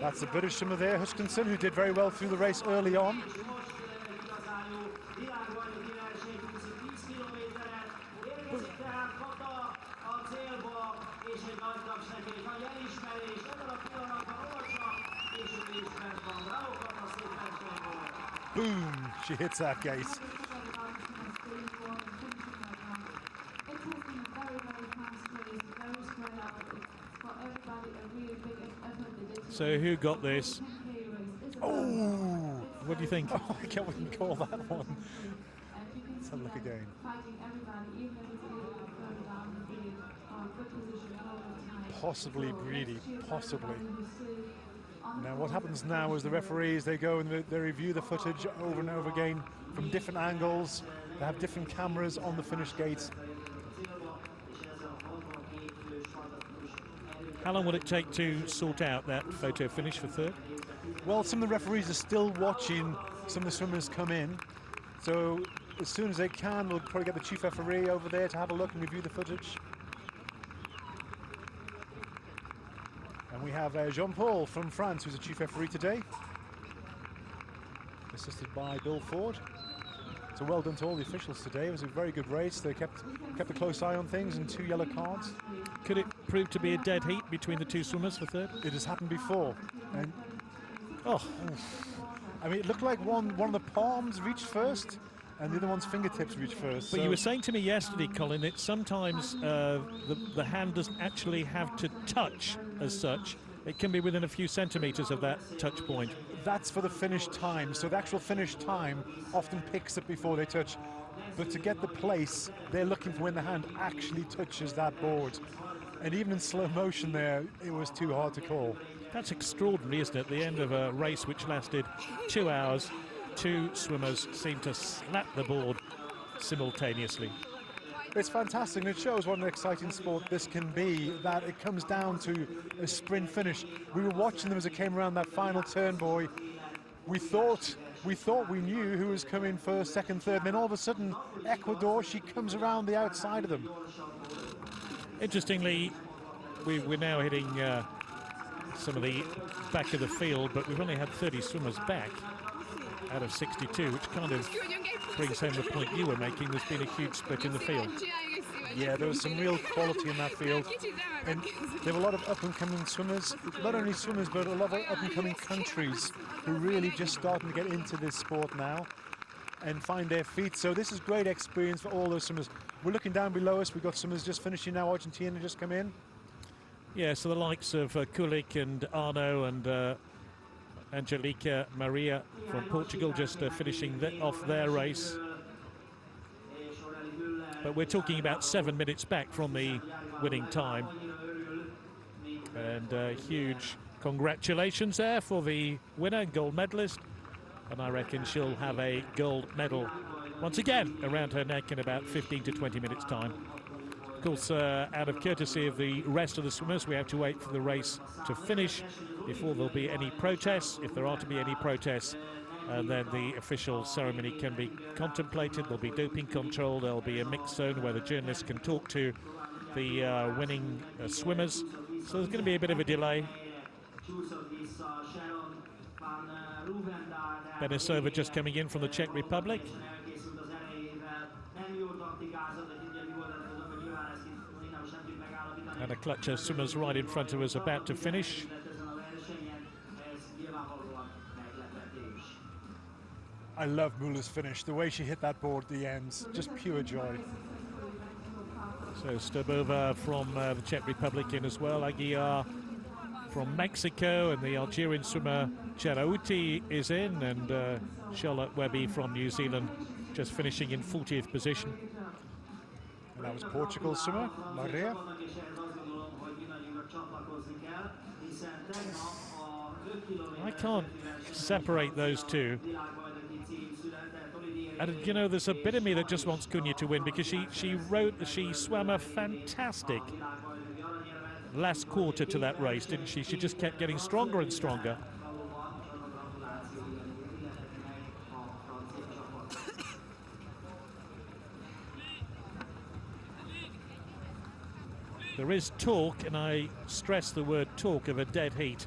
That's the British swimmer there, Hutchinson, who did very well through the race early on. Boom! She hits that gate. So who got this? Oh! What do you think? Oh, I can't even call that one. Let's have a look again. Possibly Breedy, possibly. And what happens now is the referees, they go and they review the footage over and over again from different angles. They have different cameras on the finish gates. How long will it take to sort out that photo finish for third? Well, some of the referees are still watching some of the swimmers come in. So as soon as they can, we'll probably get the chief referee over there to have a look and review the footage. And we have Jean-Paul from France, who's the chief referee today, assisted by Bill Ford. So well done to all the officials today. It was a very good race. They kept a close eye on things, and 2 yellow cards. Could it prove to be a dead heat between the 2 swimmers for third? It has happened before. And oh, I mean, it looked like one of the palms reached first, and the other one's fingertips reached first. But you were saying to me yesterday, Colin, that sometimes the hand doesn't actually have to touch as such. It can be within a few centimetres of that touch point. That's for the finish time. So the actual finish time often picks up before they touch. But to get the place, they're looking for when the hand actually touches that board. And even in slow motion there, it was too hard to call. That's extraordinary, isn't it? At the end of a race which lasted 2 hours, 2 swimmers seemed to slap the board simultaneously. It's fantastic, and it shows what an exciting sport this can be, that it comes down to a sprint finish. We were watching them as it came around that final turn, boy. We thought we knew who was coming first, second, third, and then all of a sudden, Ecuador, she comes around the outside of them. Interestingly, we're now hitting some of the back of the field, but we've only had 30 swimmers back out of 62, which kind of brings home the point you were making. There's been a huge split in the field. Yeah, there was some real quality in that field, and there were a lot of up-and-coming swimmers, not only swimmers, but a lot of up-and-coming countries who really just starting to get into this sport now and find their feet. So this is great experience for all those swimmers. We're looking down below us. We've got swimmers just finishing now. Argentina just come in. Yeah, so the likes of Kulik and Arno and Angelica Maria from Portugal just finishing off their race. But we're talking about 7 minutes back from the winning time. And huge congratulations there for the winner, gold medalist. And I reckon she'll have a gold medal once again around her neck in about 15 to 20 minutes time. Of course, out of courtesy of the rest of the swimmers, we have to wait for the race to finish before there'll be any protests. If there are to be any protests, then the official ceremony can be contemplated. There'll be doping control. There'll be a mixed zone where the journalists can talk to the winning swimmers. So there's going to be a bit of a delay. Benesova just coming in from the Czech Republic. And a clutch of swimmers right in front of us about to finish. I love Muller's finish, the way she hit that board at the end, just pure joy. So Stobova from the Czech Republic in as well, Aguiar from Mexico, and the Algerian swimmer Cherauti is in, and Charlotte Webby from New Zealand just finishing in 40th position. And that was Portugal's swimmer, Maria. I can't separate those two. And you know, there's a bit of me that just wants Kunya to win, because she swam a fantastic last quarter to that race, didn't she? She just kept getting stronger and stronger. There is talk, and I stress the word talk, of a dead heat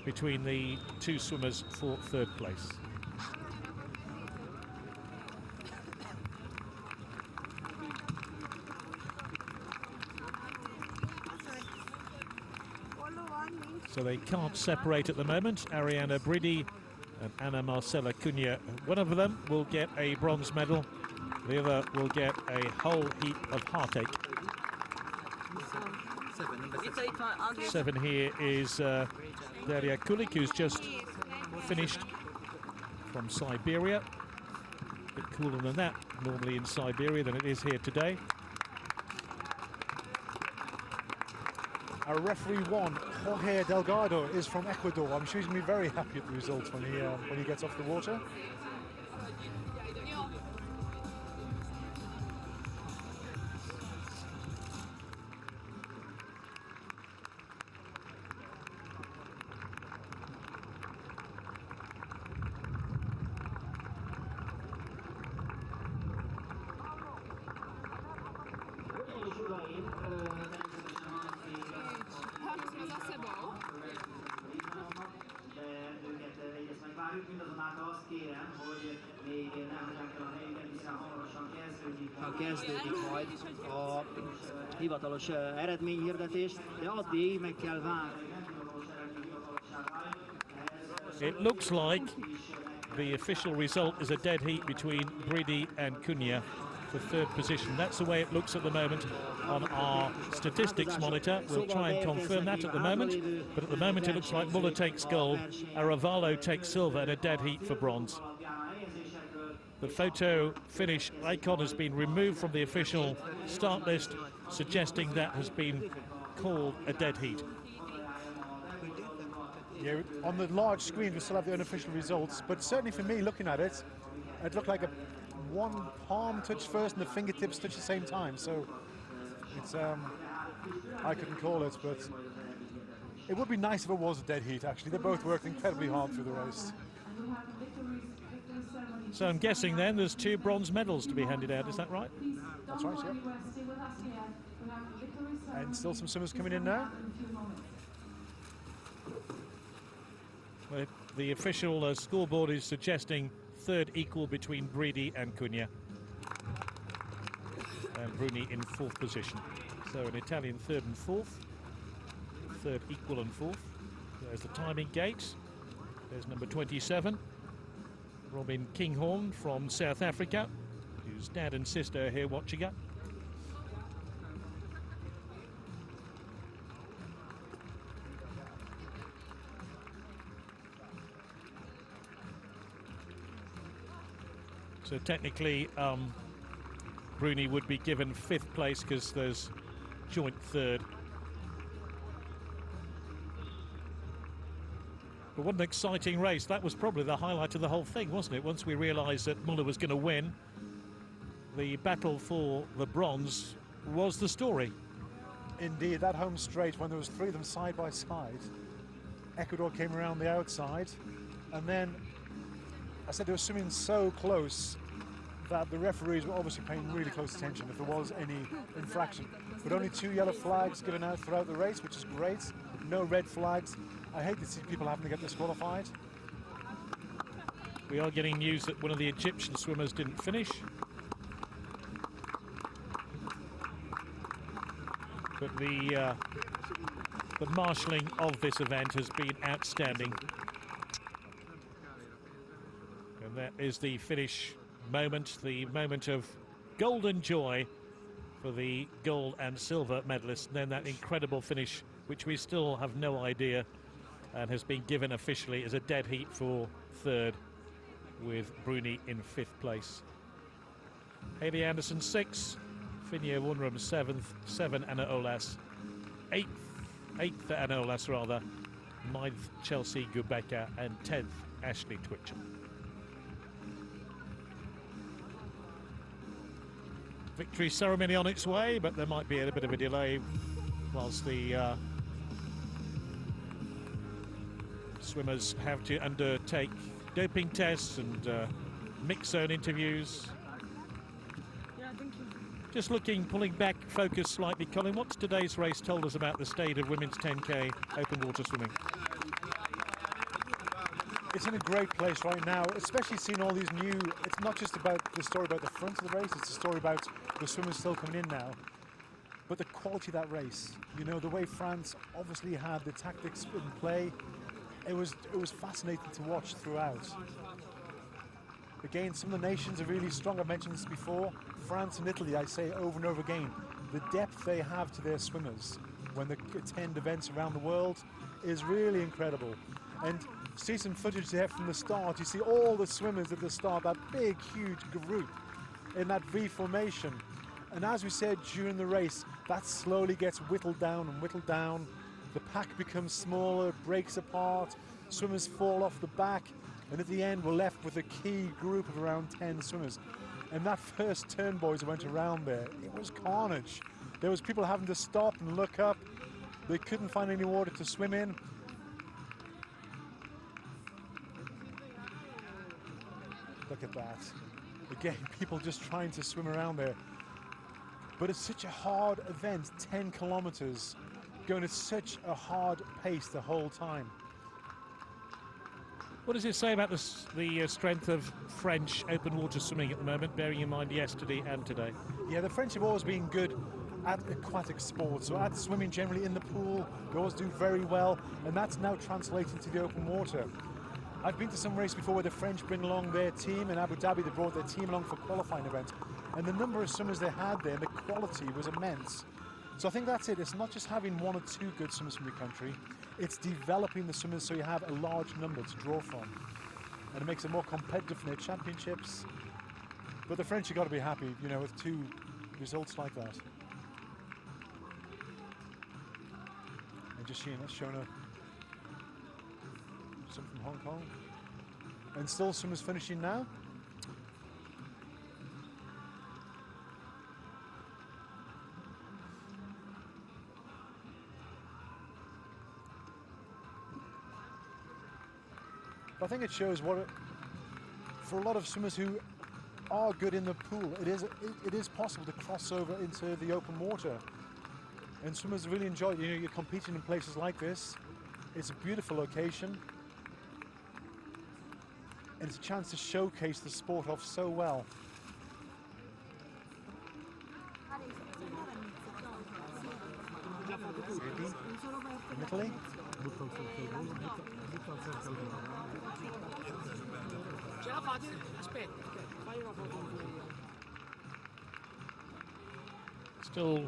between the 2 swimmers for 3rd place. So they can't separate at the moment. Ariana Bridi and Anna Marcela Kunya. One of them will get a bronze medal. The other will get a whole heap of heartache. 7 here is Daria Kulik, who's just finished from Siberia. A bit cooler than that normally in Siberia than it is here today. Our referee one, Jorge Delgado, is from Ecuador. I'm sure he's going to be very happy at the results when he gets off the water. Kezdődik majd a hivatalos eredményhirdetés, de addig meg kell várni. It looks like the official result is a dead heat between Brady and Kunya for third position. That's the way it looks at the moment on our statistics monitor. We'll try and confirm that at the moment, but at the moment it looks like Muller takes gold, Aravalo takes silver, and a dead heat for bronze. The photo finish icon has been removed from the official start list, suggesting that has been called a dead heat. Yeah, on the large screen we still have the unofficial results, but certainly for me, looking at it, it looked like one palm touched first and the fingertips touched at the same time. So it's I couldn't call it, but it would be nice if it was a dead heat. Actually, they both worked incredibly hard through the race. So I'm guessing then there's 2 bronze medals to be handed out, is that right? That's right, yeah. And still some swimmers coming in now. Well, the official scoreboard is suggesting third equal between Brady and Kunya. And Bruni in 4th position. So an Italian 3rd and 4th. 3rd equal and 4th. There's the timing gate. There's number 27. Robin Kinghorn from South Africa, whose dad and sister are here watching her. So technically, Bruni would be given 5th place because there's joint 3rd. But what an exciting race. That was probably the highlight of the whole thing, wasn't it? Once we realised that Muller was going to win, the battle for the bronze was the story. Indeed, that home straight, when there was 3 of them side by side, Ecuador came around the outside, and then I said they were swimming so close that the referees were obviously paying really close attention if there was any infraction. But only 2 yellow flags given out throughout the race, which is great. No red flags. I hate to see people having to get disqualified. We are getting news that one of the Egyptian swimmers didn't finish. But the marshalling of this event has been outstanding. And that is the finish moment, the moment of golden joy for the gold and silver medalists. And then that incredible finish, which we still have no idea, and has been given officially as a dead heat for 3rd, with Bruni in 5th place. Haley Anderson 6th, Finia Wunram 7th, 7 Anna Olas, 8th Anna Olas rather, 9th Chelsea Gubeka, and 10th Ashley Twitcher. Victory ceremony on its way, but there might be a bit of a delay whilst the swimmers have to undertake doping tests and mix zone interviews. Just pulling back focus slightly, Colin, what's today's race told us about the state of women's 10K open water swimming? It's in a great place right now, especially seeing all these new, it's not just about the story about the front of the race, it's a story about the swimmers still coming in now, but the quality of that race. You know, the way France obviously had the tactics in play, it was fascinating to watch throughout. Again, some of the nations are really strong. I mentioned this before. France and Italy, I say over and over again, the depth they have to their swimmers when they attend events around the world is really incredible. And see some footage there from the start. You see all the swimmers at the start, that big, huge group in that V formation. And as we said during the race, that slowly gets whittled down and whittled down. the pack becomes smaller, breaks apart, swimmers fall off the back, and at the end we're left with a key group of around 10 swimmers. And that first turn, boys, went around there, it was carnage. There was people having to stop and look up. They couldn't find any water to swim in. Look at that. Again, people just trying to swim around there. But it's such a hard event, 10 kilometers, going at such a hard pace the whole time. What does it say about the strength of French open water swimming at the moment, bearing in mind yesterday and today? Yeah, the French have always been good at aquatic sports, so at swimming generally in the pool, they always do very well, and that's now translating to the open water. I've been to some race before where the French bring along their team. In Abu Dhabi, they brought their team along for qualifying events, and the number of swimmers they had there, the quality was immense. So I think that's it. It's not just having one or two good swimmers from your country, it's developing the swimmers so you have a large number to draw from, and it makes it more competitive in their championships. But the French have got to be happy, you know, with two results like that. And just showing some from Hong Kong, and still swimmers finishing now. But I think it shows for a lot of swimmers who are good in the pool, it is possible to cross over into the open water, and swimmers really enjoy it. You know, you're competing in places like this. It's a beautiful location, and it's a chance to showcase the sport off so well. In Italy? Still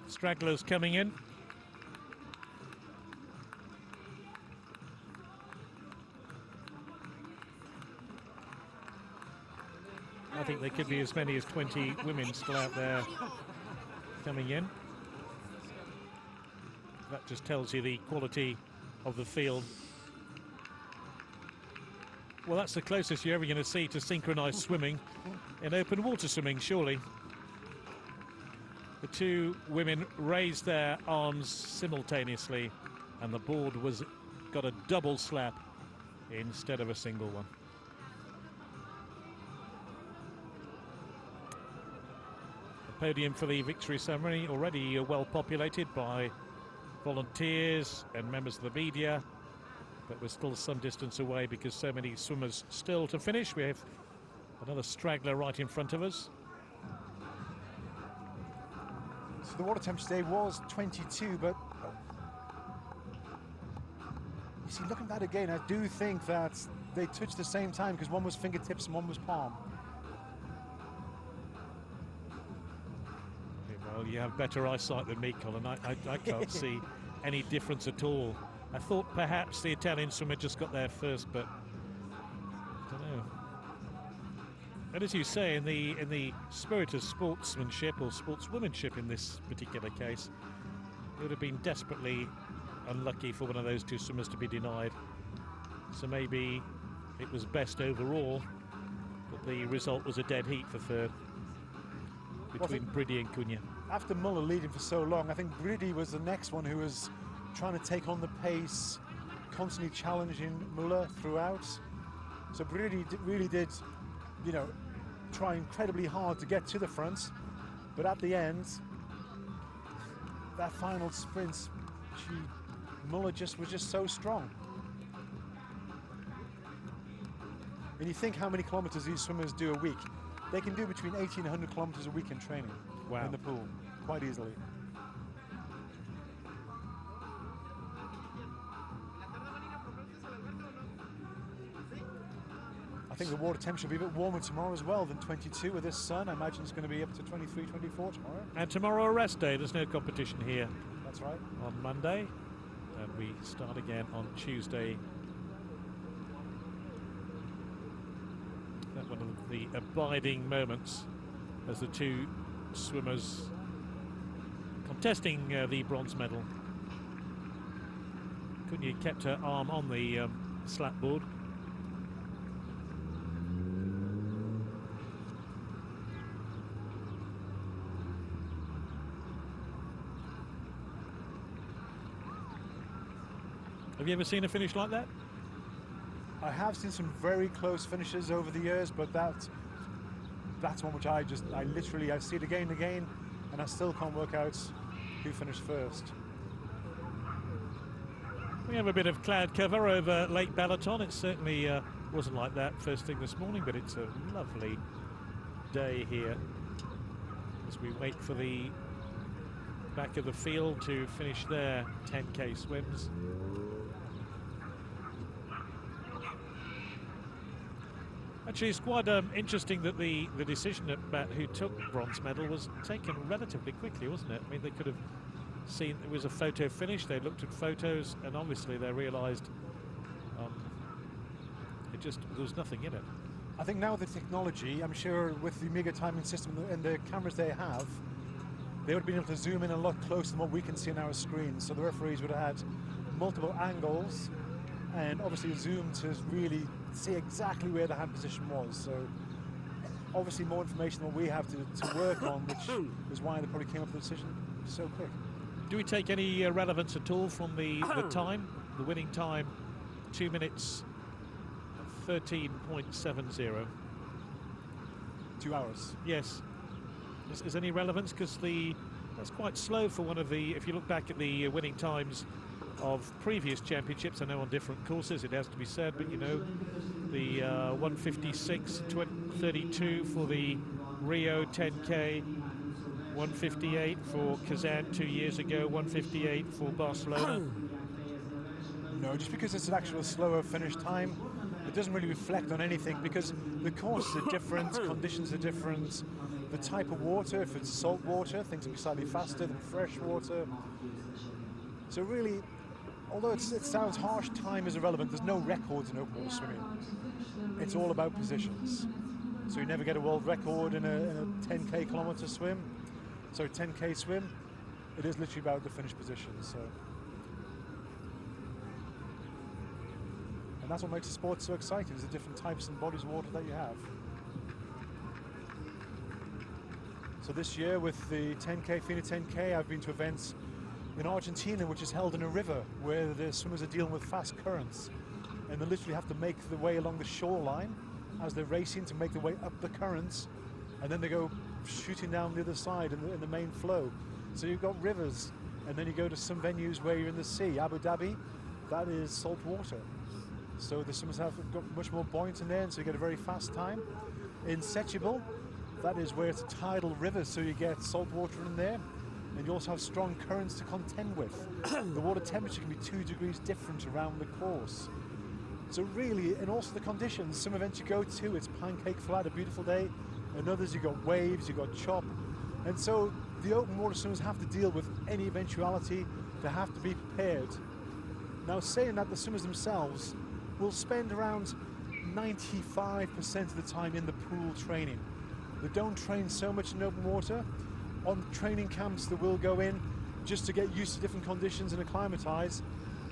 stragglers coming in. I think there could be as many as 20 women still out there coming in. That just tells you the quality of the field. Well, that's the closest you're ever going to see to synchronized swimming in open water swimming, surely. The two women raised their arms simultaneously, and the board got a double slap instead of a single one. The podium for the victory ceremony already well populated by volunteers and members of the media, but we're still some distance away because so many swimmers still to finish. We have another straggler right in front of us. So the water temperature today was 22, but you see, looking at that again, I do think that they touched the same time, because one was fingertips and one was palm. Well, you have better eyesight than me, Colin. I can't see any difference at all. I thought perhaps the Italian swimmer just got there first, but I don't know. And as you say, in the spirit of sportsmanship or sportswomanship in this particular case, it would have been desperately unlucky for one of those two swimmers to be denied. So maybe it was best overall, but the result was a dead heat for third between Bridie and Kunya. After Muller leading for so long, I think Bridie was the next one who was trying to take on the pace, constantly challenging Muller throughout. So Bridie really did, you know, try incredibly hard to get to the front, but at the end, that final sprint, Muller was just so strong. And you think how many kilometers these swimmers do a week. They can do between 80 and 100 kilometers a week in training. Wow. In the pool, quite easily. I think the water temperature will be a bit warmer tomorrow as well than 22 with this sun. I imagine it's going to be up to 23, 24 tomorrow. And tomorrow a rest day. There's no competition here. That's right. On Monday. And we start again on Tuesday. That's one of the abiding moments as the two swimmers contesting the bronze medal Kunya kept her arm on the slat board. Have you ever seen a finish like that? I have seen some very close finishes over the years, but that's one which I see it again and again, and I still can't work out who finished first. We have a bit of cloud cover over Lake Balaton. It certainly wasn't like that first thing this morning, but it's a lovely day here as we wait for the back of the field to finish their 10K swims. Actually, it's quite interesting that the decision about who took bronze medal was taken relatively quickly, wasn't it? I mean, they could have seen it was a photo finish. They looked at photos, and obviously they realised there was nothing in it. I think now the technology, I'm sure with the mega timing system and the cameras they have, they would have been able to zoom in a lot closer than what we can see on our screens. So the referees would have had multiple angles and obviously zoom to really see exactly where the hand position was. So obviously more information than what we have to work on, which is why they probably came up with the decision so quick. Do we take any relevance at all from the time? The winning time, 2 minutes 13.70. 2 hours. Yes. Is any relevance? Because that's quite slow for one of the, if you look back at the winning times of previous championships, I know on different courses it has to be said, but you know, the 156.32 for the Rio 10K, 158 for Kazan 2 years ago, 158 for Barcelona. No, just because it's an actual slower finish time, it doesn't really reflect on anything because the courses are different, conditions are different, the type of water, if it's salt water, things will be slightly faster than fresh water. So really, although it sounds harsh, time is irrelevant. There's no records in open water swimming. It's all about positions. So you never get a world record in a 10K kilometer swim. So 10K swim, it is literally about the finish position. So, and that's what makes the sport so exciting, is the different types and bodies of water that you have. So this year with the 10K, FINA 10K, I've been to events in Argentina, which is held in a river where the swimmers are dealing with fast currents, and they literally have to make the way along the shoreline as they're racing to make the way up the currents, and then they go shooting down the other side in the main flow. So you've got rivers, and then you go to some venues where you're in the sea. Abu Dhabi, that is salt water. So the swimmers have got much more buoyant in there, and so you get a very fast time. In Setúbal, that is where it's a tidal river, so you get salt water in there, and you also have strong currents to contend with. The water temperature can be 2 degrees different around the course. So really, and also the conditions, some events you go to, it's pancake flat, a beautiful day, and others you've got waves, you've got chop. And so the open water swimmers have to deal with any eventuality. They have to be prepared. Now, saying that, the swimmers themselves will spend around 95% of the time in the pool training. They don't train so much in open water. On training camps they will go in just to get used to different conditions and acclimatise,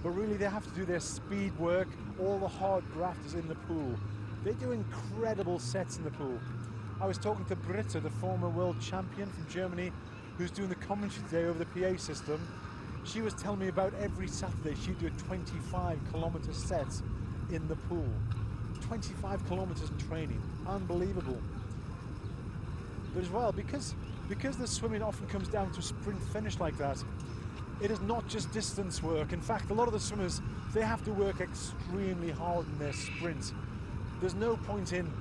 but really they have to do their speed work, all the hard graft is in the pool. They do incredible sets in the pool. I was talking to Britta, the former world champion from Germany, who's doing the commentary today over the PA system. She was telling me about every Saturday she'd do a 25-kilometre set in the pool. 25 kilometres in training, unbelievable. But as well, because the swimming often comes down to a sprint finish like that, it is not just distance work. In fact, a lot of the swimmers, they have to work extremely hard in their sprint. There's no point in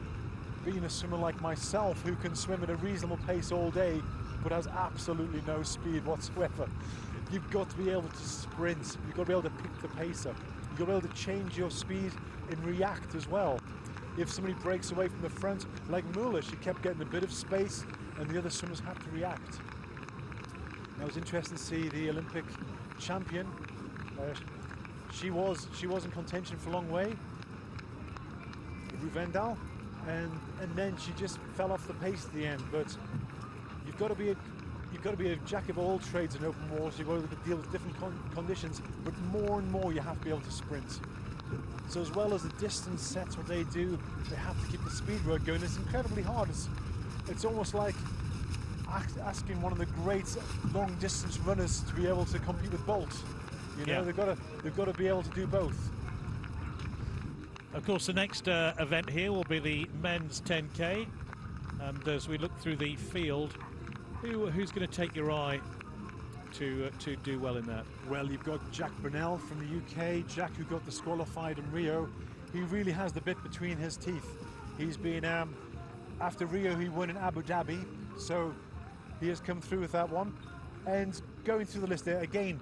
being a swimmer like myself who can swim at a reasonable pace all day but has absolutely no speed whatsoever. You've got to be able to sprint, you've got to be able to pick the pace up, you've got to be able to change your speed and react as well. If somebody breaks away from the front, like Muller, she kept getting a bit of space and the other swimmers had to react. Now it was interesting to see the Olympic champion. She was in contention for a long way, Ruvendal, and then she just fell off the pace at the end. But you've got to be you've got to be a jack of all trades in open water. You've got to deal with different conditions, but more and more you have to be able to sprint. So as well as the distance sets what they do, they have to keep the speed work going. It's incredibly hard. It's almost like asking one of the great long distance runners to be able to compete with Bolt. You know, Yeah. they've got to be able to do both. Of course, the next event here will be the men's 10K. And as we look through the field, who's going to take your eye to do well in that? Well, you've got Jack Brunel from the UK. Jack, who got disqualified in Rio. He really has the bit between his teeth. He's been, after Rio, he won in Abu Dhabi. So he has come through with that one. And going through the list there, again,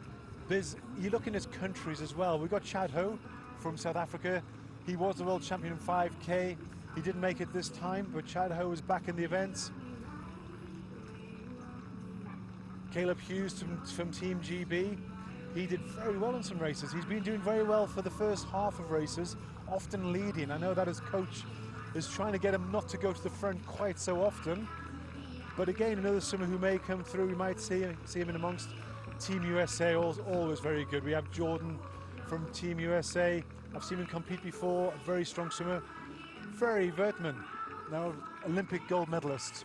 you're looking at countries as well. We've got Chad Ho from South Africa. He was the world champion in 5K. He didn't make it this time, but Chad Ho is back in the events. Caleb Hughes from Team GB. He did very well in some races. He's been doing very well for the first half of races, often leading. I know that his coach is trying to get him not to go to the front quite so often. But again, another swimmer who may come through. We might see him in amongst Team USA, always very good. We have Jordan from Team USA. I've seen him compete before, a very strong swimmer. Ferry Vertman, now Olympic gold medalist.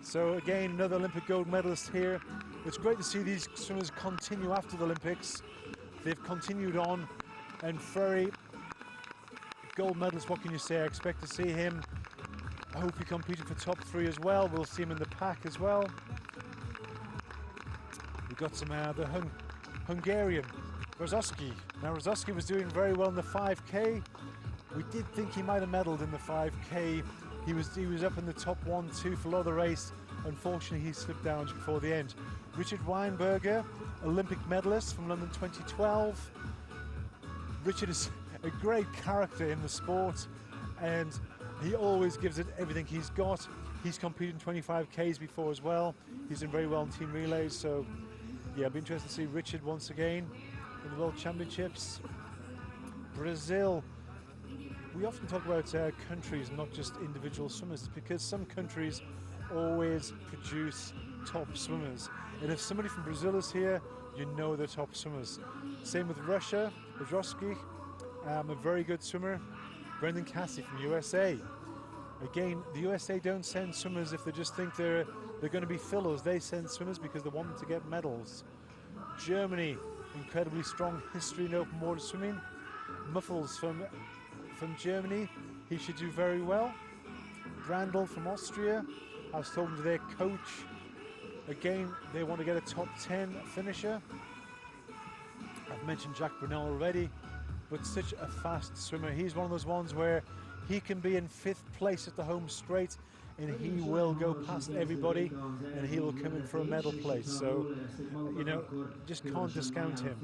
So again, another Olympic gold medalist here. It's great to see these swimmers continue after the Olympics. They've continued on, and Ferry, gold medalist, what can you say? I expect to see him. I hope he competed for top 3 as well. We'll see him in the pack as well. We've got some the Hungarian, Rozowski. Now Rozowski was doing very well in the 5K. We did think he might have medalled in the 5K. He was up in the top 1-2 for a lot of the race. Unfortunately, he slipped down just before the end. Richard Weinberger, Olympic medalist from London 2012. Richard is a great character in the sport, and he always gives it everything he's got. He's competed in 25Ks before as well. He's done very well in team relays, so yeah, it'll be interesting to see Richard once again in the World Championships. Brazil. We often talk about countries, not just individual swimmers, because some countries always produce top swimmers. And if somebody from Brazil is here, you know they're top swimmers. Same with Russia, Rozowski, a very good swimmer. Brendan Cassidy from USA. Again, the USA don't send swimmers if they just think they're going to be fillers. They send swimmers because they want them to get medals. Germany, incredibly strong history in open water swimming. Muffles from Germany, he should do very well. Brandl from Austria, I was talking to their coach. Again, they want to get a top 10 finisher. I've mentioned Jack Brunel already, but such a fast swimmer. He's one of those ones where he can be in 5th place at the home straight, and he will go past everybody, and he will come in for a medal place. So, you know, just can't discount him.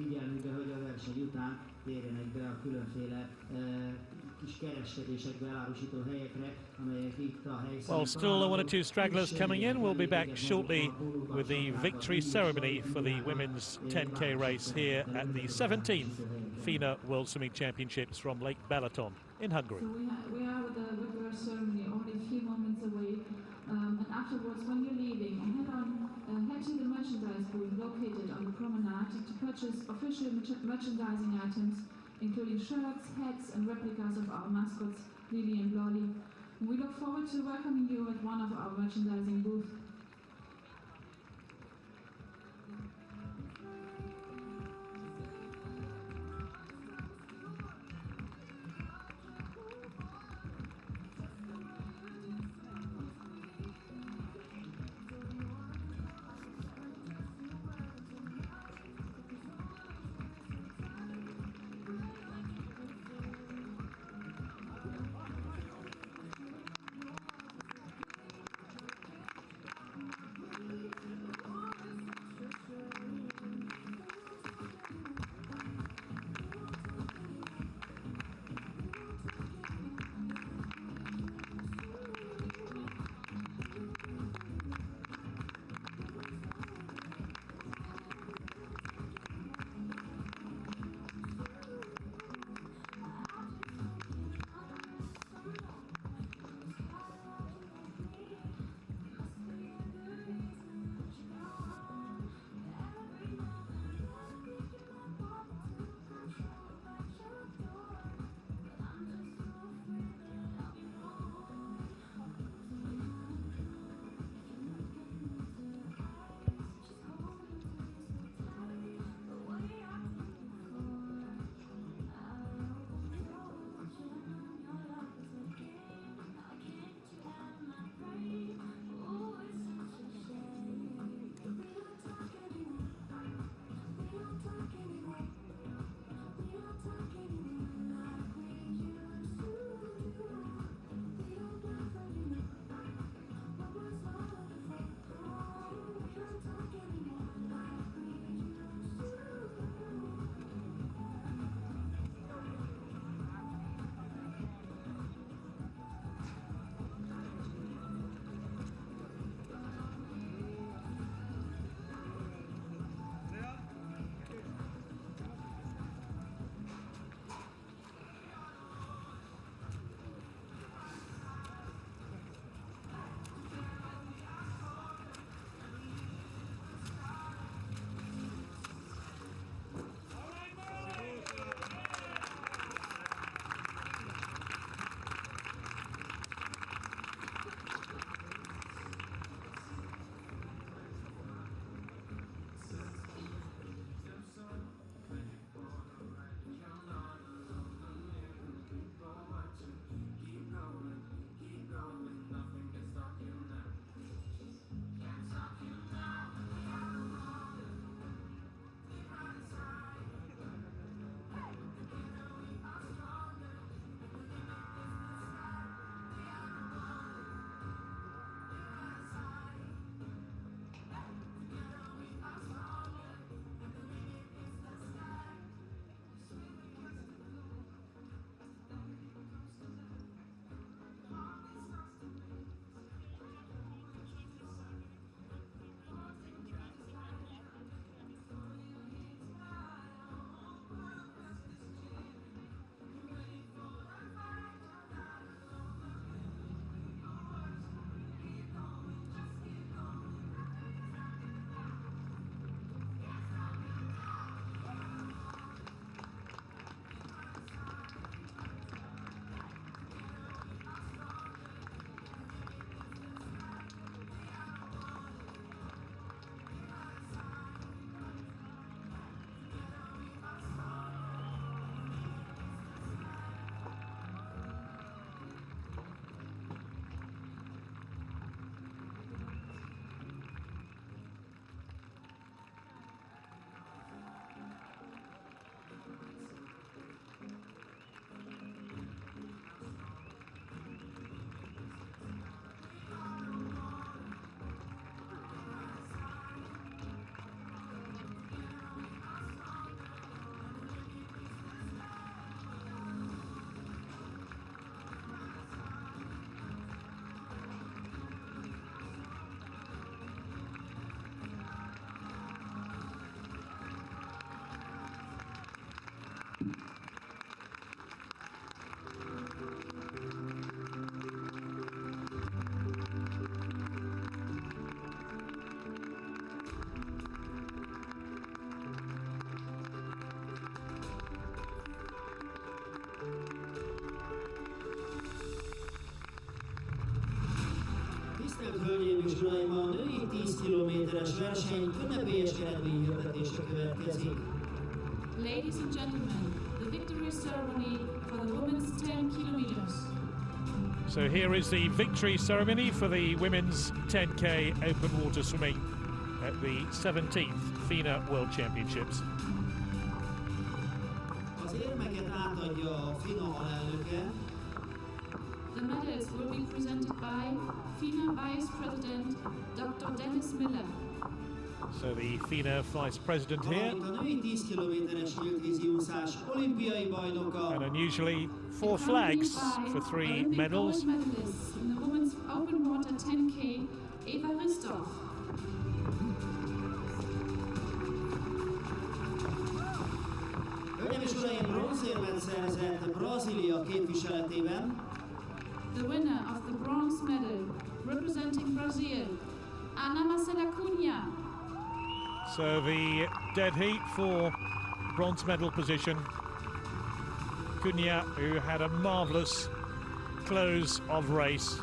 Well, still 1 or 2 stragglers coming in. We'll be back shortly with the victory ceremony for the women's 10K race here at the 17th FINA World Swimming Championships from Lake Balaton in Hungary. So we are with the victory ceremony only a few moments away. And afterwards, when you're leaving, head to the merchandise booth located on the promenade to purchase official merchandising items, including shirts, hats, and replicas of our mascots, Lily and Lolly. And we look forward to welcoming you at one of our merchandising booths. kilométeres verseny ünnepélyes eredményhirdetése következik. Ladies and gentlemen, the victory ceremony for the women's 10 kilometers. So here is the victory ceremony for the women's 10K open water swimming at the 17th FINA World Championships. Az érmeket átadja a FINA alelnöke. The medals will be presented by FINA Vice President Dr. Dennis Miller. So the FINA Vice President here. A női 10 kilométeres nyílt víziúszás olimpiai bajnoka. And unusually 4 flags for 3 medals. Medalists in the women's open water 10K, Eva Ristoff. Hölgyeim és uraim, bronzérmet szerzett Brazília képviseletében. The winner of the bronze medal, representing Brazil, Ana Marcela Kunya. So the dead heat for bronze medal position. Kunya, who had a marvellous close of race.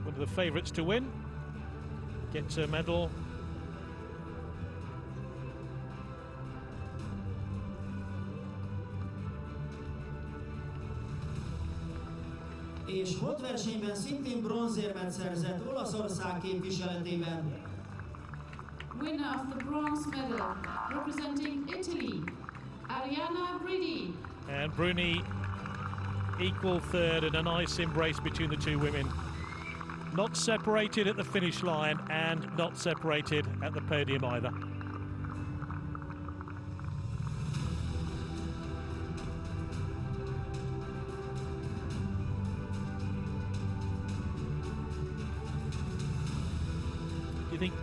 One of the favourites to win. Gets a medal. És holdversenyben szintén bronzérmet szerzett Olaszország képviseletében. Winner of the bronze medal, representing Italy, Ariana Bridi. And Bruni, equal third, and a nice embrace between the two women. Not separated at the finish line and not separated at the podium either. I think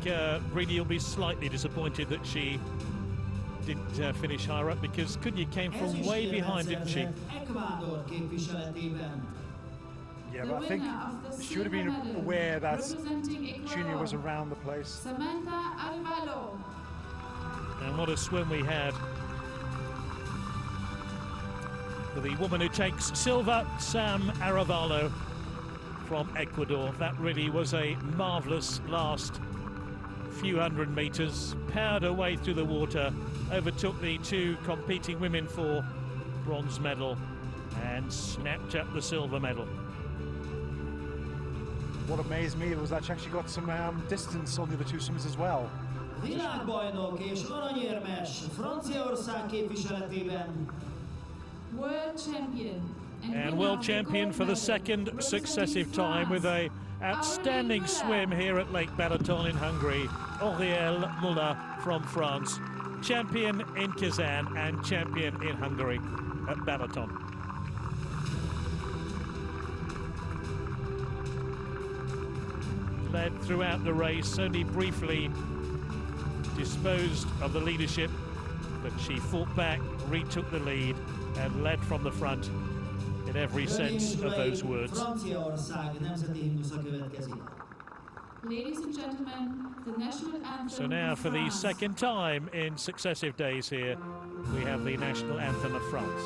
Brady will be slightly disappointed that she didn't finish higher up, because Kunya came from way behind, didn't she? Yeah, but I think she would have been aware that Junior was around the place. Samantha Arevalo. And what a swim we had for the woman who takes silver, Sam Arevalo from Ecuador. That really was a marvellous last few hundred metres, powered her way through the water, overtook the 2 competing women for bronze medal and snapped up the silver medal. What amazed me was that she actually got some distance on the other 2 swimmers as well. Világbajnok és aranyérmes Franciaország képviseletében. World champion. And world champion for the 2nd successive time with a outstanding swim here at Lake Balaton in Hungary. Auriel Muller from France, champion in Kazan and champion in Hungary at Balaton. Led throughout the race, only briefly disposed of the leadership, but she fought back, retook the lead and led from the front in every sense of those words. Ladies and gentlemen, the national anthem. So now for the 2nd time in successive days here, we have the national anthem of France.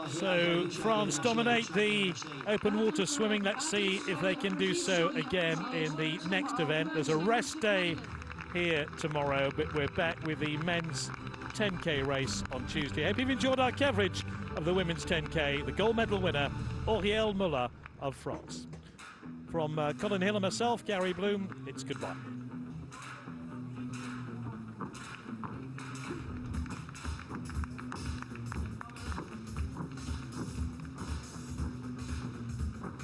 So France dominate the open water swimming. Let's see if they can do so again in the next event. There's a rest day here tomorrow, but we're back with the men's 10K race on Tuesday. Hope you've enjoyed our coverage of the women's 10K, the gold medal winner, Aurielle Muller of France. From Colin Hill and myself, Gary Bloom, it's goodbye.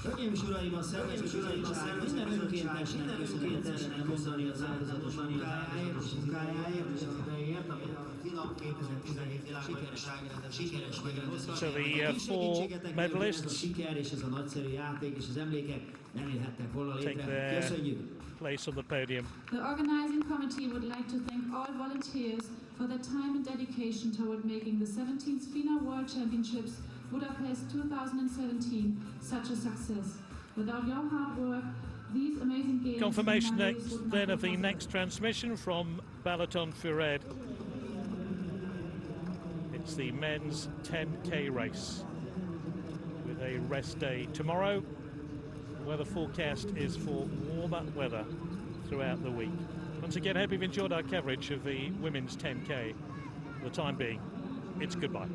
Hölgyeim és uraim, a szervezőbizottság minden önkéntesnek köszönetet szeretne mondani az áldozatos munkájáért és az ideért, amit a FINA 2017 világbajnokság sikeres megrendezés. So the four medalists siker és ez a nagyszerű játék és az emlékek nem élhettek volna létre. Köszönjük! Place on the podium. The organizing committee would like to thank all volunteers for their time and dedication toward making the 17th FINA World Championships Budapest 2017 such a success. Without your hard work, these amazing games... Confirmation then of the next transmission from Balaton-Fured. It's the men's 10K race with a rest day tomorrow. The weather forecast is for warmer weather throughout the week. Once again, I hope you've enjoyed our coverage of the women's 10K. For the time being, it's goodbye.